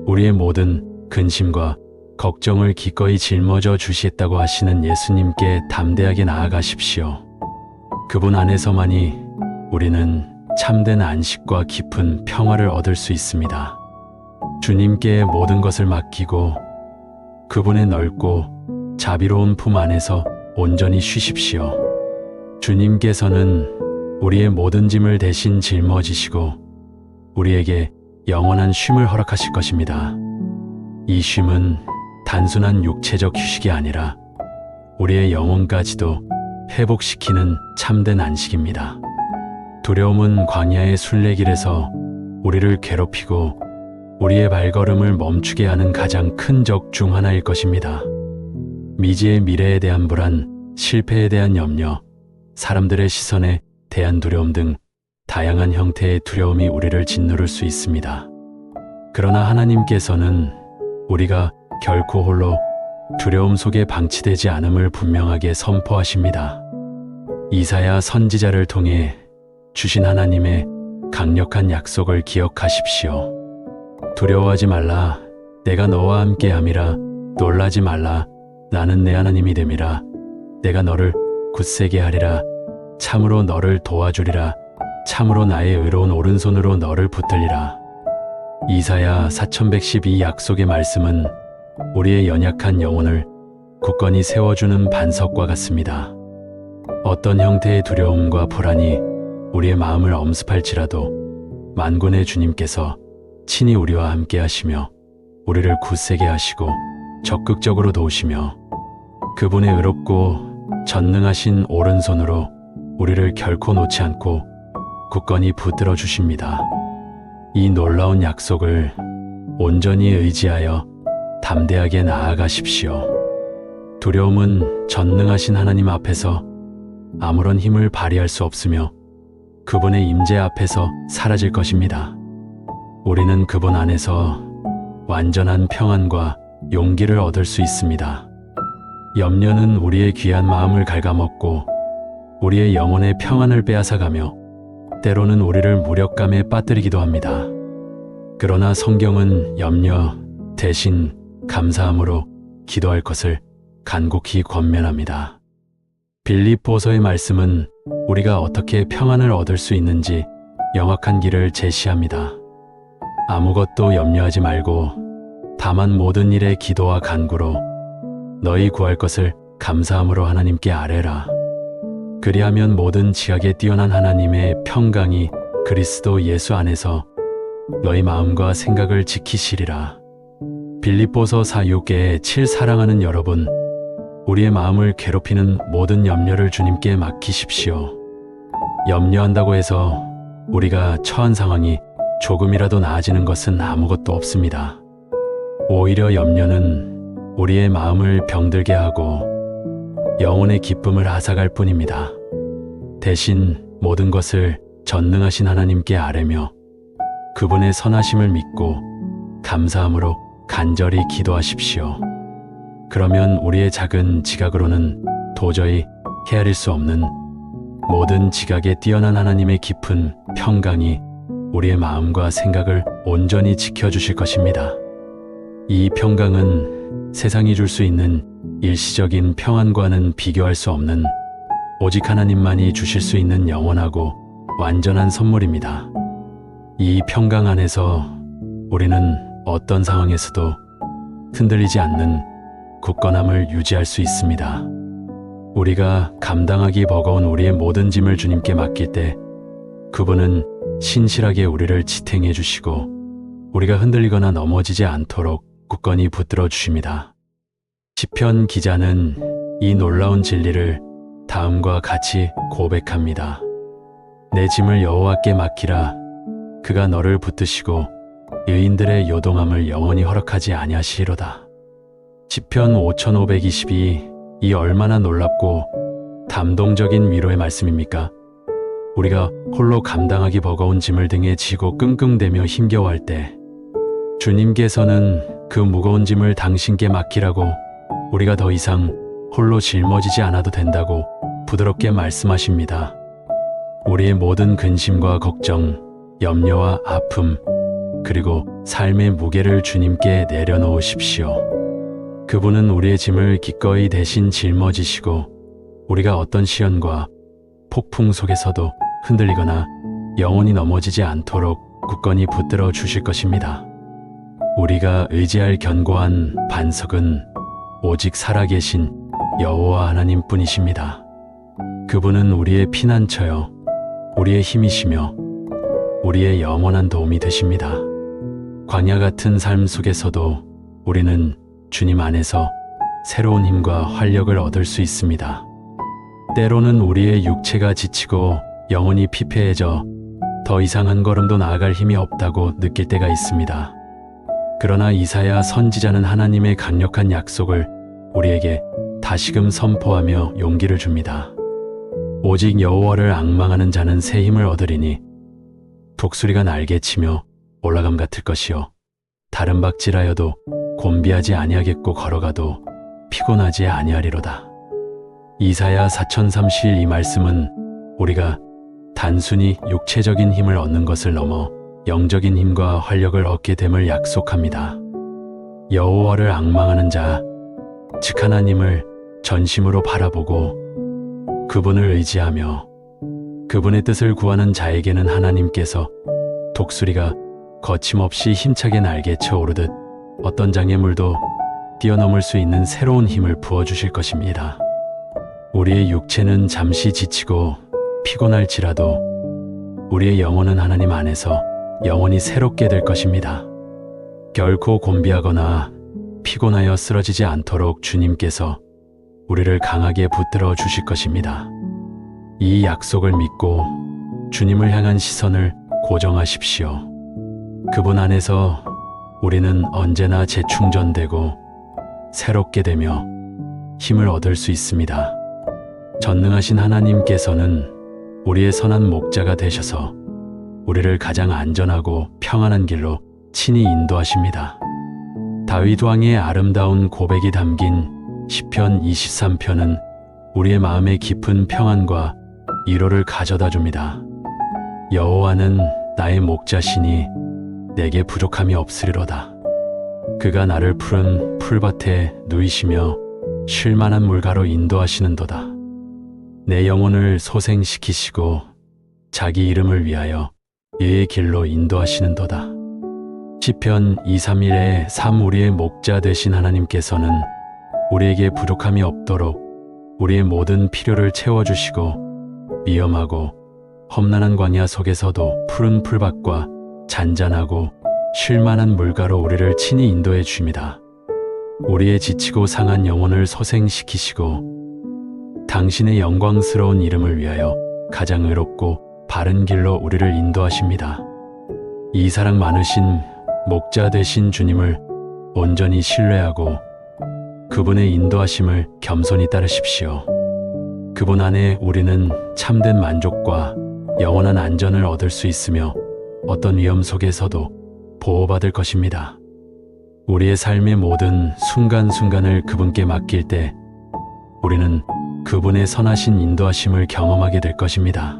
우리의 모든 근심과 걱정을 기꺼이 짊어져 주시겠다고 하시는 예수님께 담대하게 나아가십시오. 그분 안에서만이 우리는 참된 안식과 깊은 평화를 얻을 수 있습니다. 주님께 모든 것을 맡기고 그분의 넓고 자비로운 품 안에서 온전히 쉬십시오. 주님께서는 우리의 모든 짐을 대신 짊어지시고 우리에게 영원한 쉼을 허락하실 것입니다. 이 쉼은 단순한 육체적 휴식이 아니라 우리의 영혼까지도 회복시키는 참된 안식입니다. 두려움은 광야의 순례길에서 우리를 괴롭히고 우리의 발걸음을 멈추게 하는 가장 큰 적 중 하나일 것입니다. 미지의 미래에 대한 불안, 실패에 대한 염려, 사람들의 시선에 대한 두려움 등 다양한 형태의 두려움이 우리를 짓누를 수 있습니다. 그러나 하나님께서는 우리가 결코 홀로 두려움 속에 방치되지 않음을 분명하게 선포하십니다. 이사야 선지자를 통해 주신 하나님의 강력한 약속을 기억하십시오. 두려워하지 말라. 내가 너와 함께함이라. 놀라지 말라. 나는 내 하나님이 됨이라. 내가 너를 굳세게 하리라. 참으로 너를 도와주리라. 참으로 나의 의로운 오른손으로 너를 붙들리라. 이사야 4112 약속의 말씀은 우리의 연약한 영혼을 굳건히 세워주는 반석과 같습니다. 어떤 형태의 두려움과 불안이 우리의 마음을 엄습할지라도 만군의 주님께서 친히 우리와 함께 하시며 우리를 굳세게 하시고 적극적으로 도우시며 그분의 의롭고 전능하신 오른손으로 우리를 결코 놓지 않고 굳건히 붙들어 주십니다. 이 놀라운 약속을 온전히 의지하여 담대하게 나아가십시오. 두려움은 전능하신 하나님 앞에서 아무런 힘을 발휘할 수 없으며 그분의 임재 앞에서 사라질 것입니다. 우리는 그분 안에서 완전한 평안과 용기를 얻을 수 있습니다. 염려는 우리의 귀한 마음을 갉아먹고 우리의 영혼의 평안을 빼앗아가며 때로는 우리를 무력감에 빠뜨리기도 합니다. 그러나 성경은 염려 대신 감사함으로 기도할 것을 간곡히 권면합니다. 빌립보서의 말씀은 우리가 어떻게 평안을 얻을 수 있는지 명확한 길을 제시합니다. 아무것도 염려하지 말고 다만 모든 일에 기도와 간구로 너희 구할 것을 감사함으로 하나님께 아뢰라. 그리하면 모든 지각에 뛰어난 하나님의 평강이 그리스도 예수 안에서 너희 마음과 생각을 지키시리라. 빌립보서 4:6에 7 사랑하는 여러분, 우리의 마음을 괴롭히는 모든 염려를 주님께 맡기십시오. 염려한다고 해서 우리가 처한 상황이 조금이라도 나아지는 것은 아무것도 없습니다. 오히려 염려는 우리의 마음을 병들게 하고 영혼의 기쁨을 앗아갈 뿐입니다. 대신 모든 것을 전능하신 하나님께 아뢰며 그분의 선하심을 믿고 감사함으로 간절히 기도하십시오. 그러면 우리의 작은 지각으로는 도저히 헤아릴 수 없는 모든 지각에 뛰어난 하나님의 깊은 평강이 우리의 마음과 생각을 온전히 지켜주실 것입니다. 이 평강은 세상이 줄 수 있는 일시적인 평안과는 비교할 수 없는 오직 하나님만이 주실 수 있는 영원하고 완전한 선물입니다. 이 평강 안에서 우리는 어떤 상황에서도 흔들리지 않는 굳건함을 유지할 수 있습니다. 우리가 감당하기 버거운 우리의 모든 짐을 주님께 맡길 때 그분은 신실하게 우리를 지탱해 주시고 우리가 흔들리거나 넘어지지 않도록 굳건히 붙들어 주십니다. 시편 기자는 이 놀라운 진리를 다음과 같이 고백합니다. 내 짐을 여호와께 맡기라. 그가 너를 붙드시고 의인들의 요동함을 영원히 허락하지 아니하시리로다. 시편 5522. 이 얼마나 놀랍고 감동적인 위로의 말씀입니까? 우리가 홀로 감당하기 버거운 짐을 등에 지고 끙끙대며 힘겨워할 때 주님께서는 그 무거운 짐을 당신께 맡기라고, 우리가 더 이상 홀로 짊어지지 않아도 된다고 부드럽게 말씀하십니다. 우리의 모든 근심과 걱정, 염려와 아픔, 그리고 삶의 무게를 주님께 내려놓으십시오. 그분은 우리의 짐을 기꺼이 대신 짊어지시고 우리가 어떤 시련과 폭풍 속에서도 흔들리거나 영원히 넘어지지 않도록 굳건히 붙들어 주실 것입니다. 우리가 의지할 견고한 반석은 오직 살아계신 여호와 하나님뿐이십니다. 그분은 우리의 피난처요, 우리의 힘이시며 우리의 영원한 도움이 되십니다. 광야 같은 삶 속에서도 우리는 주님 안에서 새로운 힘과 활력을 얻을 수 있습니다. 때로는 우리의 육체가 지치고 영혼이 피폐해져 더 이상 한 걸음도 나아갈 힘이 없다고 느낄 때가 있습니다. 그러나 이사야 선지자는 하나님의 강력한 약속을 우리에게 다시금 선포하며 용기를 줍니다. 오직 여호와를 앙망하는 자는 새 힘을 얻으리니 독수리가 날개치며 올라감 같을 것이요 다른 박질하여도 곤비하지 아니하겠고 걸어가도 피곤하지 아니하리로다. 이사야 4030. 이 말씀은 우리가 단순히 육체적인 힘을 얻는 것을 넘어 영적인 힘과 활력을 얻게 됨을 약속합니다. 여호와를 앙망하는 자, 즉 하나님을 전심으로 바라보고 그분을 의지하며 그분의 뜻을 구하는 자에게는 하나님께서 독수리가 거침없이 힘차게 날개쳐 오르듯 어떤 장애물도 뛰어넘을 수 있는 새로운 힘을 부어주실 것입니다. 우리의 육체는 잠시 지치고 피곤할지라도 우리의 영혼은 하나님 안에서 영원히 새롭게 될 것입니다. 결코 곤비하거나 피곤하여 쓰러지지 않도록 주님께서 우리를 강하게 붙들어 주실 것입니다. 이 약속을 믿고 주님을 향한 시선을 고정하십시오. 그분 안에서 우리는 언제나 재충전되고 새롭게 되며 힘을 얻을 수 있습니다. 전능하신 하나님께서는 우리의 선한 목자가 되셔서 우리를 가장 안전하고 평안한 길로 친히 인도하십니다. 다윗 왕의 아름다운 고백이 담긴 시편 23편은 우리의 마음에 깊은 평안과 위로를 가져다 줍니다. 여호와는 나의 목자시니 내게 부족함이 없으리로다. 그가 나를 푸른 풀밭에 누이시며 쉴 만한 물가로 인도하시는도다. 내 영혼을 소생시키시고 자기 이름을 위하여 예의 길로 인도하시는도다. 시편 231의 3. 우리의 목자 되신 하나님께서는 우리에게 부족함이 없도록 우리의 모든 필요를 채워주시고 위험하고 험난한 광야 속에서도 푸른 풀밭과 잔잔하고 쉴만한 물가로 우리를 친히 인도해 주십니다. 우리의 지치고 상한 영혼을 소생시키시고 당신의 영광스러운 이름을 위하여 가장 의롭고 바른 길로 우리를 인도하십니다. 이 사랑 많으신 목자 되신 주님을 온전히 신뢰하고 그분의 인도하심을 겸손히 따르십시오. 그분 안에 우리는 참된 만족과 영원한 안전을 얻을 수 있으며 어떤 위험 속에서도 보호받을 것입니다. 우리의 삶의 모든 순간순간을 그분께 맡길 때 우리는 그분의 선하신 인도하심을 경험하게 될 것입니다.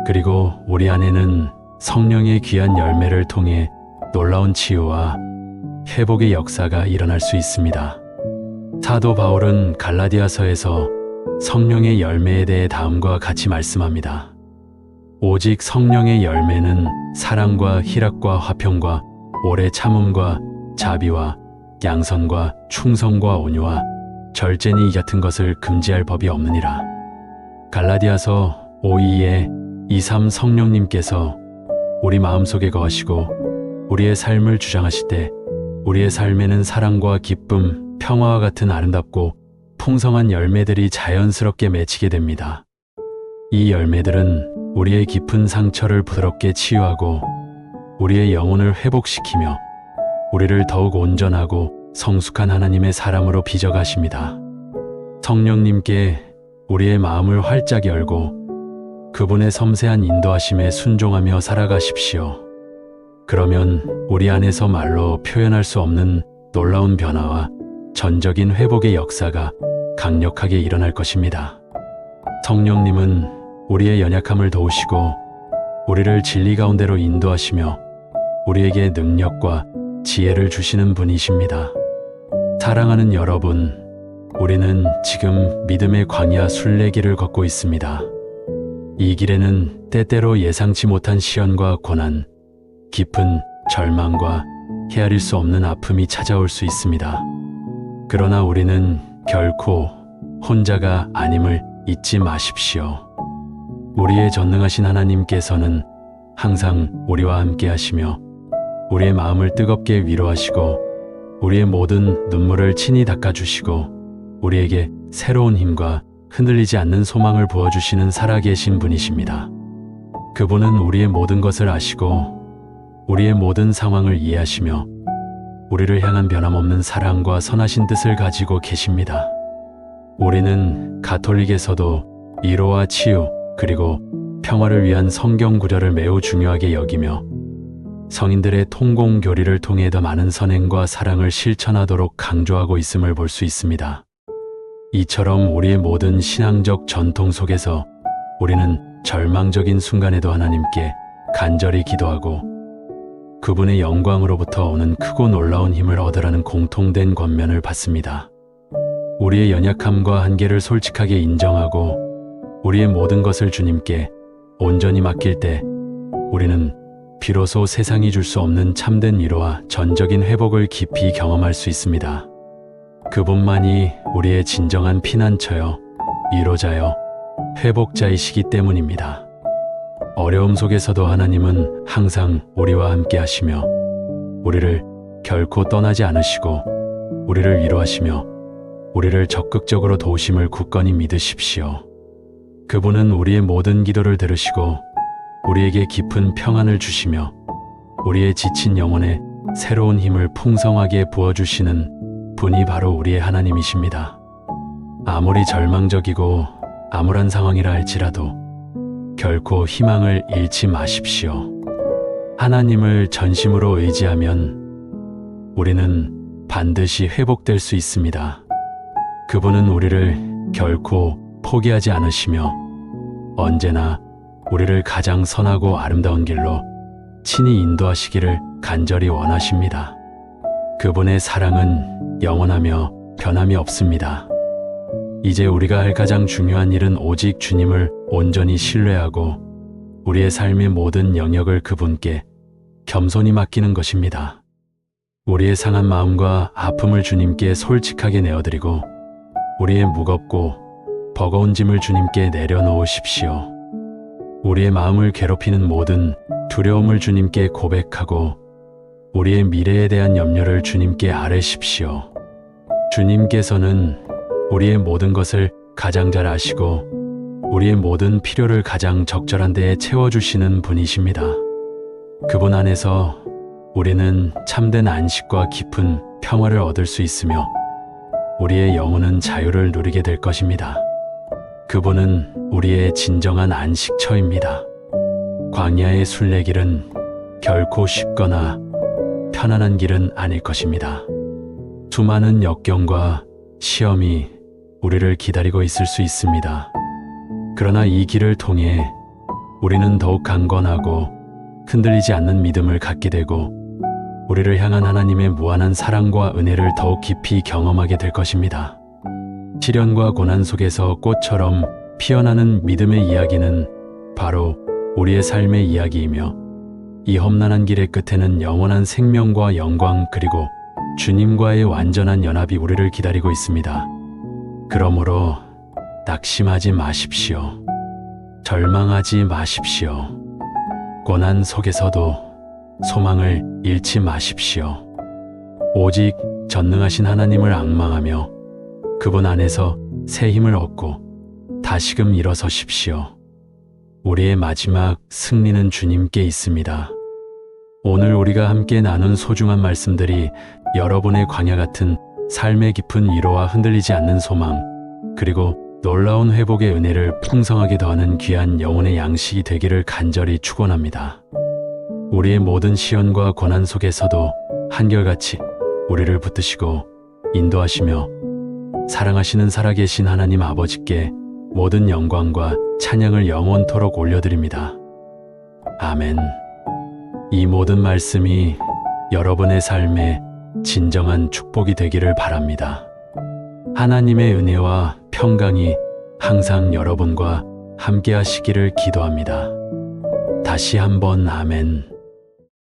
그리고 우리 안에는 성령의 귀한 열매를 통해 놀라운 치유와 회복의 역사가 일어날 수 있습니다. 사도 바울은 갈라디아서에서 성령의 열매에 대해 다음과 같이 말씀합니다. 오직 성령의 열매는 사랑과 희락과 화평과 오래 참음과 자비와 양선과 충성과 온유와 절제니 이 같은 것을 금지할 법이 없느니라. 갈라디아서 5:2에 2:3 성령님께서 우리 마음속에 거하시고 우리의 삶을 주장하실 때 우리의 삶에는 사랑과 기쁨, 평화와 같은 아름답고 풍성한 열매들이 자연스럽게 맺히게 됩니다. 이 열매들은 우리의 깊은 상처를 부드럽게 치유하고 우리의 영혼을 회복시키며 우리를 더욱 온전하고 성숙한 하나님의 사람으로 빚어가십니다. 성령님께 우리의 마음을 활짝 열고 그분의 섬세한 인도하심에 순종하며 살아가십시오. 그러면 우리 안에서 말로 표현할 수 없는 놀라운 변화와 전적인 회복의 역사가 강력하게 일어날 것입니다. 성령님은 우리의 연약함을 도우시고 우리를 진리 가운데로 인도하시며 우리에게 능력과 지혜를 주시는 분이십니다. 사랑하는 여러분, 우리는 지금 믿음의 광야 순례길을 걷고 있습니다. 이 길에는 때때로 예상치 못한 시련과 고난, 깊은 절망과 헤아릴 수 없는 아픔이 찾아올 수 있습니다. 그러나 우리는 결코 혼자가 아님을 잊지 마십시오. 우리의 전능하신 하나님께서는 항상 우리와 함께 하시며 우리의 마음을 뜨겁게 위로하시고 우리의 모든 눈물을 친히 닦아주시고 우리에게 새로운 힘과 흔들리지 않는 소망을 부어주시는 살아계신 분이십니다. 그분은 우리의 모든 것을 아시고 우리의 모든 상황을 이해하시며 우리를 향한 변함없는 사랑과 선하신 뜻을 가지고 계십니다. 우리는 가톨릭에서도 위로와 치유 그리고 평화를 위한 성경 구절을 매우 중요하게 여기며 성인들의 통공 교리를 통해 더 많은 선행과 사랑을 실천하도록 강조하고 있음을 볼 수 있습니다. 이처럼 우리의 모든 신앙적 전통 속에서 우리는 절망적인 순간에도 하나님께 간절히 기도하고 그분의 영광으로부터 오는 크고 놀라운 힘을 얻으라는 공통된 권면을 받습니다. 우리의 연약함과 한계를 솔직하게 인정하고 우리의 모든 것을 주님께 온전히 맡길 때 우리는 비로소 세상이 줄 수 없는 참된 위로와 전적인 회복을 깊이 경험할 수 있습니다. 그분만이 우리의 진정한 피난처여, 위로자여, 회복자이시기 때문입니다. 어려움 속에서도 하나님은 항상 우리와 함께 하시며 우리를 결코 떠나지 않으시고 우리를 위로하시며 우리를 적극적으로 도우심을 굳건히 믿으십시오. 그분은 우리의 모든 기도를 들으시고 우리에게 깊은 평안을 주시며 우리의 지친 영혼에 새로운 힘을 풍성하게 부어주시는 분이 바로 우리의 하나님이십니다. 아무리 절망적이고 암울한 상황이라 할지라도 결코 희망을 잃지 마십시오. 하나님을 전심으로 의지하면 우리는 반드시 회복될 수 있습니다. 그분은 우리를 결코 포기하지 않으시며 언제나 우리를 가장 선하고 아름다운 길로 친히 인도하시기를 간절히 원하십니다. 그분의 사랑은 영원하며 변함이 없습니다. 이제 우리가 할 가장 중요한 일은 오직 주님을 온전히 신뢰하고 우리의 삶의 모든 영역을 그분께 겸손히 맡기는 것입니다. 우리의 상한 마음과 아픔을 주님께 솔직하게 내어드리고 우리의 무겁고 버거운 짐을 주님께 내려놓으십시오. 우리의 마음을 괴롭히는 모든 두려움을 주님께 고백하고 우리의 미래에 대한 염려를 주님께 아뢰십시오. 주님께서는 우리의 모든 것을 가장 잘 아시고 우리의 모든 필요를 가장 적절한 데에 채워주시는 분이십니다. 그분 안에서 우리는 참된 안식과 깊은 평화를 얻을 수 있으며 우리의 영혼은 자유를 누리게 될 것입니다. 그분은 우리의 진정한 안식처입니다. 광야의 순례길은 결코 쉽거나 편안한 길은 아닐 것입니다. 수많은 역경과 시험이 우리를 기다리고 있을 수 있습니다. 그러나 이 길을 통해 우리는 더욱 강건하고 흔들리지 않는 믿음을 갖게 되고 우리를 향한 하나님의 무한한 사랑과 은혜를 더욱 깊이 경험하게 될 것입니다. 시련과 고난 속에서 꽃처럼 피어나는 믿음의 이야기는 바로 우리의 삶의 이야기이며 이 험난한 길의 끝에는 영원한 생명과 영광 그리고 주님과의 완전한 연합이 우리를 기다리고 있습니다. 그러므로 낙심하지 마십시오. 절망하지 마십시오. 고난 속에서도 소망을 잃지 마십시오. 오직 전능하신 하나님을 앙망하며 그분 안에서 새 힘을 얻고 다시금 일어서십시오. 우리의 마지막 승리는 주님께 있습니다. 오늘 우리가 함께 나눈 소중한 말씀들이 여러분의 광야 같은 삶의 깊은 위로와 흔들리지 않는 소망, 그리고 놀라운 회복의 은혜를 풍성하게 더하는 귀한 영혼의 양식이 되기를 간절히 축원합니다. 우리의 모든 시련과 고난 속에서도 한결같이 우리를 붙드시고 인도하시며 사랑하시는 살아계신 하나님 아버지께 모든 영광과 찬양을 영원토록 올려드립니다. 아멘. 이 모든 말씀이 여러분의 삶에 진정한 축복이 되기를 바랍니다. 하나님의 은혜와 평강이 항상 여러분과 함께 하시기를 기도합니다. 다시 한번 아멘.